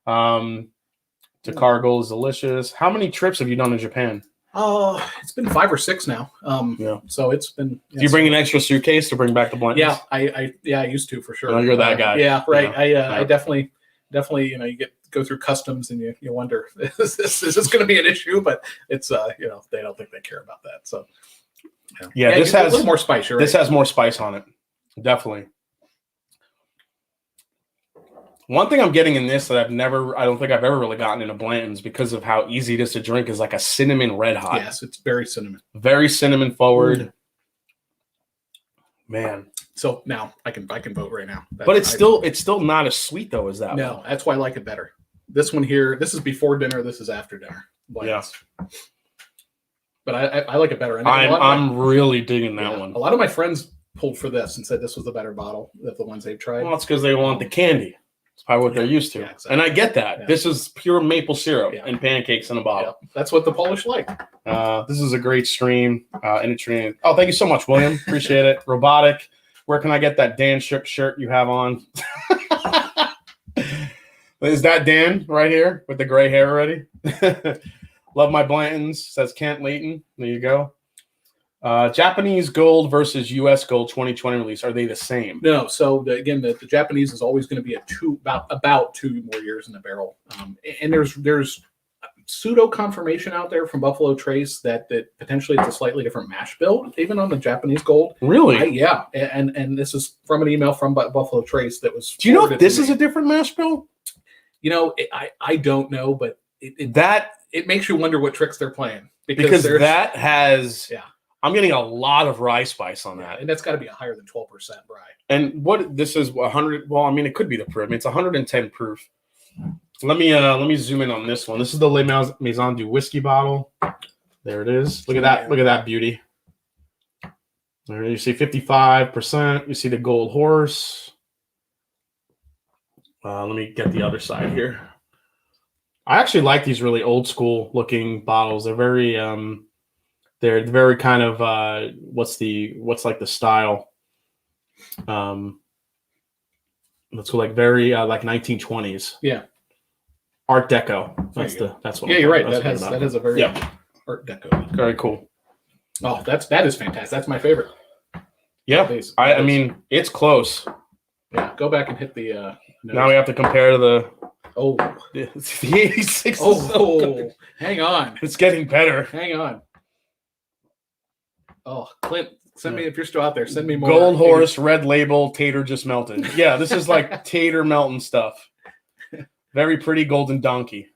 A: Takara Gold is delicious. How many trips have you done to Japan?
B: Oh, it's been 5 or 6 now. So it's been.
A: Do you bring an extra suitcase to bring back the Blanton's?
B: Yeah, I used to for sure.
A: Oh, you're that guy.
B: Yeah, right. Yeah. I definitely. You go through customs and you wonder is this going to be an issue? But it's they don't think they care about that. So
A: this has
B: a little more spice. Right?
A: This has more spice on it, definitely. One thing I'm getting in this that I don't think I've ever really gotten in a Blanton's because of how easy it is to drink is like a cinnamon red hot.
B: Yes, it's very cinnamon.
A: Very cinnamon forward. Man.
B: So now I can vote right now.
A: But it's still not as sweet though as that.
B: No,
A: one.
B: that's why I like it better. This one here, this is before dinner. This is after dinner. Blanton's.
A: Yeah.
B: But I like it better. And
A: I'm really digging that one.
B: A lot of my friends pulled for this and said this was the better bottle of the ones they've tried.
A: Well, it's because they want the candy. It's probably what they're used to.
B: Yeah, exactly.
A: And I get that.
B: Yeah.
A: This is pure maple syrup and pancakes in a bottle.
B: Yeah. That's what the Polish like.
A: This is a great stream. Oh, thank you so much, William. Appreciate it. Robotic. Where can I get that Dan Shook shirt you have on? Is that Dan right here with the gray hair already? Love my Blantons, says Kent Layton. There you go. Japanese gold versus U.S. gold 2020 release. Are they the same?
B: No. So again, the Japanese is always going to be about 2 more years in the barrel. And there's pseudo confirmation out there from Buffalo Trace that potentially it's a slightly different mash build, even on the Japanese gold.
A: Really?
B: Yeah. And this is from an email from Buffalo Trace that was.
A: Do you know if this is a different mash bill?
B: You know, I don't know, but it makes you wonder what tricks they're playing
A: because that has.
B: Yeah.
A: I'm getting a lot of rye spice on that.
B: And that's got to be a higher than 12% rye.
A: And what this is 100, well, I mean, it could be the proof. I mean, it's 110 proof. Let me zoom in on this one. This is the Maison De Whiskey bottle. There it is. Look at that. Look at that beauty. There you see 55%. You see the gold horse. Let me get the other side here. I actually like these really old school looking bottles. They're very kind of what's like the style. Let's go like very like 1920s.
B: Yeah.
A: Art Deco. That's what.
B: Yeah, you're right. That has a very Art Deco.
A: Very cool.
B: Oh, that is fantastic. That's my favorite.
A: Yeah, I mean it's close.
B: Yeah, go back and hit the.
A: Now we have to compare to the.
B: Oh,
A: the 86.
B: Oh, hang on.
A: It's getting better.
B: Hang on. Oh, Clint, send me if you're still out there. Send me more.
A: Gold horse, red label, Tater just melted. Yeah, this is like Tater melting stuff. Very pretty golden donkey.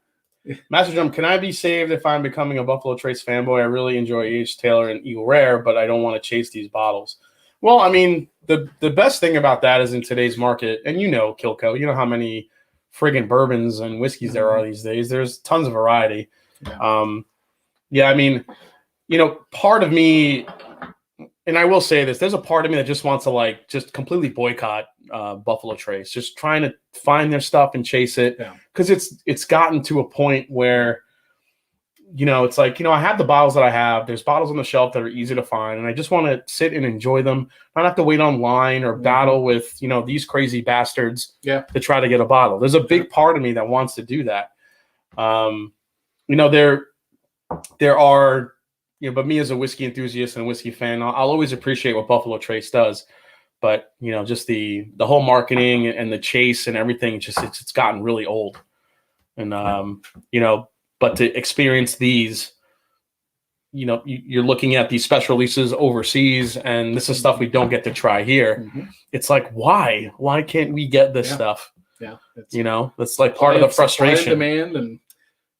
A: Master Drum, can I be saved if I'm becoming a Buffalo Trace fanboy? I really enjoy H. Taylor and Eagle Rare, but I don't want to chase these bottles. Well, I mean, the best thing about that is in today's market, and you know, Kilco, you know how many friggin' bourbons and whiskeys there are these days. There's tons of variety. Yeah, I mean, you know, part of me, and I will say this, there's a part of me that just wants to like just completely boycott Buffalo Trace, just trying to find their stuff and chase it because it's gotten to a point where, you know, it's like, you know, I have the bottles that I have. There's bottles on the shelf that are easy to find, and I just want to sit and enjoy them. Not have to wait online or battle with, you know, these crazy bastards to try to get a bottle. There's a big part of me that wants to do that. You know, there are, you know, but me as a whiskey enthusiast and a whiskey fan, I'll always appreciate what Buffalo Trace does. But, you know, just the whole marketing and the chase and everything, just it's gotten really old. And, you know, but to experience these, you know, you're looking at these special releases overseas, and this is stuff we don't get to try here. It's like, why? Why can't we get this stuff? Yeah. You know, that's like part of the frustration.
B: Demand, and,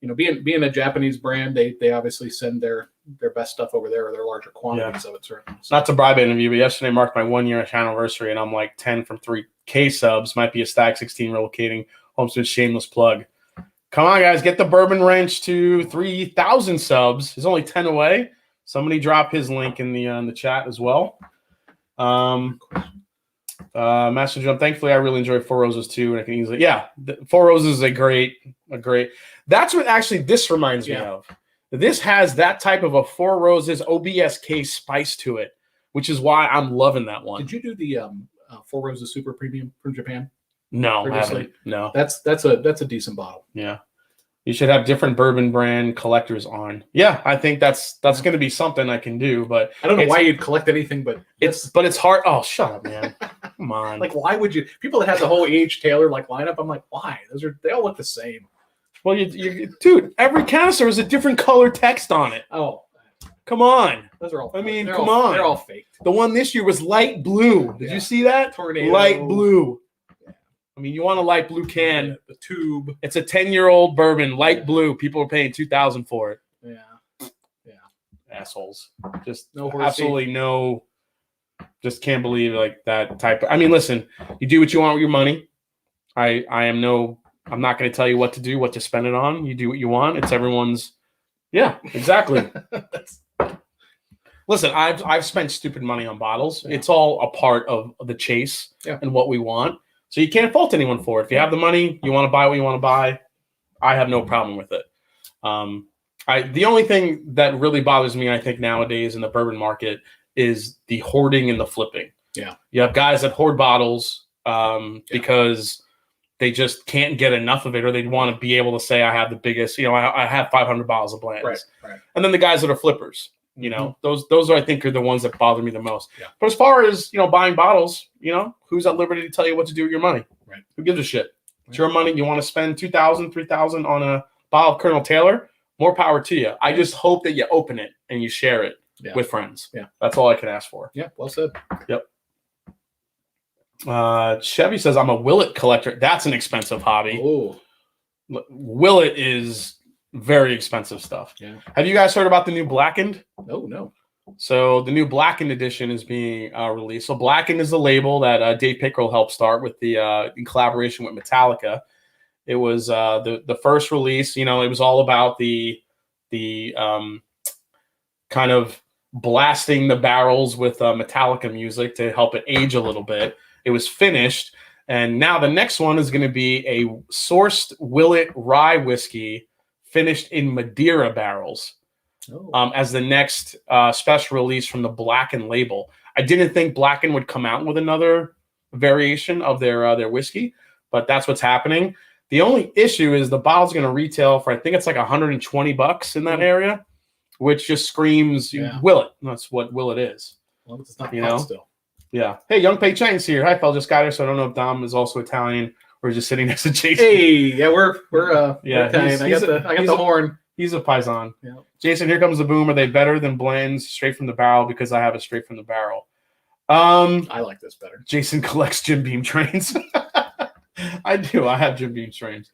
B: you know, being a Japanese brand, they obviously send their best stuff over there, or their larger quantities of it, certainly. So.
A: Not to bribe any of you, but yesterday marked my 1 year anniversary, and I'm like 10 from 3K subs. Might be a Stack 16 relocating. Homestead shameless plug. Come on, guys, get the Bourbon Wrench to 3,000 subs. He's only 10 away. Somebody drop his link in the chat as well. Master Jump. Thankfully, I really enjoy Four Roses too, and I can easily, Four Roses is a great. That's what actually this reminds me of. This has that type of a Four Roses OBSK spice to it, which is why I'm loving that one.
B: Did you do the Four Roses Super Premium from Japan?
A: No, I haven't. No.
B: That's a decent bottle.
A: Yeah. You should have different bourbon brand collectors on. Yeah, I think that's going to be something I can do, but
B: I don't know why you'd collect anything, but
A: it's hard. Oh, shut up, man. Come on.
B: Like, why would you? People that have the whole E.H. Taylor like lineup, I'm like, why? They all look the same.
A: Well, dude, every canister has a different color text on it.
B: Oh,
A: come on.
B: Those are all.
A: I mean,
B: come
A: on.
B: They're all fake.
A: The one this year was light blue. Did you see that?
B: Tornado.
A: Light blue. I mean, you want a light blue can.
B: The tube.
A: It's a 10-year-old bourbon, light blue. People are paying $2,000 for it.
B: Yeah.
A: Assholes. Just
B: No horsey.
A: absolutely no. Just can't believe like that type. I mean, listen, you do what you want with your money. I'm not going to tell you what to do, what to spend it on. You do what you want. It's everyone's. Yeah, exactly. Listen, I've spent stupid money on bottles. Yeah. It's all a part of the chase and what we want. So you can't fault anyone for it. If you have the money, you want to buy what you want to buy. I have no problem with it. The only thing that really bothers me, I think, nowadays in the bourbon market is the hoarding and the flipping. Yeah. You have guys that hoard bottles because they just can't get enough of it, or they want to be able to say, I have the biggest, I have 500 bottles of Blanton's. Right. And then the guys that are flippers, those I think are the ones that bother me the most. Yeah. But as far as, buying bottles, who's at liberty to tell you what to do with your money? Right. Who gives a shit? It's your money. You want to spend $2,000, $3,000 on a bottle of Colonel Taylor? More power to you. I just hope that you open it and you share it with friends. Yeah. That's all I can ask for.
B: Yeah. Well said.
A: Yep. Chevy says, I'm a Willet collector. That's an expensive hobby.
B: Oh,
A: Willet is very expensive stuff. Yeah. Have you guys heard about the new Blackened?
B: No.
A: So the new Blackened edition is being released. So Blackened is the label that Dave Pickrell helped start with in collaboration with Metallica. It was the first release. It was all about the kind of blasting the barrels with Metallica music to help it age a little bit. It was finished, and now the next one is going to be a sourced Willet rye whiskey finished in Madeira barrels as the next special release from the Blackened label. I didn't think Blackened would come out with another variation of their whiskey, but that's what's happening. The only issue is the bottle's going to retail for, I think it's like $120 in that area, which just screams Willet. That's what Willet is.
B: Well, it's not hot still.
A: Yeah. Hey, Young Pei Chang's here. Hi, Phil. Just got here, so I don't know if Dom is also Italian or just sitting next to Jason.
B: Hey, yeah, we're Italian. I got the horn.
A: He's a paisan. Yeah. Jason, here comes the boom. Are they better than blends straight from the barrel? Because I have it straight from the barrel.
B: I like this better.
A: Jason collects Jim Beam trains. I do. I have Jim Beam trains.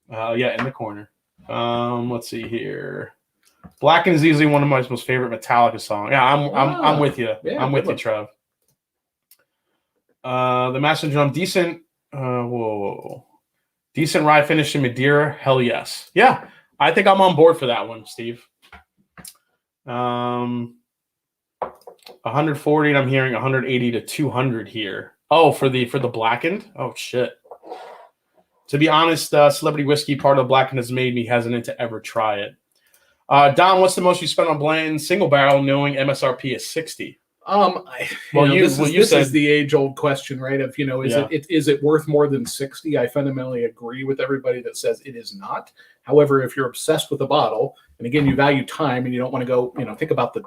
A: In the corner. Let's see here. Blackened is easily one of my most favorite Metallica songs. Yeah, I'm with you. Yeah, I'm with you, Trev. The Master Drum, decent. Decent rye finish in Madeira. Hell yes. Yeah, I think I'm on board for that one, Steve. 140, and I'm hearing 180 to 200 here. Oh, for the Blackened? Oh shit. To be honest, Celebrity Whiskey, part of Blackened, has made me hesitant to ever try it. Don, what's the most you spent on Blanton single barrel, knowing MSRP is 60?
B: This is the age-old question, right? Of is it worth more than 60? I fundamentally agree with everybody that says it is not. However, if you're obsessed with a bottle, and again, you value time, and you don't want to go, think about the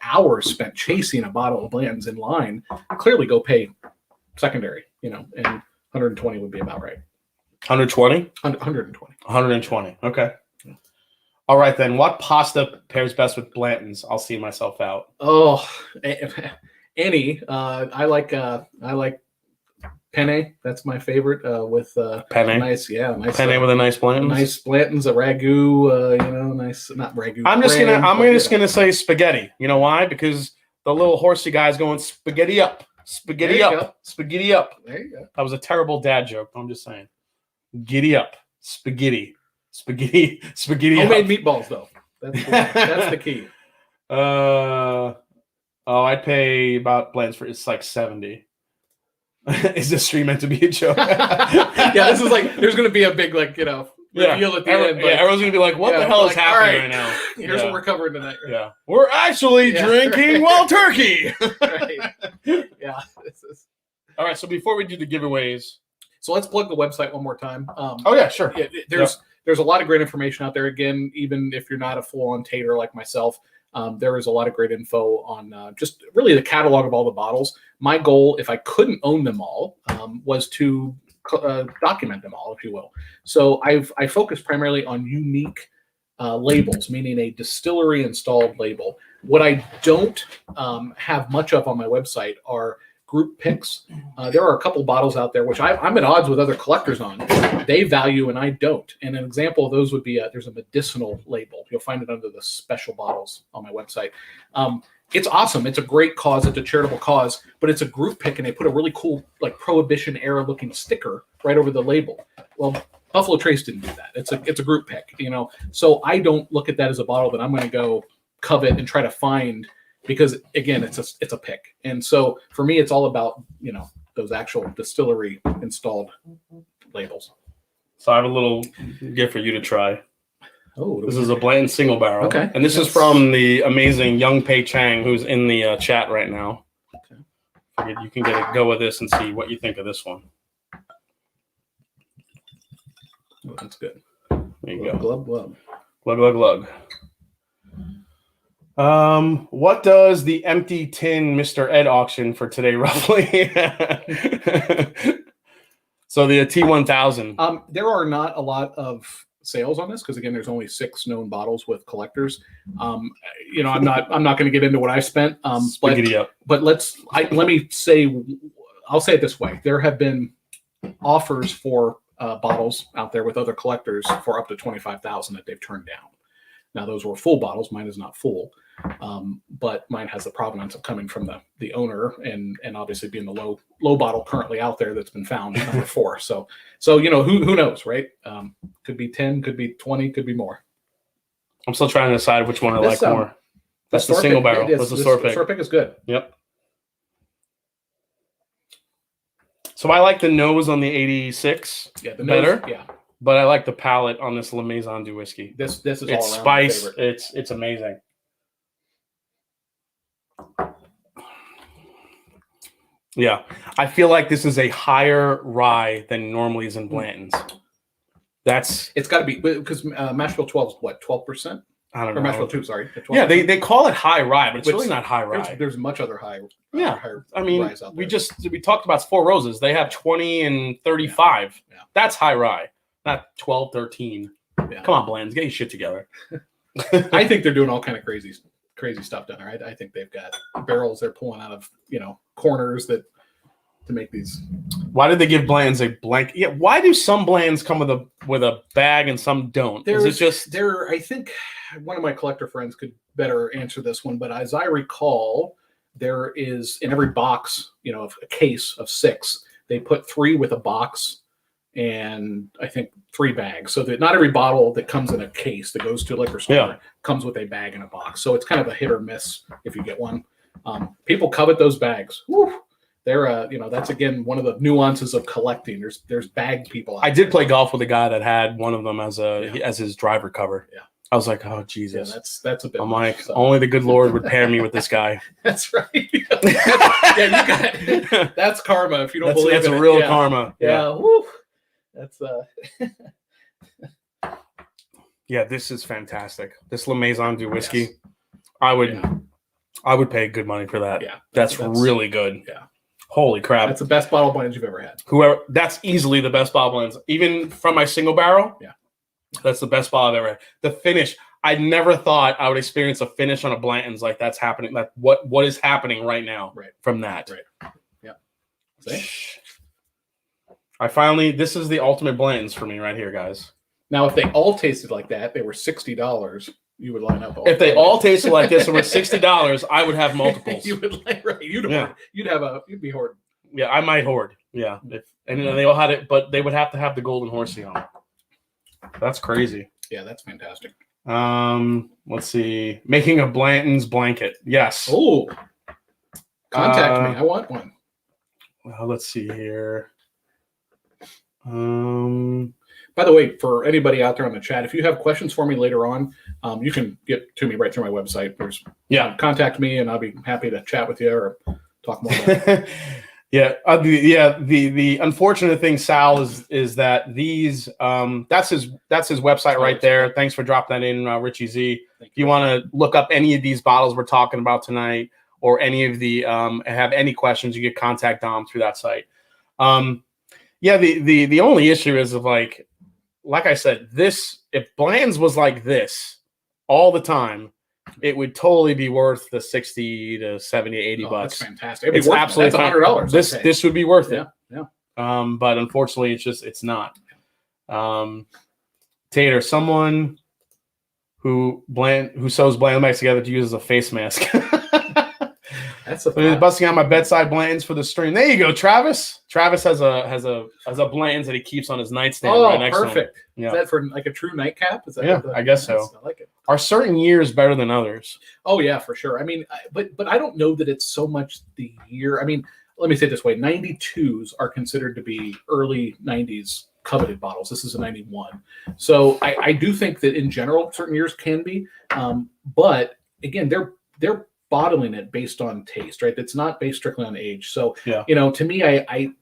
B: hours spent chasing a bottle of Blanton's in line, clearly go pay secondary, and 120 would be about right.
A: 120?
B: 120.
A: 120. Okay. All right, then. What pasta pairs best with Blanton's? I'll see myself out.
B: Oh, any. I like penne. That's my favorite. With
A: penne.
B: Nice
A: penne with a nice Blanton's.
B: Nice Blanton's, a ragu. Nice, not ragu.
A: I'm just gonna say spaghetti. You know why? Because the little horsey guy's going spaghetti up, spaghetti up, spaghetti up.
B: There you go.
A: That was a terrible dad joke. I'm just saying. Giddy up, spaghetti. Spaghetti.
B: Homemade meatballs, though. That's the key.
A: I'd pay about blends for it's like 70. Is this stream meant to be a joke?
B: Yeah, this is like there's gonna be a big reveal at the end. But,
A: everyone's gonna be like, "What the hell is happening right now?"
B: Here's what we're covering tonight. Right?
A: Yeah, we're actually drinking Wild Turkey.
B: Right. Yeah.
A: All right. So before we do the giveaways,
B: so let's plug the website one more time.
A: Sure.
B: Yeah, there's a lot of great information out there. Again, even if you're not a full-on Tater like myself, there is a lot of great info on just really the catalog of all the bottles. My goal, if I couldn't own them all, was to document them all, if you will. So I focus primarily on unique labels, meaning a distillery installed label. What I don't have much of on my website are group picks. There are a couple bottles out there which I'm at odds with other collectors on. They value and I don't. And an example of those would be there's a medicinal label. You'll find it under the special bottles on my website. It's awesome. It's a great cause. It's a charitable cause, but it's a group pick, and they put a really cool, like, Prohibition era looking sticker right over the label. Well, Buffalo Trace didn't do that. It's a group pick, you know. So I don't look at that as a bottle that I'm going to go covet and try to find, because again, it's a pick. And so for me, it's all about, you know, those actual distillery installed labels.
A: So I have a little gift for you to try.
B: Oh,
A: this is a Blanton single barrel.
B: Okay.
A: And this is from the amazing Young Pei Chang, who's in the chat right now. Okay. You can get a go with this and see what you think of this one.
B: Oh, that's good.
A: There you go.
B: Glug, glug.
A: Glug, glug, glug. What does the empty tin Mr. Ed auction for today roughly? So the T1000.
B: There are not a lot of sales on this because, again, there's only 6 known bottles with collectors. You know, I'm not going to get into what I spent. But let me say, I'll say it this way: there have been offers for bottles out there with other collectors for up to $25,000 that they've turned down. Now, those were full bottles. Mine is not full, but mine has the provenance of coming from the owner, and obviously being the low bottle currently out there that's been found at number 4. So you know, who knows, right? Could be 10, could be 20, could be more.
A: I'm still trying to decide which one I like more. That's the single barrel. That's the store pick.
B: Store pick is good.
A: Yep. So I like the nose on the 86 better.
B: Yeah.
A: But I like the palate on this Maison De Whiskey.
B: This is all
A: it's
B: around
A: spice.
B: my favorite.
A: It's amazing. Yeah, I feel like this is a higher rye than normally is in Blanton's. It's
B: got to be, because Mash Bill 12 is what, 12%?
A: I don't know.
B: Or Mash Bill 2, sorry.
A: Yeah, they call it high rye, but it's really not high rye.
B: There's much other high.
A: I mean, we talked about Four Roses. They have 20 and 35. Yeah. That's high rye, not 12, 13. Yeah. Come on, Blanton's, get your shit together.
B: I think they're doing all kind of crazy stuff down there. I think they've got barrels they're pulling out of, you know, corners to make these.
A: Why did they give Blanton's a blank? Yeah, why do some Blanton's come with a bag and some don't? Is it just
B: I think one of my collector friends could better answer this one, but as I recall, there is in every box, you know, a case of 6. They put 3 with a box, and I think 3 bags. So that not every bottle that comes in a case that goes to a liquor store comes with a bag and a box. So it's kind of a hit or miss if you get one. People covet those bags. Woo! They're you know, that's again one of the nuances of collecting. There's bag people.
A: I did play golf with a guy that had one of them as his driver cover.
B: Yeah.
A: I was like, oh Jesus.
B: Yeah, that's a bit.
A: I'm like, only the good Lord would pair me with this guy.
B: That's right. That's karma. If you don't believe
A: that's
B: in
A: a real
B: it.
A: karma.
B: Yeah. Woo. That's
A: Yeah, this is fantastic. This Maison De Whiskey, I would pay good money for that.
B: Yeah,
A: that's really good.
B: Yeah.
A: Holy crap.
B: That's the best bottle blends you've ever had.
A: That's easily the best bottle blends. Even from my single barrel.
B: Yeah.
A: That's the best bottle I've ever had. The finish, I never thought I would experience a finish on a Blanton's like that's happening. Like what is happening right now from that.
B: Right. Yeah. See?
A: This is the ultimate Blanton's for me right here, guys.
B: Now, if they all tasted like that, they were $60. You would line up.
A: If they all tasted like this and were $60, I would have multiples.
B: You would You'd be hoarding.
A: Yeah, I might hoard. Yeah, and they all had it, but they would have to have the golden horsey on it. That's crazy.
B: Yeah, that's fantastic.
A: Let's see. Making a Blanton's blanket. Yes.
B: Oh, contact me. I want one.
A: Well, let's see here.
B: By the way, for anybody out there on the chat, if you have questions for me later on, you can get to me right through my website. Contact me, and I'll be happy to chat with you or talk more about it.
A: The unfortunate thing, Sal, is that these that's his website right there. Thanks for dropping that in, Richie Z. If you want to look up any of these bottles we're talking about tonight, or any of the have any questions, you can contact Dom through that site. The only issue is of like I said, if Bland's was like this all the time, it would totally be worth the 60 to 70, 80 bucks.
B: That's fantastic.
A: It's absolutely
B: that's $100.
A: This would be worth it.
B: Yeah.
A: But unfortunately, it's not. Tater, someone who sews Blanton bags together to use as a face mask.
B: That's
A: busting out my bedside Blantons for the stream. There you go, Travis. Travis has a Blantons that he keeps on his nightstand.
B: Oh,
A: right next
B: perfect.
A: To him. Yeah.
B: Is that for like a true nightcap? Is that
A: yeah, I guess so.
B: I like it.
A: Are certain years better than others?
B: Oh yeah, for sure. I mean, but I don't know that it's so much the year. I mean, let me say it this way: 92s are considered to be early 90s coveted bottles. This is a 91, so I do think that in general certain years can be, but again, they're bottling it based on taste, right? It's not based strictly on age. So
A: yeah,
B: to me, I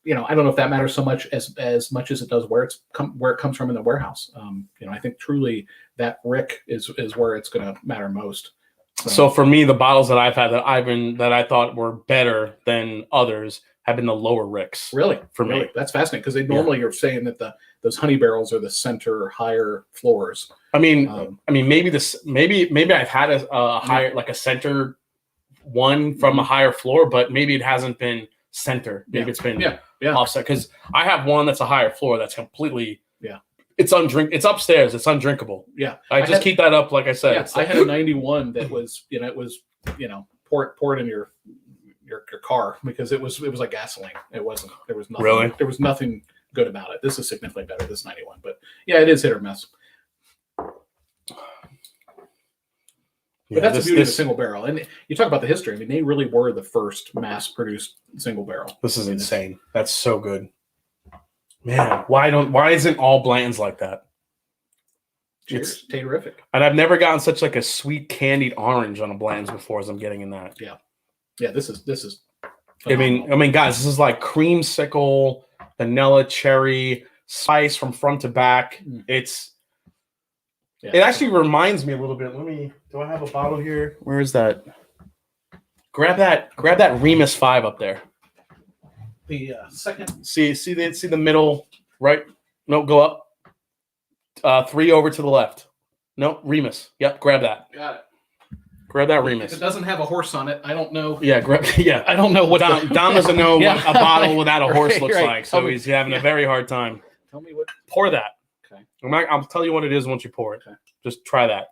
B: don't know if that matters so much as much as it does where it comes from in the warehouse. I think truly that rick is where it's going to matter most.
A: So for me, the bottles that I've had that I thought were better than others have been the lower ricks.
B: Really,
A: for me,
B: that's fascinating because they normally are saying that those honey barrels are the center higher floors.
A: I mean, maybe I've had a higher, like a center one from a higher floor, but maybe it hasn't been center. Maybe it's been offset, because I have one that's a higher floor that's completely it's upstairs. It's undrinkable.
B: Yeah,
A: I just keep that up. Like I said,
B: I had a 91 that was pour it in your car because it was like gasoline. It wasn't. There was nothing.
A: Really?
B: There was nothing good about it. This is significantly better. This 91, but yeah, it is hit or miss. But that's the beauty of a single barrel. And you talk about the history. I mean, they really were the first mass-produced single barrel.
A: This is insane. That's so good. Man, why isn't all Blantons like that?
B: It's Taterific.
A: And I've never gotten such like a sweet candied orange on a Blantons before as I'm getting in that.
B: Yeah. Yeah, this is
A: phenomenal. I mean, guys, this is like creamsicle, vanilla, cherry, spice from front to back. It actually reminds me a little bit. Do I have a bottle here? Where is that? Grab that Remus 5 up there.
B: The second.
A: See the middle, right? No, go up. 3 over to the left. No, Remus. Yep, grab that.
B: Got it.
A: Grab that Remus.
B: If it doesn't have a horse on it, I don't know.
A: Yeah,
B: I don't know what
A: Dom doesn't know what a bottle without a horse looks like, so he's having a very hard time.
B: Tell me what.
A: Pour that.
B: Okay.
A: I'll tell you what it is once you pour it.
B: Okay.
A: Just try that.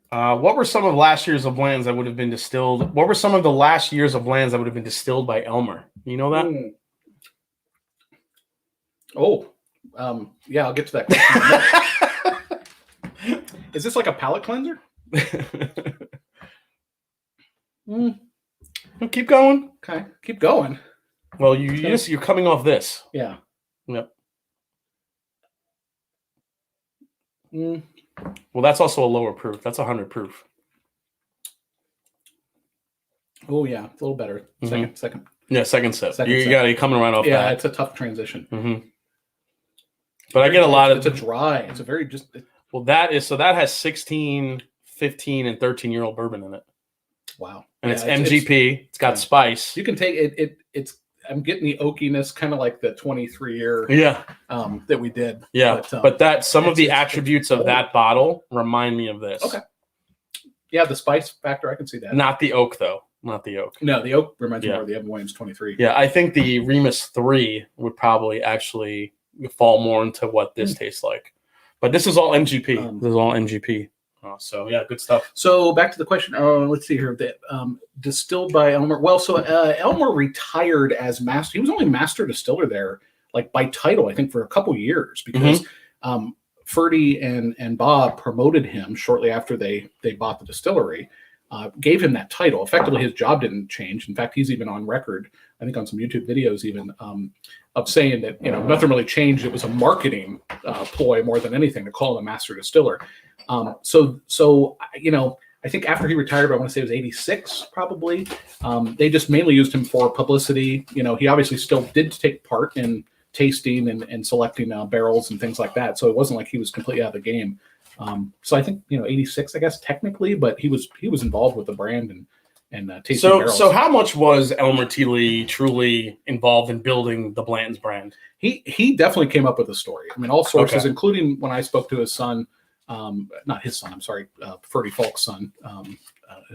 A: What were some of last year's of Blanton's that would have been distilled? What were some of the last years of Blanton's that would have been distilled by Elmer? You know that?
B: Oh, yeah, I'll get to that question. Is this like a palate cleanser?
A: Keep going.
B: Okay, keep going.
A: Well, you're coming off this.
B: Yeah.
A: Yep. Well, that's also a lower proof. That's 100 proof.
B: Oh yeah, it's a little better. Second.
A: Yeah, second sip. You're coming right off.
B: Yeah,
A: that.
B: It's a tough transition.
A: But I get a lot of.
B: It's a dry. It's a very just.
A: Well, that has 16, 15, and 13-year-old bourbon in it.
B: Wow.
A: And it's MGP. It's got spice.
B: You can take it. It's. I'm getting the oakiness, kind of like the 23-year.
A: Yeah.
B: That we did.
A: Yeah. But some of the attributes of that bottle remind me of this.
B: Okay. Yeah, the spice factor, I can see that.
A: Not the oak though. Not the oak.
B: No, the oak reminds me more of the Evan Williams 23.
A: Yeah, I think the Remus 3 would probably actually fall more into what this tastes like. But this is all MGP. This is all MGP. So, yeah, good stuff.
B: So, back to the question. Let's see here. Distilled by Elmer. Well, so Elmer retired as master. He was only master distiller there, like by title, I think, for a couple years because Ferdy and Bob promoted him shortly after they bought the distillery. Gave him that title. Effectively, his job didn't change. In fact, he's even on record, I think on some YouTube videos even, of saying that, nothing really changed. It was a marketing ploy more than anything to call him a master distiller. So I think after he retired, I want to say it was 86 probably, they just mainly used him for publicity. He obviously still did take part in tasting and selecting barrels and things like that. So it wasn't like he was completely out of the game. So I think 86, I guess technically, but he was involved with the brand and and tasting barrels.
A: So how much was Elmer T. Lee truly involved in building the Blanton's brand?
B: He definitely came up with a story. I mean, all sources, including when I spoke to his son, not his son, I'm sorry, Ferdy Falk's son.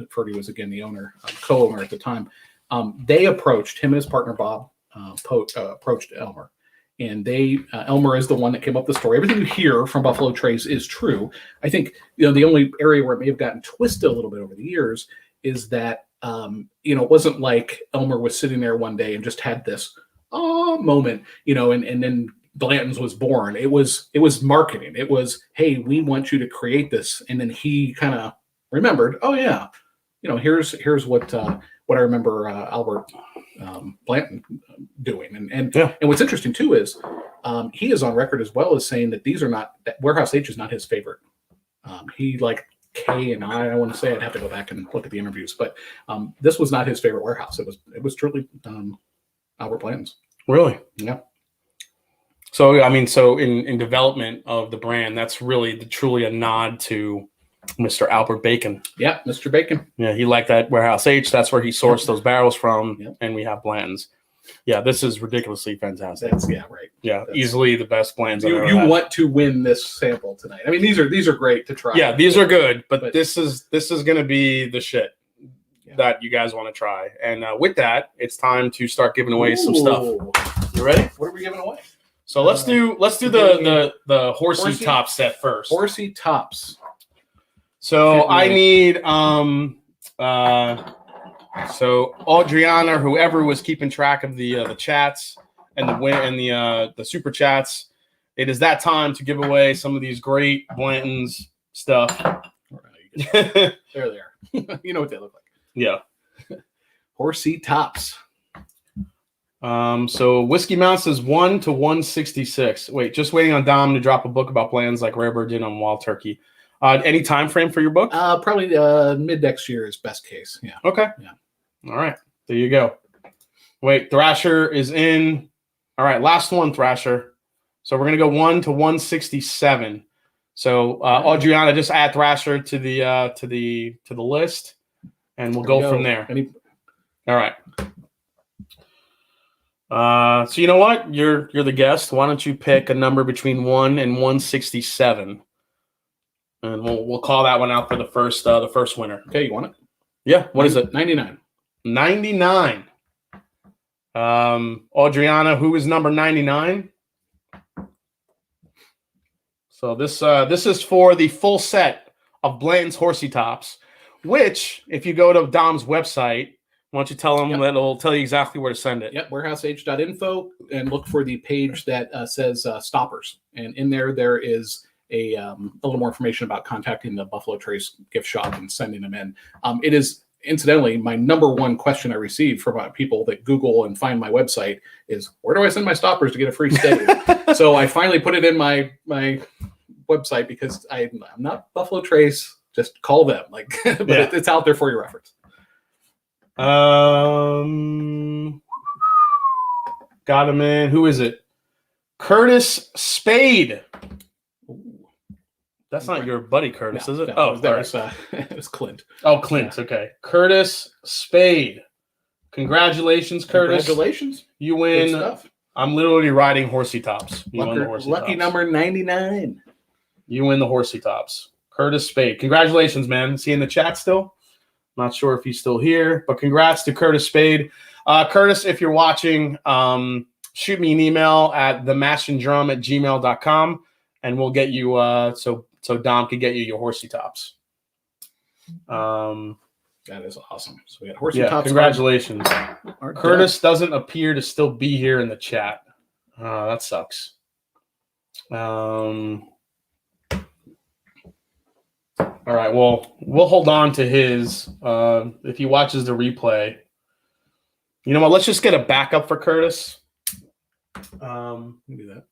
B: Ferdy was, again, the owner, co-owner at the time. They approached him and his partner, Bob, approached Elmer. And Elmer is the one that came up with the story. Everything you hear from Buffalo Trace is true. I think, the only area where it may have gotten twisted a little bit over the years is that, it wasn't like Elmer was sitting there one day and just had this moment, and then Blanton's was born. It was marketing. It was, hey, we want you to create this. And then he kind of remembered, oh yeah, here's what I remember Albert Blanton doing. And what's interesting too is he is on record as well as saying that that Warehouse H is not his favorite. He like K and I want to say, I'd have to go back and look at the interviews, but this was not his favorite warehouse. It was truly Albert Blanton's.
A: Really?
B: Yeah.
A: So, I mean, so in development of the brand, that's really truly a nod to Mr. Albert Bacon.
B: Yeah, Mr. Bacon.
A: Yeah, he liked that Warehouse H. That's where he sourced those barrels from, and we have Blanton's. Yeah, this is ridiculously fantastic.
B: Right.
A: Yeah, easily the best blends.
B: You want to win this sample tonight. I mean, these are great to try.
A: Yeah, these are good, but this is going to be the shit that you guys want to try. And with that, it's time to start giving away some stuff. You ready?
B: What are we giving away?
A: So let's do the horsey top set first.
B: Horsey tops.
A: So I need so Adriana, whoever was keeping track of the chats and the super chats, it is that time to give away some of these great Blanton's stuff.
B: There they are. You know what they look like.
A: Yeah.
B: Horsey tops.
A: So Whiskey Mounts is 1 to 166. Wait, just waiting on Dom to drop a book about Blanton's like Rarebird did on Wild Turkey. Any time frame for your book?
B: Probably mid next year is best case. Yeah.
A: Okay.
B: Yeah.
A: All right. There you go. Wait, Thrasher is in. All right, last one, Thrasher. So we're gonna go 1 to 167. So Adriana, just add Thrasher to the list, and we'll go from there. All right. So you know what? You're the guest. Why don't you pick a number between 1 and 167? And we'll call that one out for the first winner.
B: Okay, you want it?
A: Yeah. What is it?
B: 99.
A: 99. Adriana, who is number 99? So this is for the full set of Blanton's Horsey Tops, which, if you go to Dom's website, why don't you tell them that it'll tell you exactly where to send it?
B: Yep, warehouseh.info, and look for the page that says stoppers. And in there is a little more information about contacting the Buffalo Trace gift shop and sending them in. It is, incidentally, my number one question I receive from people that Google and find my website is, where do I send my stoppers to get a free stay? So I finally put it in my website because I'm not Buffalo Trace. Just call them. It's out there for your reference.
A: Got him in. Who is it? Curtis Spade. That's not your buddy Curtis, is it?
B: No, it was Clint.
A: Oh, Clint. Yeah. Okay. Curtis Spade. Congratulations, Curtis.
B: Congratulations.
A: You win. I'm literally riding Horsey Tops. You won the Horsey
B: Lucky
A: Tops.
B: Number 99.
A: You win the Horsey Tops. Curtis Spade. Congratulations, man. Is he in the chat still? Not sure if he's still here, but congrats to Curtis Spade. Curtis, if you're watching, shoot me an email at themashanddrum@gmail.com, and we'll get you so Dom can get you your Horsey Tops.
B: That is awesome. So we got Horsey Tops.
A: Congratulations. Curtis doesn't appear to still be here in the chat. That sucks. All right, well, we'll hold on to his if he watches the replay. You know what? Let's just get a backup for Curtis.
B: Do that.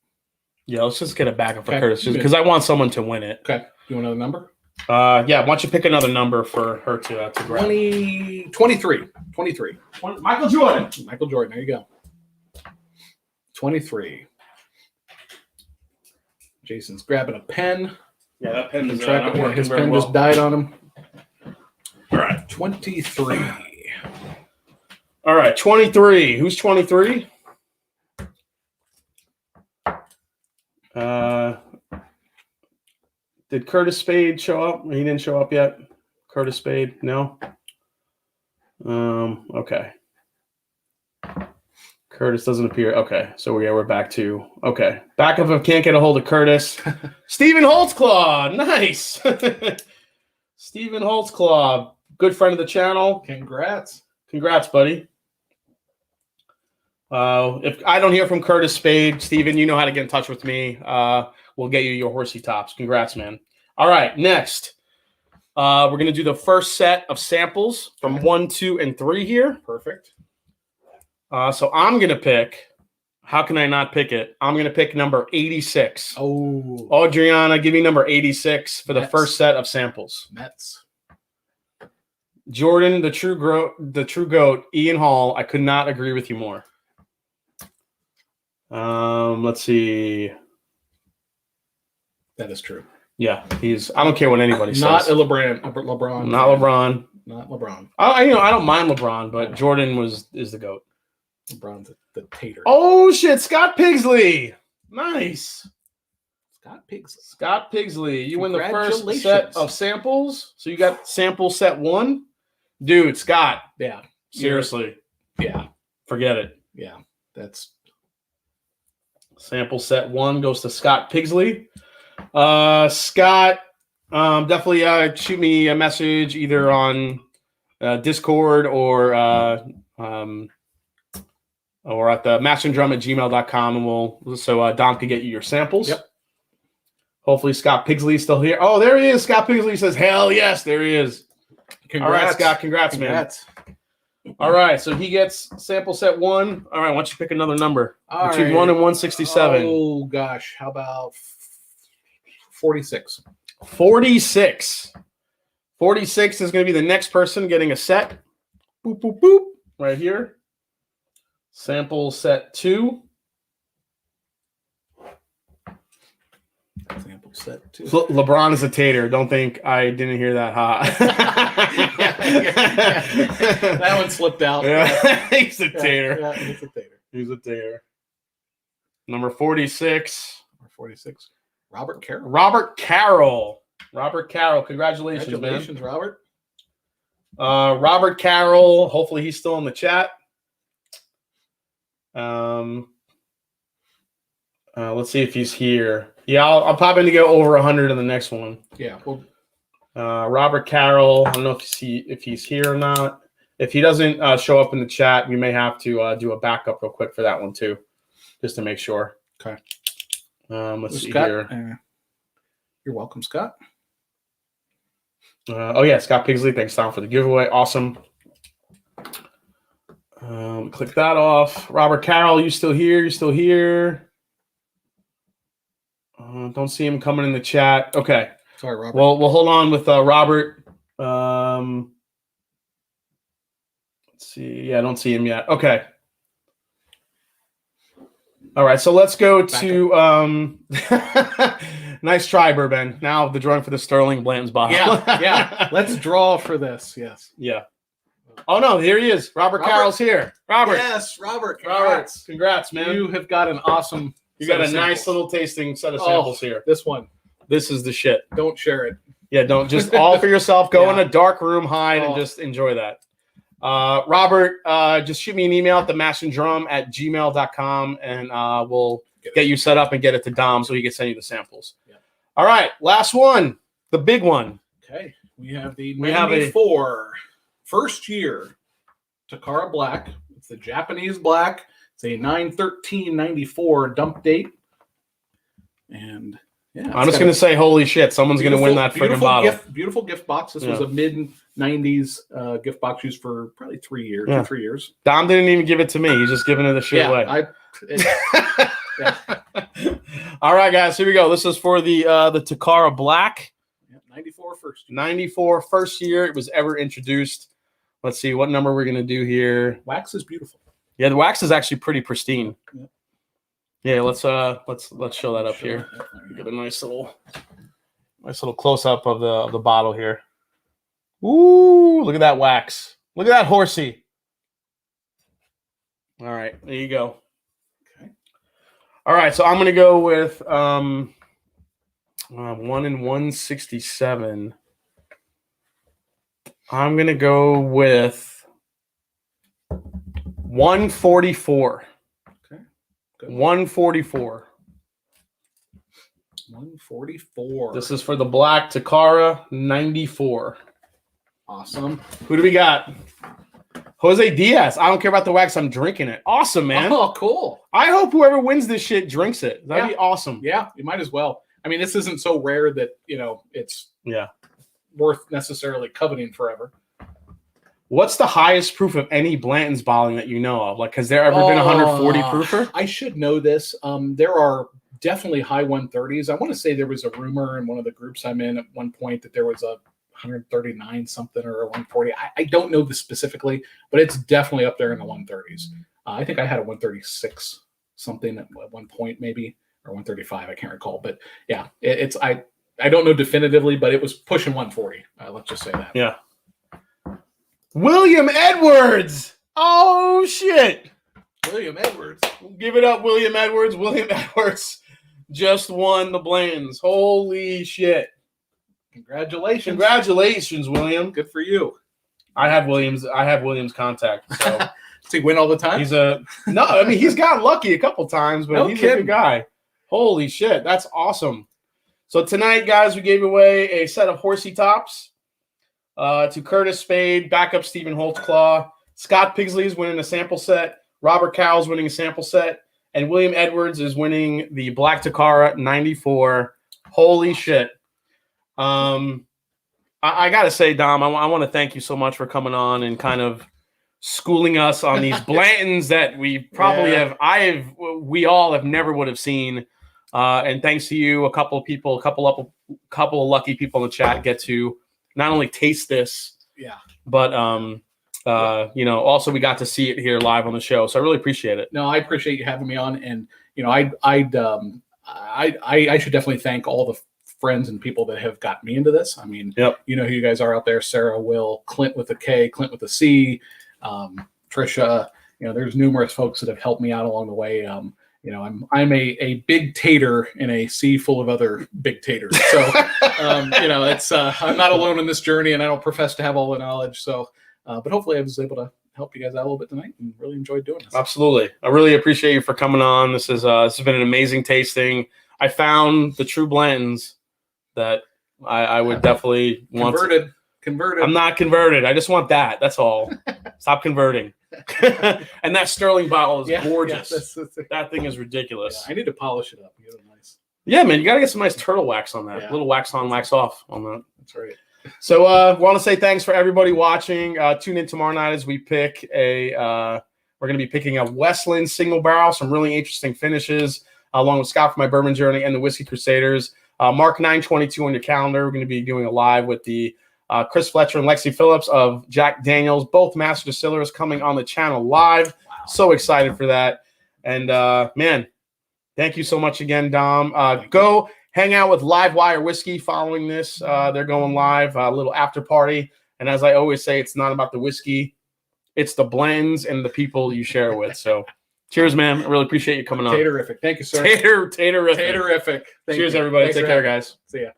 A: Yeah, let's just get a backup for Curtis because I want someone to win it.
B: Okay. You want another number?
A: Yeah, why don't you pick another number for her to grab?
B: 23.
A: Michael Jordan.
B: Michael Jordan, there you go. 23. Jason's grabbing a pen.
A: Yeah, that pen is
B: his pen just died on him.
A: All right.
B: 23.
A: All right, 23. Who's 23? Did Curtis Spade show up? He didn't show up yet. Curtis Spade, no. Okay. Curtis doesn't appear. Okay, so we're back to back if I can't get a hold of Curtis. Stephen Holtzclaw, nice. Stephen Holtzclaw, good friend of the channel.
B: Congrats,
A: buddy. If I don't hear from Curtis Spade, Stephen, you know how to get in touch with me. We'll get you your horsey tops. Congrats, man. All right, next. We're going to do the first set of samples from 1, 2, and 3 here.
B: Perfect.
A: So I'm going to pick, how can I not pick it? I'm going to pick number 86.
B: Oh.
A: Adriana, give me number 86 for the first set of samples.
B: Mets.
A: Jordan, the true goat, Ian Hall, I could not agree with you more. Let's see.
B: That is true.
A: Yeah, I don't care what anybody
B: Not
A: says.
B: LeBron.
A: Not LeBron.
B: Not LeBron.
A: I don't mind LeBron, but Jordan is the GOAT.
B: LeBron's the Tater.
A: Oh shit, Scott Pigsley. Nice.
B: Scott
A: Pigsley. You win the first set of samples. So you got sample set 1. Dude, Scott.
B: Yeah.
A: Seriously.
B: Yeah.
A: Forget it.
B: Yeah. That's
A: sample set 1 goes to Scott Pigsley. Scott, definitely shoot me a message either on Discord or at the themashanddrum@gmail.com, and Dom can get you your samples.
B: Yep.
A: Hopefully Scott Pigsley is still here. Oh, there he is. Scott Pigsley says, hell yes, there he is.
B: Congrats.
A: All right, Scott, congrats, man. All right, so he gets sample set 1. All right, why don't you pick another number? Between 1 and 167.
B: Oh, gosh. How about 46?
A: 46. 46 is going to be the next person getting a set. Boop, boop, boop. Right here. Sample set 2.
B: Sample set 2.
A: LeBron is a tater. Don't think I didn't hear that.
B: That one slipped out.
A: Yeah. He's a tater.
B: Yeah, he's a tater.
A: He's a tater. Number 46.
B: Number 46. Robert Carroll.
A: Robert Carroll. Congratulations,
B: man. Robert.
A: Robert Carroll. Hopefully he's still in the chat. Let's see if he's here. Yeah, I'll probably go over 100 in the next one.
B: Yeah. Well,
A: Robert Carroll. I don't know if he's here or not. If he doesn't show up in the chat, we may have to do a backup real quick for that one too, just to make sure.
B: Okay.
A: Let's see
B: Scott,
A: here.
B: You're welcome, Scott.
A: Scott Pigsley. Thanks, Tom, for the giveaway. Awesome. Click that off. Robert Carroll, you still here? Don't see him coming in the chat. Okay.
B: Sorry, Robert.
A: Well, we'll hold on with Robert. Let's see. Yeah, I don't see him yet. Okay. All right, so let's go to nice try, Burben. Now the drawing for the Sterling Blanton's bottle.
B: Yeah. Let's draw for this. Yes.
A: Yeah. Oh no, here he is. Robert Carroll's here. Robert.
B: Yes, Robert. Congrats.
A: Congrats, man.
B: You have got an awesome.
A: You got a nice little tasting set of samples here.
B: This one.
A: This is the shit.
B: Don't share it.
A: Yeah, don't just all for yourself. Go in a dark room, hide, and just enjoy that. Robert, just shoot me an email at themashanddrum@gmail.com, and we'll get you set up and get it to Dom so he can send you the samples. Yeah. All right, last one, the big one.
B: Okay, we have the 94 first year Takara Black. It's the Japanese black. It's a 9/13/94 dump date. And yeah,
A: I'm just gonna say, holy shit, someone's gonna win that freaking bottle.
B: Beautiful gift box. This was a mid-90s gift box used for probably 3 years, 2-3 years.
A: Dom didn't even give it to me. He's just giving it the shit away. All right, guys, here we go. This is for the Takara Black.
B: 94 first year.
A: 94 first year it was ever introduced. Let's see what number we're gonna do here.
B: Wax is beautiful.
A: Yeah, the wax is actually pretty pristine. Yeah, let's show that up here. Get a nice little close up of the bottle here. Ooh, look at that wax. Look at that horsey. All right, there you go.
B: Okay.
A: All right, so I'm going to go with 1 in 167. I'm going to go with 144.
B: Okay. Good.
A: 144.
B: 144.
A: This is for the black Takara 94.
B: Awesome.
A: Who do we got? Jose Diaz. I don't care about the wax. I'm drinking it. Awesome, man.
B: Oh, cool.
A: I hope whoever wins this shit drinks it. That'd be awesome.
B: Yeah, you might as well. I mean, this isn't so rare that, it's worth necessarily coveting forever.
A: What's the highest proof of any Blanton's bottling that you know of? Like, has there ever been 140 proofer?
B: I should know this. There are definitely high 130s. I want to say there was a rumor in one of the groups I'm in at one point that there was a 139 something or a 140. I don't know this specifically, but it's definitely up there in the 130s. I think I had a 136 something at one point, maybe, or 135. I can't recall, but yeah, I don't know definitively, but it was pushing 140. Let's just say that.
A: Yeah. William Edwards. Oh shit.
B: William Edwards.
A: Give it up, William Edwards. William Edwards just won the Blantons. Holy shit.
B: Congratulations.
A: Congratulations, William.
B: Good for you.
A: I have Williams contact. So
B: does he win all the time?
A: He's gotten lucky a couple times, but he's a good guy. Holy shit, that's awesome. So tonight, guys, we gave away a set of horsey tops to Curtis Spade, backup Stephen Holtzclaw. Scott Pigsley's winning a sample set. Robert Cowell's winning a sample set. And William Edwards is winning the Black Takara 94. Holy shit. I got to say, Dom, I want to thank you so much for coming on and kind of schooling us on these Blantons that we probably we all have never would have seen. And thanks to you, a couple of lucky people in the chat get to not only taste this, but also we got to see it here live on the show. So I really appreciate it.
B: No, I appreciate you having me on, and I should definitely thank all the friends and people that have got me into this. I mean, you know who you guys are out there: Sarah, Will, Clint with a K, Clint with a C, Trisha. There's numerous folks that have helped me out along the way. I'm a big tater in a sea full of other big taters. So, it's I'm not alone in this journey, and I don't profess to have all the knowledge. So, but hopefully I was able to help you guys out a little bit tonight and really enjoyed doing this. Absolutely. I really appreciate you for coming on. This has been an amazing tasting. I found the true Blantons that I would definitely want. Converted. I'm not converted. I just want that. That's all. Stop converting. And that Sterling bottle is gorgeous. That thing is ridiculous. I need to polish it up. Get it nice. Yeah, man, you got to get some nice turtle wax on that. A little wax on, wax off on that. That's right. So want to say thanks for everybody watching. Tune in tomorrow night as we pick we're going to be picking a Westland single barrel, some really interesting finishes, along with Scott from My Bourbon Journey and the Whiskey Crusaders. Mark 9/22 on your calendar. We're going to be doing a live with the Chris Fletcher and Lexi Phillips of Jack Daniels, both master distillers, coming on the channel live. Wow. So excited for that. And man, thank you so much again, Dom. Go hang out with Livewire Whiskey following this. They're going live, a little after party. And as I always say, it's not about the whiskey. It's the blends and the people you share it with. So cheers, man. I really appreciate you coming on. Taterific. Thank you, sir. Taterific. Cheers, everybody. Thanks. Take care, guys. See ya.